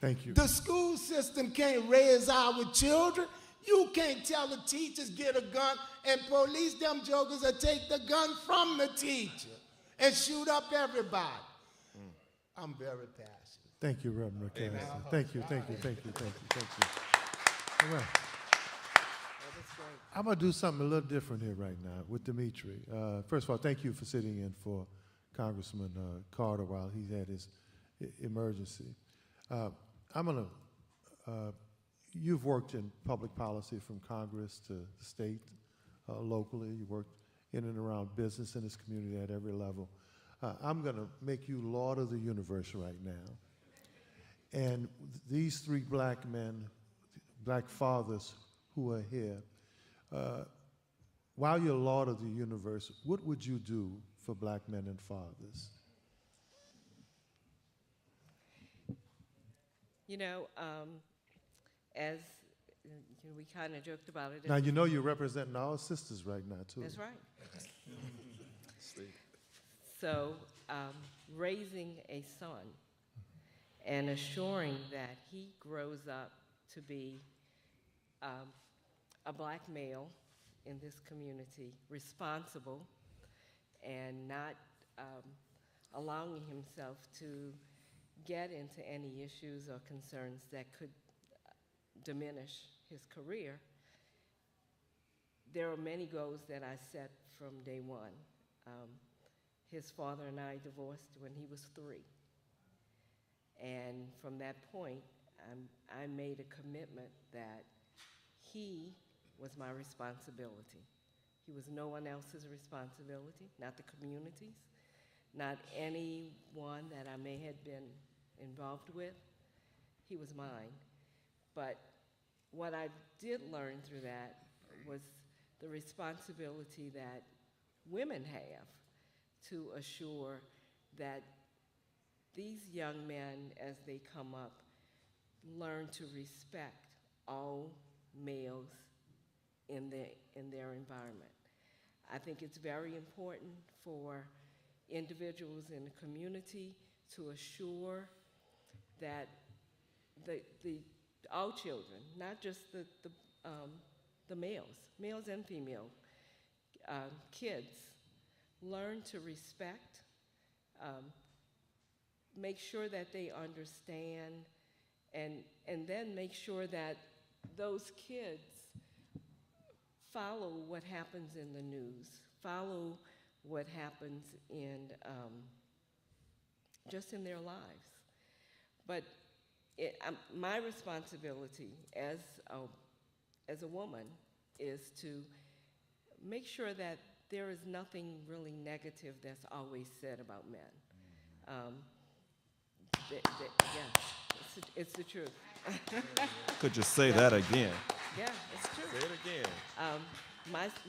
Thank you. The school system can't raise our children. You can't tell the teachers get a gun and police them jokers or take the gun from the teacher and shoot up everybody. I'm very passionate. Thank you, Reverend Cassidy. Thank you, thank you, thank you, thank you, thank you. All right. I'm going to do something a little different here right now with Dimitri. First of all, thank you for sitting in for Congressman Carter while he had his emergency. You've worked in public policy from Congress to the state, locally. You worked in and around business in this community at every level. I'm going to make you Lord of the universe right now. And these 3 black men, black fathers who are here, while you're Lord of the universe, what would you do for black men and fathers? You know, as we kind of joked about it. Now, you know you're representing all sisters right now, too. That's right. So, raising a son and assuring that he grows up to be a black male in this community, responsible and not allowing himself to get into any issues or concerns that could diminish his career. There are many goals that I set from day one. His father and I divorced when he was 3. And from that point, I made a commitment that he was my responsibility. He was no one else's responsibility, not the community's, not anyone that I may have been involved with. He was mine. But what I did learn through that was the responsibility that women have to assure that these young men, as they come up, learn to respect all males in their environment. I think it's very important for individuals in the community to assure that all children, not just the males and female kids, learn to respect, make sure that they understand, and then make sure that those kids follow what happens in the news, follow what happens in just in their lives. But my responsibility as a woman is to make sure that there is nothing really negative that's always said about men. Yeah, it's the truth. Could you say that again? Yeah, it's true. Say it again.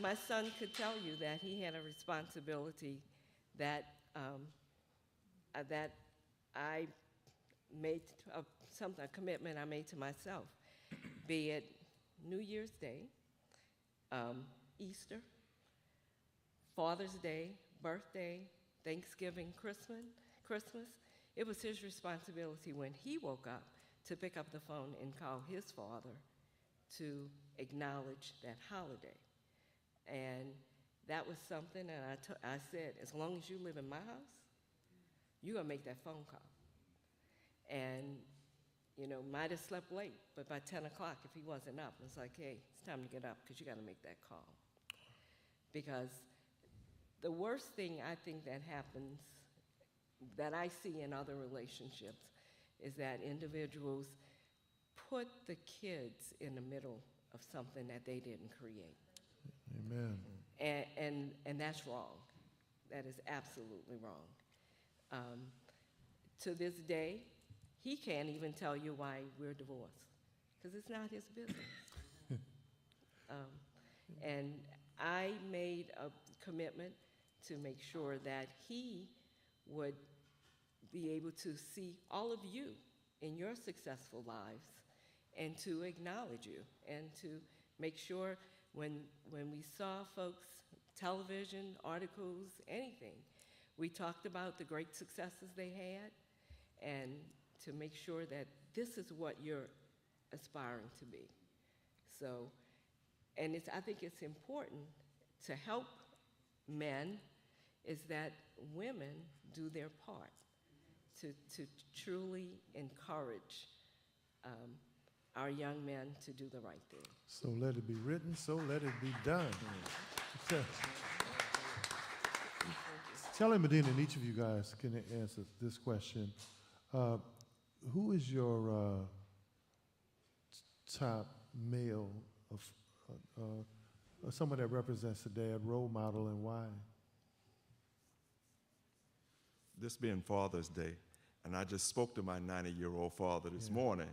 My son could tell you that he had a responsibility that that I made a commitment I made to myself, be it New Year's Day, Easter, Father's Day, birthday, Thanksgiving, Christmas. It was his responsibility when he woke up to pick up the phone and call his father to acknowledge that holiday. And that was something that I said, as long as you live in my house, you're gonna make that phone call. And, might have slept late, but by 10 o'clock, if he wasn't up, it was like, hey, it's time to get up because you gotta make that call. Because the worst thing I think that happens, that I see in other relationships, is that individuals put the kids in the middle of something that they didn't create. Amen. And that's wrong. That is absolutely wrong. To this day, he can't even tell you why we're divorced, because it's not his business. And I made a commitment to make sure that he would be able to see all of you in your successful lives and to acknowledge you and to make sure when we saw folks, television, articles, anything, we talked about the great successes they had and to make sure that this is what you're aspiring to be. So, and I think it's important to help men is that women do their part to truly encourage our young men to do the right thing. So let it be written, so let it be done. Telly Medina, and each of you guys can answer this question. Who is your top male of someone that represents the dad role model, and why? This being Father's Day, and I just spoke to my 90-year-old father this morning,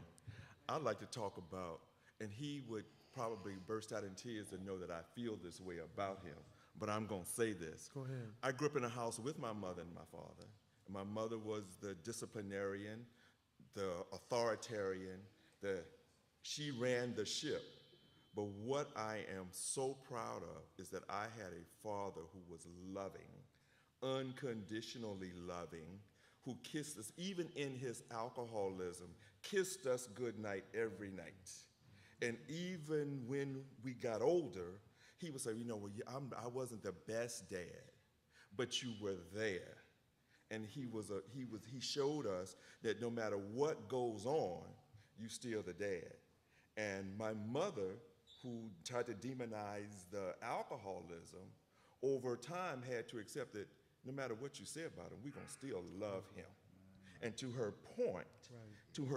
I'd like to talk about, and he would probably burst out in tears to know that I feel this way about him, but I'm going to say this. Go ahead. I grew up in a house with my mother and my father. My mother was the disciplinarian, the authoritarian, she ran the ship. But what I am so proud of is that I had a father who was loving, unconditionally loving, who kissed us, even in his alcoholism, kissed us goodnight every night. And even when we got older, he would say, I wasn't the best dad, but you were there. and he showed us that no matter what goes on, you still the dad. And my mother, who tried to demonize the alcoholism, over time had to accept that no matter what you say about him, we're gonna still love him. And to her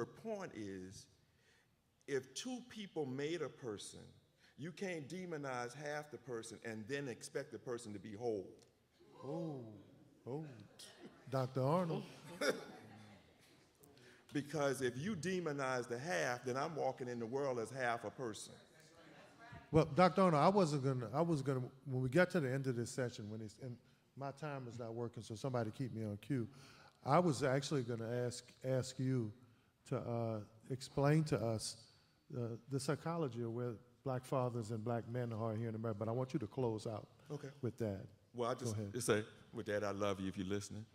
point is, if two people made a person, you can't demonize half the person and then expect the person to be whole. Oh, Dr. Arnold. Because if you demonize the half, then I'm walking in the world as half a person. Well, Dr. Arnold, I was gonna, when we get to the end of this session, and my time is not working, so somebody keep me on cue. I was actually gonna ask you to explain to us the psychology of where black fathers and black men are here in America, but I want you to close out with that. Well, I just say, with that, I love you if you're listening.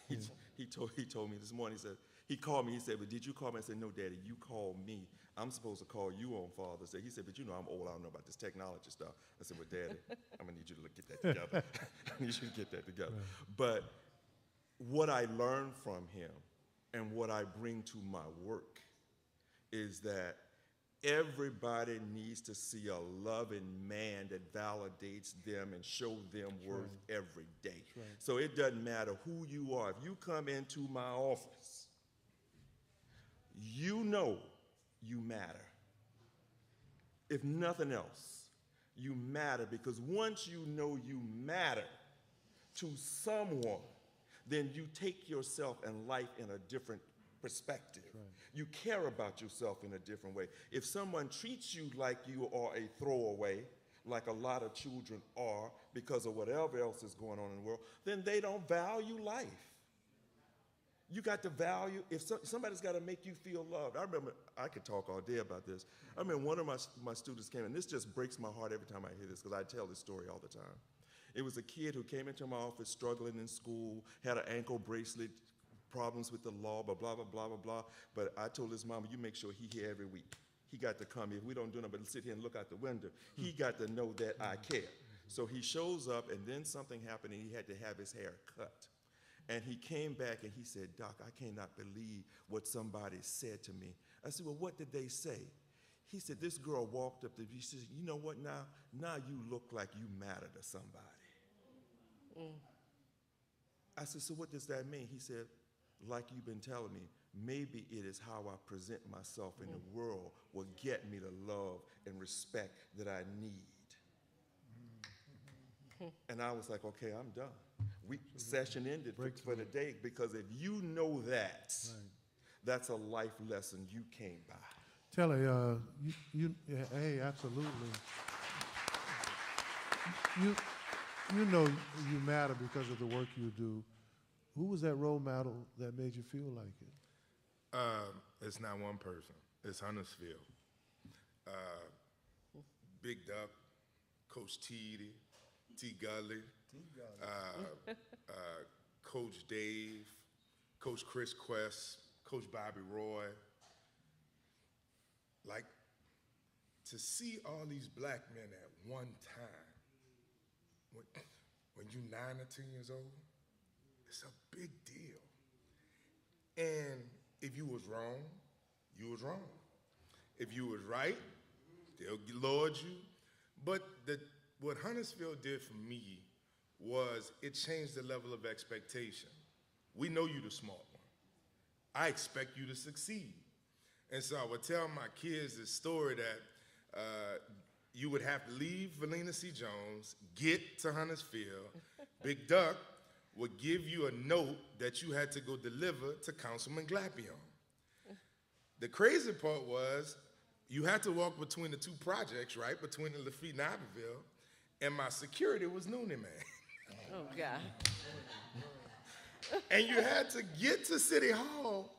He told me this morning, he called me, he said, but did you call me? I said, no, Daddy, you called me. I'm supposed to call you on Father's Day. He said, but you know I'm old, I don't know about this technology stuff. I said, well, Daddy, I'm gonna need you to get that together. I need you to get that together. But what I learned from him and what I bring to my work is that everybody needs to see a loving man that validates them and show them worth every day. So it doesn't matter who you are. If you come into my office, you know you matter. If nothing else, you matter, because once you know you matter to someone, then you take yourself and life in a different perspective. You care about yourself in a different way. If someone treats you like you are a throwaway, like a lot of children are because of whatever else is going on in the world, then they don't value life. You got to value, if somebody's got to make you feel loved. I remember, I could talk all day about this. I remember one of my students came, and this just breaks my heart every time I hear this, because I tell this story all the time. It was a kid who came into my office struggling in school, had an ankle bracelet, problems with the law, blah, blah, blah, blah, blah, blah. But I told his mama, you make sure he here every week. He got to come here. We don't do nothing but sit here and look out the window. He got to know that I care. So he shows up, and then something happened, and he had to have his hair cut. And he came back, and he said, Doc, I cannot believe what somebody said to me. I said, well, what did they say? He said, this girl walked up to me. She said, you know what now? Now you look like you matter to somebody. I said, so what does that mean? He said, like you've been telling me, maybe it is how I present myself in the world will get me the love and respect that I need. And I was like, okay, I'm done. Session ended for the day, because if you know that, that's a life lesson you came by. Telly, hey, absolutely. You know you matter because of the work you do. Who was that role model that made you feel like it? It's not one person. It's Huntersville. Big Duck, Coach T Gully, Coach Dave, Coach Chris Quest, Coach Bobby Roy. Like, to see all these black men at one time, when you're 9 or 10 years old, it's a big deal. And if you was wrong, you was wrong. If you was right, they'll laud you. But what Huntersville did for me was it changed the level of expectation. We know you're the smart one. I expect you to succeed. And so I would tell my kids this story that you would have to leave Valina C. Jones, get to Huntersville. Big Duck would give you a note that you had to go deliver to Councilman Glapion. The crazy part was you had to walk between the two projects, right, between the Lafitte and Iberville, and my security was Noonie Man. Oh, God. And you had to get to City Hall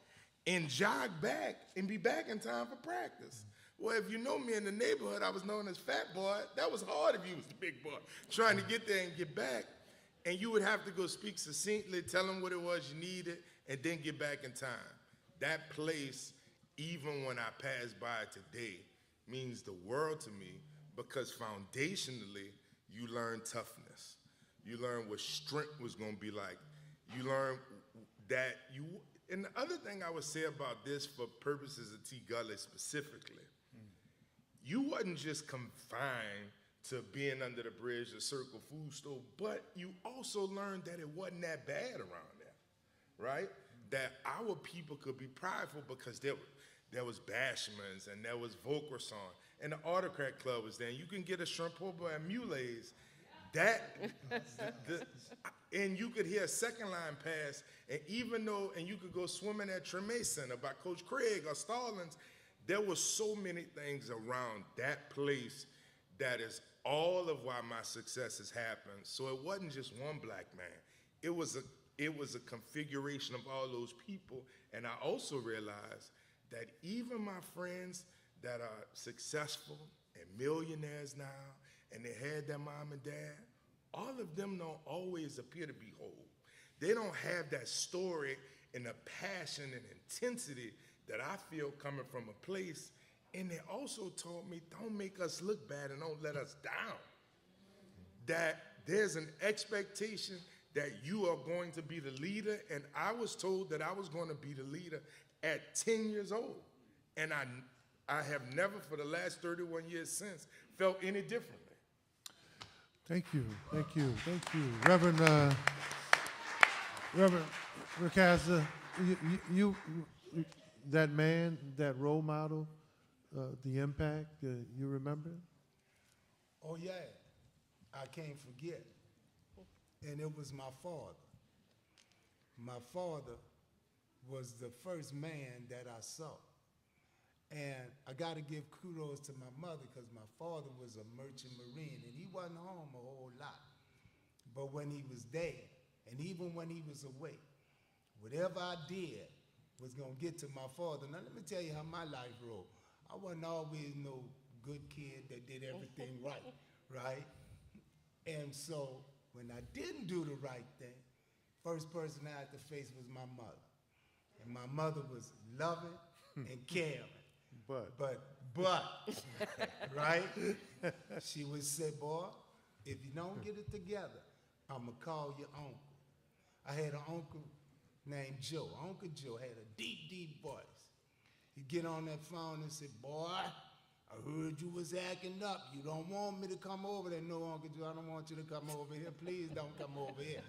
and jog back and be back in time for practice. Well, if you know me in the neighborhood, I was known as Fat Boy. That was hard if you was the big boy, trying to get there and get back. And you would have to go speak succinctly, tell them what it was you needed, and then get back in time. That place, even when I pass by today, means the world to me, because foundationally, you learn toughness. You learn what strength was gonna be like. You learn that you, and the other thing I would say about this for purposes of T. Gully specifically, you wasn't just confined to being under the bridge, the Circle Food Store, but you also learned that it wasn't that bad around there, right? That our people could be prideful because there was Bashman's and there was Volkerson and the Autocrat Club was there. And you can get a shrimp hobo at Mulet's. And you could hear a second line pass, and and you could go swimming at Treme Center by Coach Craig or Stallings. There were so many things around that place that is all of why my success has happened. So it wasn't just one black man. It was a configuration of all those people. And I also realized that even my friends that are successful and millionaires now, and they had their mom and dad, all of them don't always appear to be whole. They don't have that story and the passion and intensity that I feel coming from a place. And they also taught me, don't make us look bad and don't let us down. That there's an expectation that you are going to be the leader, and I was told that I was going to be the leader at 10 years old. And I have never, for the last 31 years since, felt any differently. Thank you, thank you, thank you. Reverend Ricasa, you that man, that role model, the impact, you remember? Oh yeah, I can't forget. And it was my father. My father was the first man that I saw. And I got to give kudos to my mother because my father was a merchant marine and he wasn't home a whole lot. But when he was there, and even when he was away, whatever I did was going to get to my father. Now let me tell you how my life rolled. I wasn't always no good kid that did everything right, right? And so when I didn't do the right thing, first person I had to face was my mother. And my mother was loving and caring. But, right? She would say, boy, if you don't get it together, I'm going to call your uncle. I had an uncle named Joe. Uncle Joe had a deep, deep voice. He'd get on that phone and say, boy, I heard you was acting up. You don't want me to come over there. No, Uncle Joe, I don't want you to come over here. Please don't come over here.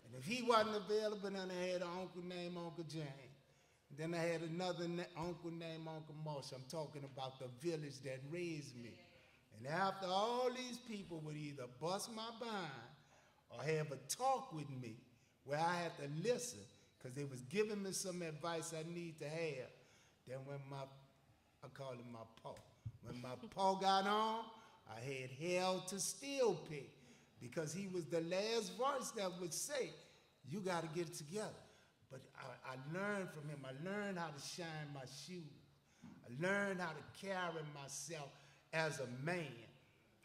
And if he wasn't available, then I had an uncle named Uncle James. Then I had another uncle named Uncle Marsh. I'm talking about the village that raised me. And after all these people would either bust my behind or have a talk with me where I had to listen because they was giving me some advice I need to have, then when I call him my paw. When my paw got on, I had hell to still pay because he was the last voice that would say, you got to get it together. But I learned from him. I learned how to shine my shoes. I learned how to carry myself as a man.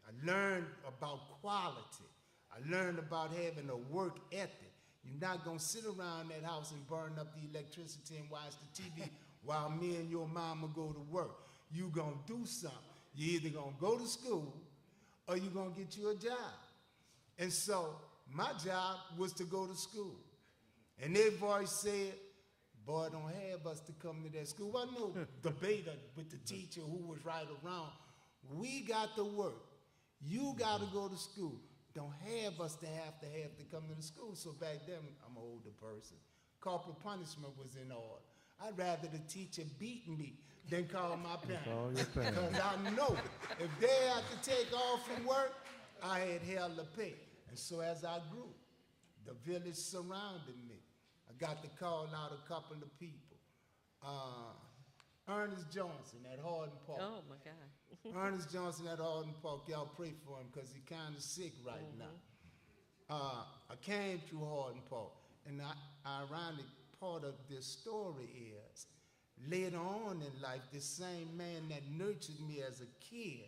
I learned about quality. I learned about having a work ethic. You're not going to sit around that house and burn up the electricity and watch the TV while me and your mama go to work. You're going to do something. You're either going to go to school or you're going to get you a job. And so my job was to go to school. And their voice said, boy, don't have us to come to that school. Wasn't no debate with the teacher who was right or wrong. We got to work. You got to go to school. Don't have us to come to the school. So back then, I'm an older person. Corporal punishment was in order. I'd rather the teacher beat me than call my parents. Because I know if they had to take off from work, I had hell to pay. And so as I grew, the village surrounded me. I got to call out a couple of people. Ernest Johnson at Hardin Park. Oh, my God. Ernest Johnson at Hardin Park. Y'all pray for him because he's kind of sick right now. I came through Hardin Park, and the ironic part of this story is later on in life, the same man that nurtured me as a kid,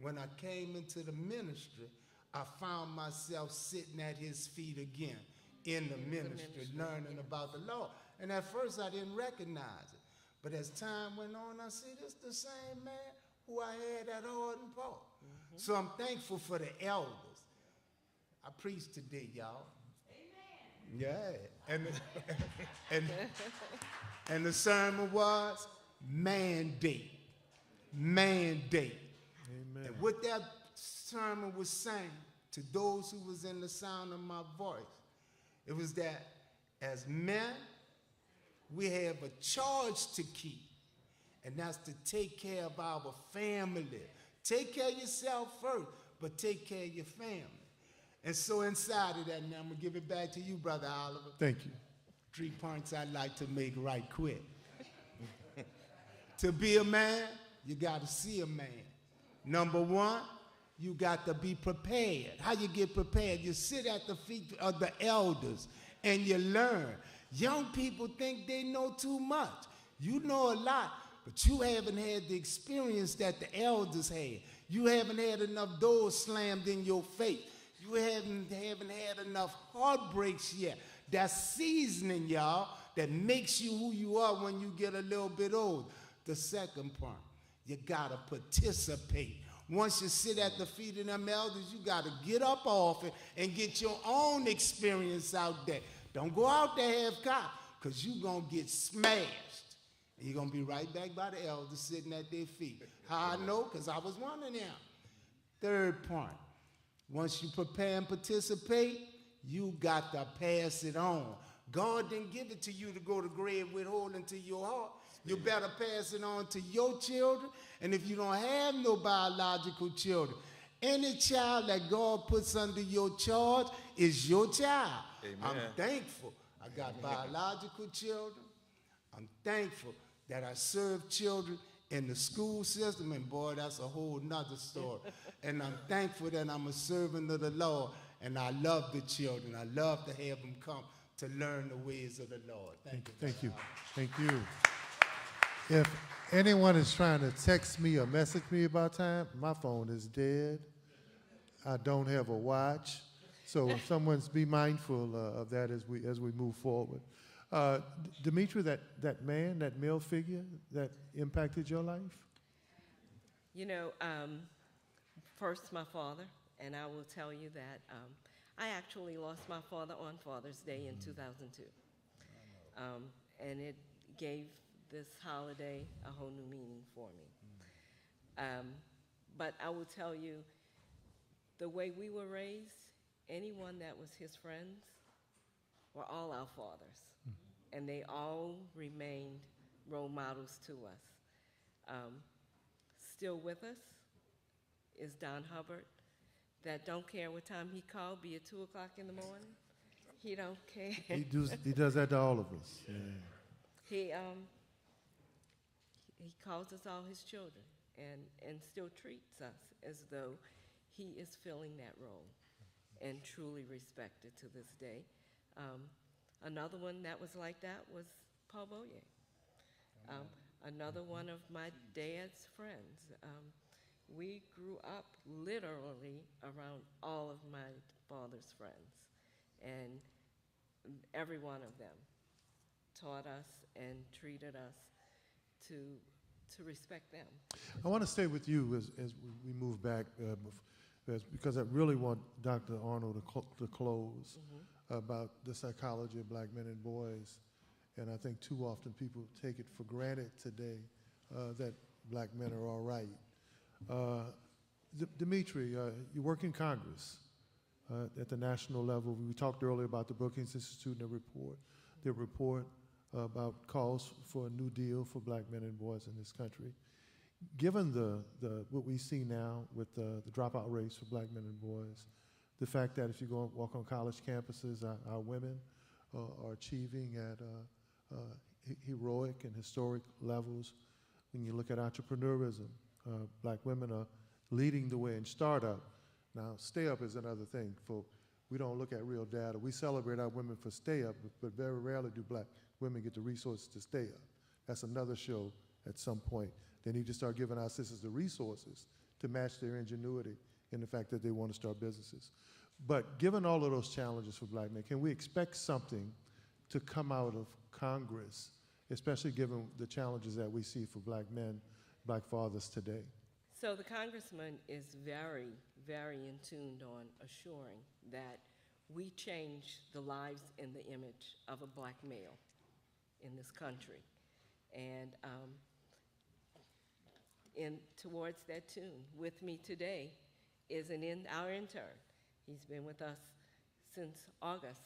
when I came into the ministry, I found myself sitting at his feet again in the ministry, learning about the Lord. And at first I didn't recognize it. But as time went on, I see this the same man who I had at Hardin Park. So I'm thankful for the elders. I preach today, y'all. Amen. Yeah, and and the sermon was mandate, mandate. Amen. And what that sermon was saying to those who was in the sound of my voice, it was that as men, we have a charge to keep, and that's to take care of our family. Take care of yourself first, but take care of your family. And so inside of that, now I'm going to give it back to you, Brother Oliver. Thank you. 3 points I'd like to make right quick. To be a man, you got to see a man. Number 1, you got to be prepared. How you get prepared? You sit at the feet of the elders and you learn. Young people think they know too much. You know a lot, but you haven't had the experience that the elders had. You haven't had enough doors slammed in your face. You haven't had enough heartbreaks yet. That's seasoning, y'all, that makes you who you are when you get a little bit old. The second part, you gotta participate. Once you sit at the feet of them elders, you gotta get up off it and get your own experience out there. Don't go out there half-cocked, because you're gonna get smashed. And you're gonna be right back by the elders sitting at their feet. How I know? Because I was one of them. Third point, once you prepare and participate, you got to pass it on. God didn't give it to you to go to grave with holding to your heart. You better pass it on to your children. And if you don't have no biological children, any child that God puts under your charge is your child. Amen. I'm thankful I got biological children. I'm thankful that I serve children in the school system, and boy, that's a whole nother story. And I'm thankful that I'm a servant of the Lord, and I love the children. I love to have them come to learn the ways of the Lord. Thank you. Thank you. Thank you. If anyone is trying to text me or message me about time, my phone is dead. I don't have a watch. So if someone's be mindful of that as we move forward. Dimitri, that man, that male figure that impacted your life? You know, first my father, and I will tell you that I actually lost my father on Father's Day in 2002. And it gave this holiday a whole new meaning for me. But I will tell you, the way we were raised, anyone that was his friends were all our fathers. And they all remained role models to us. Still with us is Don Hubbard, that don't care what time he called, be it 2 o'clock in the morning. He don't care. He does that to all of us. Yeah. He calls us all his children and still treats us as though he is filling that role and truly respected to this day. Another one that was like that was Paul Boyer. Another one of my dad's friends. We grew up literally around all of my father's friends, and every one of them taught us and treated us to respect them. I want to stay with you as we move back, because I really want Dr. Arnold to close about the psychology of black men and boys. And I think too often people take it for granted today that black men are all right. Dimitri, you work in Congress at the national level. We talked earlier about the Brookings Institute and their report about calls for a new deal for black men and boys in this country. Given what we see now with the dropout rates for black men and boys, the fact that if you go and walk on college campuses, our women are achieving at heroic and historic levels. When you look at entrepreneurism, black women are leading the way in startup. Now, stay up is another thing. We don't look at real data. We celebrate our women for stay up, but very rarely do black women get the resources to stay up. That's another show at some point. They need to start giving our sisters the resources to match their ingenuity in the fact that they want to start businesses. But given all of those challenges for black men, can we expect something to come out of Congress, especially given the challenges that we see for black men, black fathers today? So the congressman is very, very in tune on assuring that we change the lives and the image of a black male in this country. And towards that tune, with me today is our intern. He's been with us since August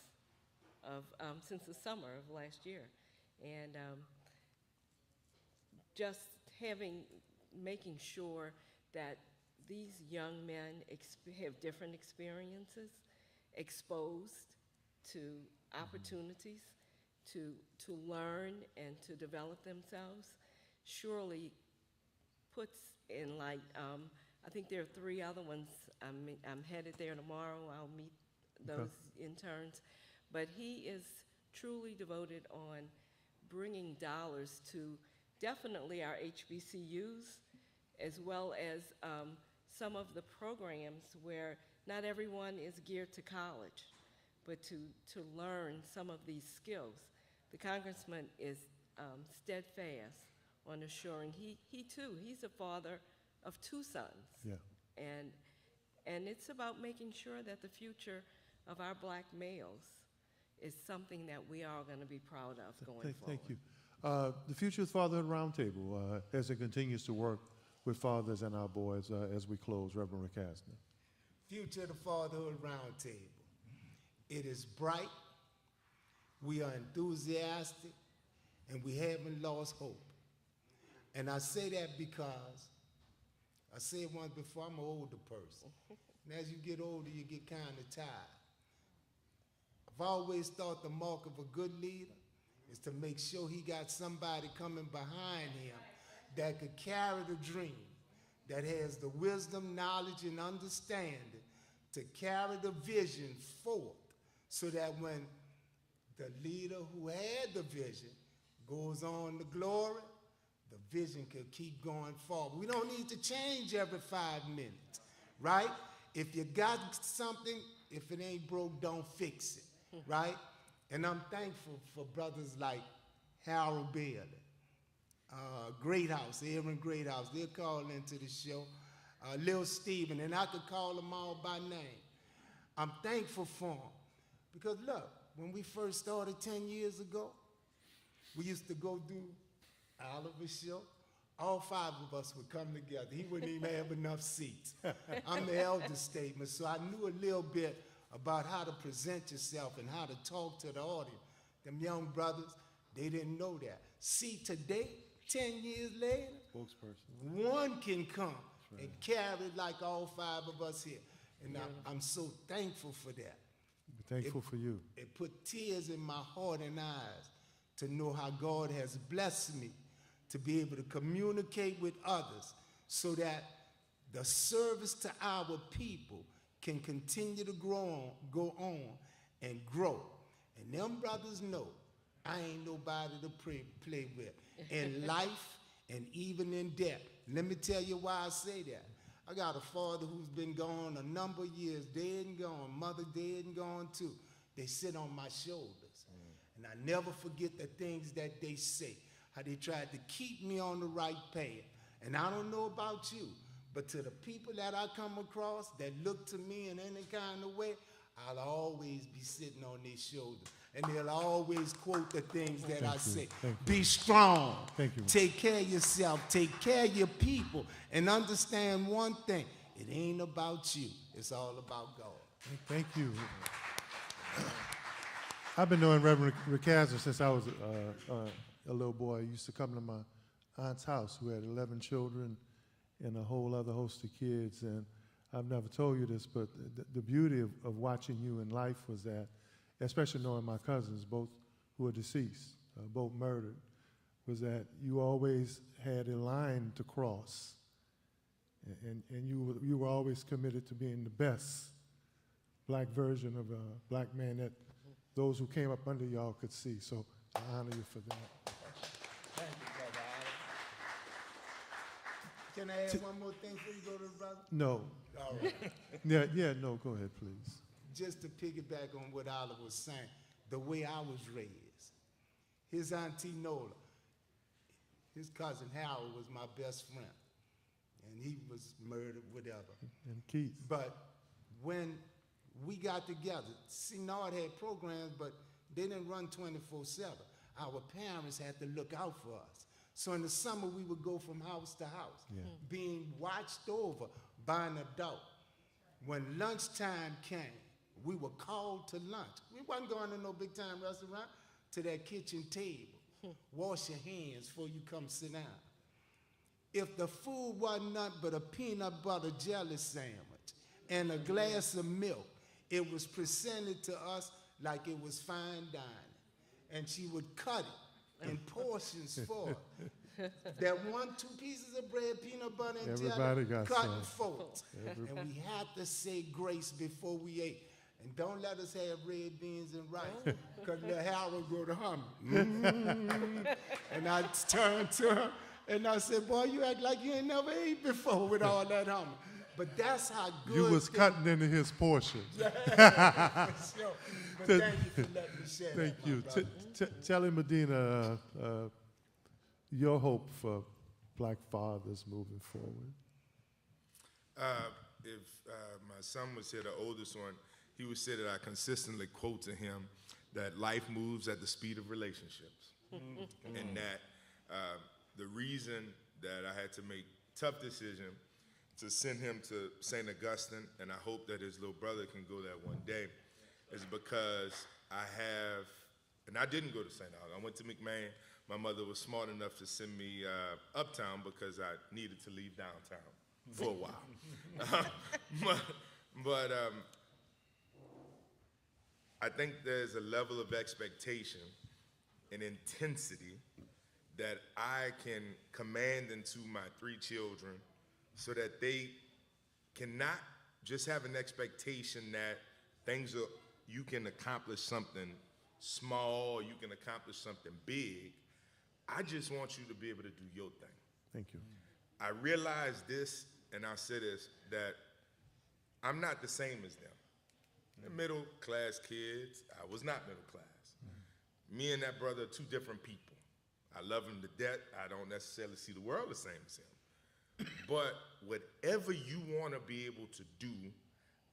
since the summer of last year. And just making sure that these young men have different experiences, exposed to opportunities to learn and to develop themselves, surely puts in light. I think there are 3 other ones. I'm headed there tomorrow. I'll meet those interns. But he is truly devoted on bringing dollars to definitely our HBCUs, as well as some of the programs where not everyone is geared to college, but to learn some of these skills. The congressman is steadfast on assuring he too, he's a father of 2 sons. Yeah. And it's about making sure that the future of our black males is something that we are going to be proud of going forward. Thank you. The Future Fatherhood Roundtable, as it continues to work with fathers and our boys as we close, Reverend Rick Asner. Future of the Fatherhood Roundtable. It is bright, we are enthusiastic, and we haven't lost hope. And I say that because, I said once before, I'm an older person. And as you get older, you get kind of tired. I've always thought the mark of a good leader is to make sure he got somebody coming behind him that could carry the dream, that has the wisdom, knowledge, and understanding to carry the vision forth, so that when the leader who had the vision goes on to glory, the vision can keep going forward. We don't need to change every 5 minutes, right? If you got something, if it ain't broke, don't fix it, right? And I'm thankful for brothers like Harold Bailey, Greathouse, Aaron Greathouse. They're calling into the show. Lil Steven, and I could call them all by name. I'm thankful for them. Because look, when we first started 10 years ago, we used to go do Oliver's show. All 5 of us would come together. He wouldn't even have enough seats. I'm the elder statesman, so I knew a little bit about how to present yourself and how to talk to the audience. Them young brothers, they didn't know that. See, today, 10 years later, one can come and carry like all 5 of us here. And I'm so thankful for that. Thankful for you. It put tears in my heart and eyes to know how God has blessed me to be able to communicate with others so that the service to our people can continue to go on and grow. And them brothers know I ain't nobody to play with in life and even in death. Let me tell you why I say that. I got a father who's been gone a number of years, dead and gone, mother dead and gone too. They sit on my shoulders. And I never forget the things that they say, how they tried to keep me on the right path. And I don't know about you, but to the people that I come across that look to me in any kind of way, I'll always be sitting on their shoulders. And they'll always quote the things that I say. Be strong. Thank you. Take care of yourself. Take care of your people. And understand one thing. It ain't about you. It's all about God. Thank you. I've been knowing Reverend Rick Asner since I was a little boy. I used to come to my aunt's house who had 11 children and a whole other host of kids. And I've never told you this, but the beauty of watching you in life was that, especially knowing my cousins, both who are deceased, both murdered, was that you always had a line to cross. And you were always committed to being the best black version of a black man that those who came up under y'all could see. So I honor you for that. Thank you, Brother Oliver. Can I add one more thing before you go to the brother? No. All right. Yeah, no, go ahead, please. Just to piggyback on what Oliver was saying, the way I was raised, his auntie Nola, his cousin Harold was my best friend, and he was murdered, whatever. And Keith. But when we got together. See, NARD had programs, but they didn't run 24/7. Our parents had to look out for us. So in the summer, we would go from house to house, being watched over by an adult. When lunchtime came, we were called to lunch. We wasn't going to no big-time restaurant, to that kitchen table. Wash your hands before you come sit down. If the food wasn't nothing but a peanut butter jelly sandwich and a glass of milk, it was presented to us like it was fine dining. And she would cut it in portions for it. That 1-2 pieces of bread, peanut butter, and Everybody jelly, got cut some. and fold. And we had to say grace before we ate. And don't let us have red beans and rice, because the Harold go to humming. And I turned to her, and I said, boy, you act like you ain't never ate before with all that humming. But that's how good You was cutting into his portion. Sure. But thank you for letting me share Thank that, you. my brother. Telly Medina, your hope for black fathers moving forward. If my son was here, the oldest one, he would say that I consistently quote to him that life moves at the speed of relationships. And that the reason that I had to make tough decision to send him to St. Augustine, and I hope that his little brother can go there one day, is because I have, and I didn't go to St. Augustine. I went to McMahon. My mother was smart enough to send me uptown because I needed to leave downtown for a while. But I think there's a level of expectation and intensity that I can command into my 3 children so that they cannot just have an expectation that things are, you can accomplish something small, you can accomplish something big. I just want you to be able to do your thing. Thank you. I realize this, and I'll say this, that I'm not the same as them. They're middle class kids. I was not middle class. Me and that brother are 2 different people. I love him to death. I don't necessarily see the world the same as him. But whatever you want to be able to do,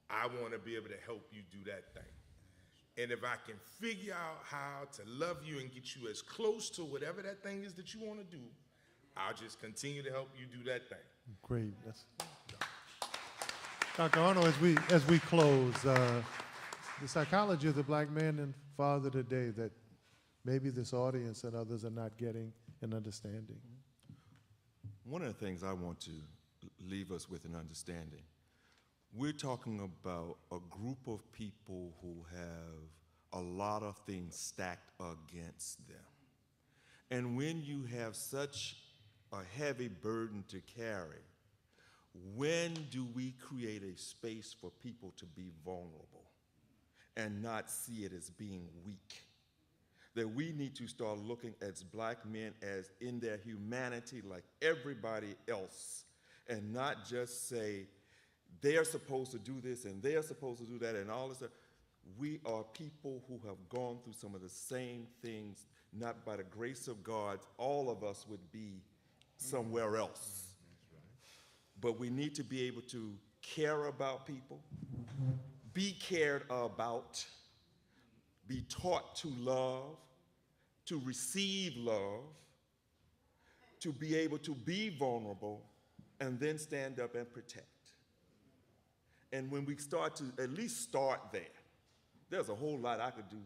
I want to be able to help you do that thing. And if I can figure out how to love you and get you as close to whatever that thing is that you want to do, I'll just continue to help you do that thing. Great. Dr. Arnold, as we close, the psychology of the black man and father today that maybe this audience and others are not getting and understanding. One of the things I want to leave us with an understanding, we're talking about a group of people who have a lot of things stacked against them. And when you have such a heavy burden to carry, when do we create a space for people to be vulnerable and not see it as being weak? That we need to start looking at black men as in their humanity like everybody else, and not just say they're supposed to do this and they're supposed to do that and all this stuff. We are people who have gone through some of the same things. Not by the grace of God, all of us would be somewhere else. But we need to be able to care about people, be cared about, be taught to love, to receive love, to be able to be vulnerable, and then stand up and protect. And when we start to at least start there, there's a whole lot I could do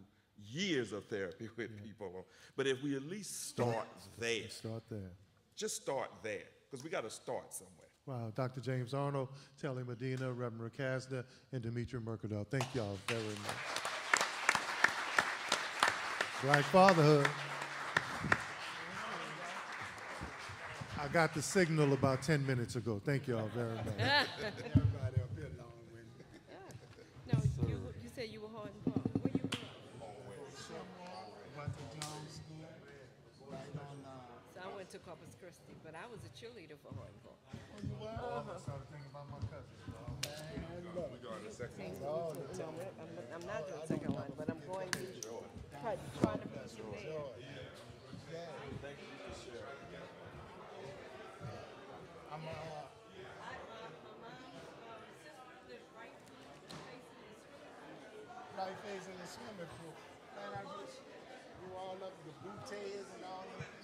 years of therapy with people on. But if we at least start there. Start there. Just start there, because we got to start somewhere. Wow, Dr. James Arnold, Telly Medina, Reverend Rakasda, and Demetri Mercadal. Thank y'all very much. Black fatherhood. I got the signal about 10 minutes ago. Thank y'all very much. Everybody up here long-winded. No, you said you were Horton Park. Where you from? Went to Jones School, right on, So I went to Corpus Christi, but I was a cheerleader for Horton Park. I started thinking about my cousin. We go on the second one. I'm not doing the second one, but I'm going to try to put you there. Thank you for sharing. I'm face in the swimming pool. Man, I just grew all up the bouteilles and all that.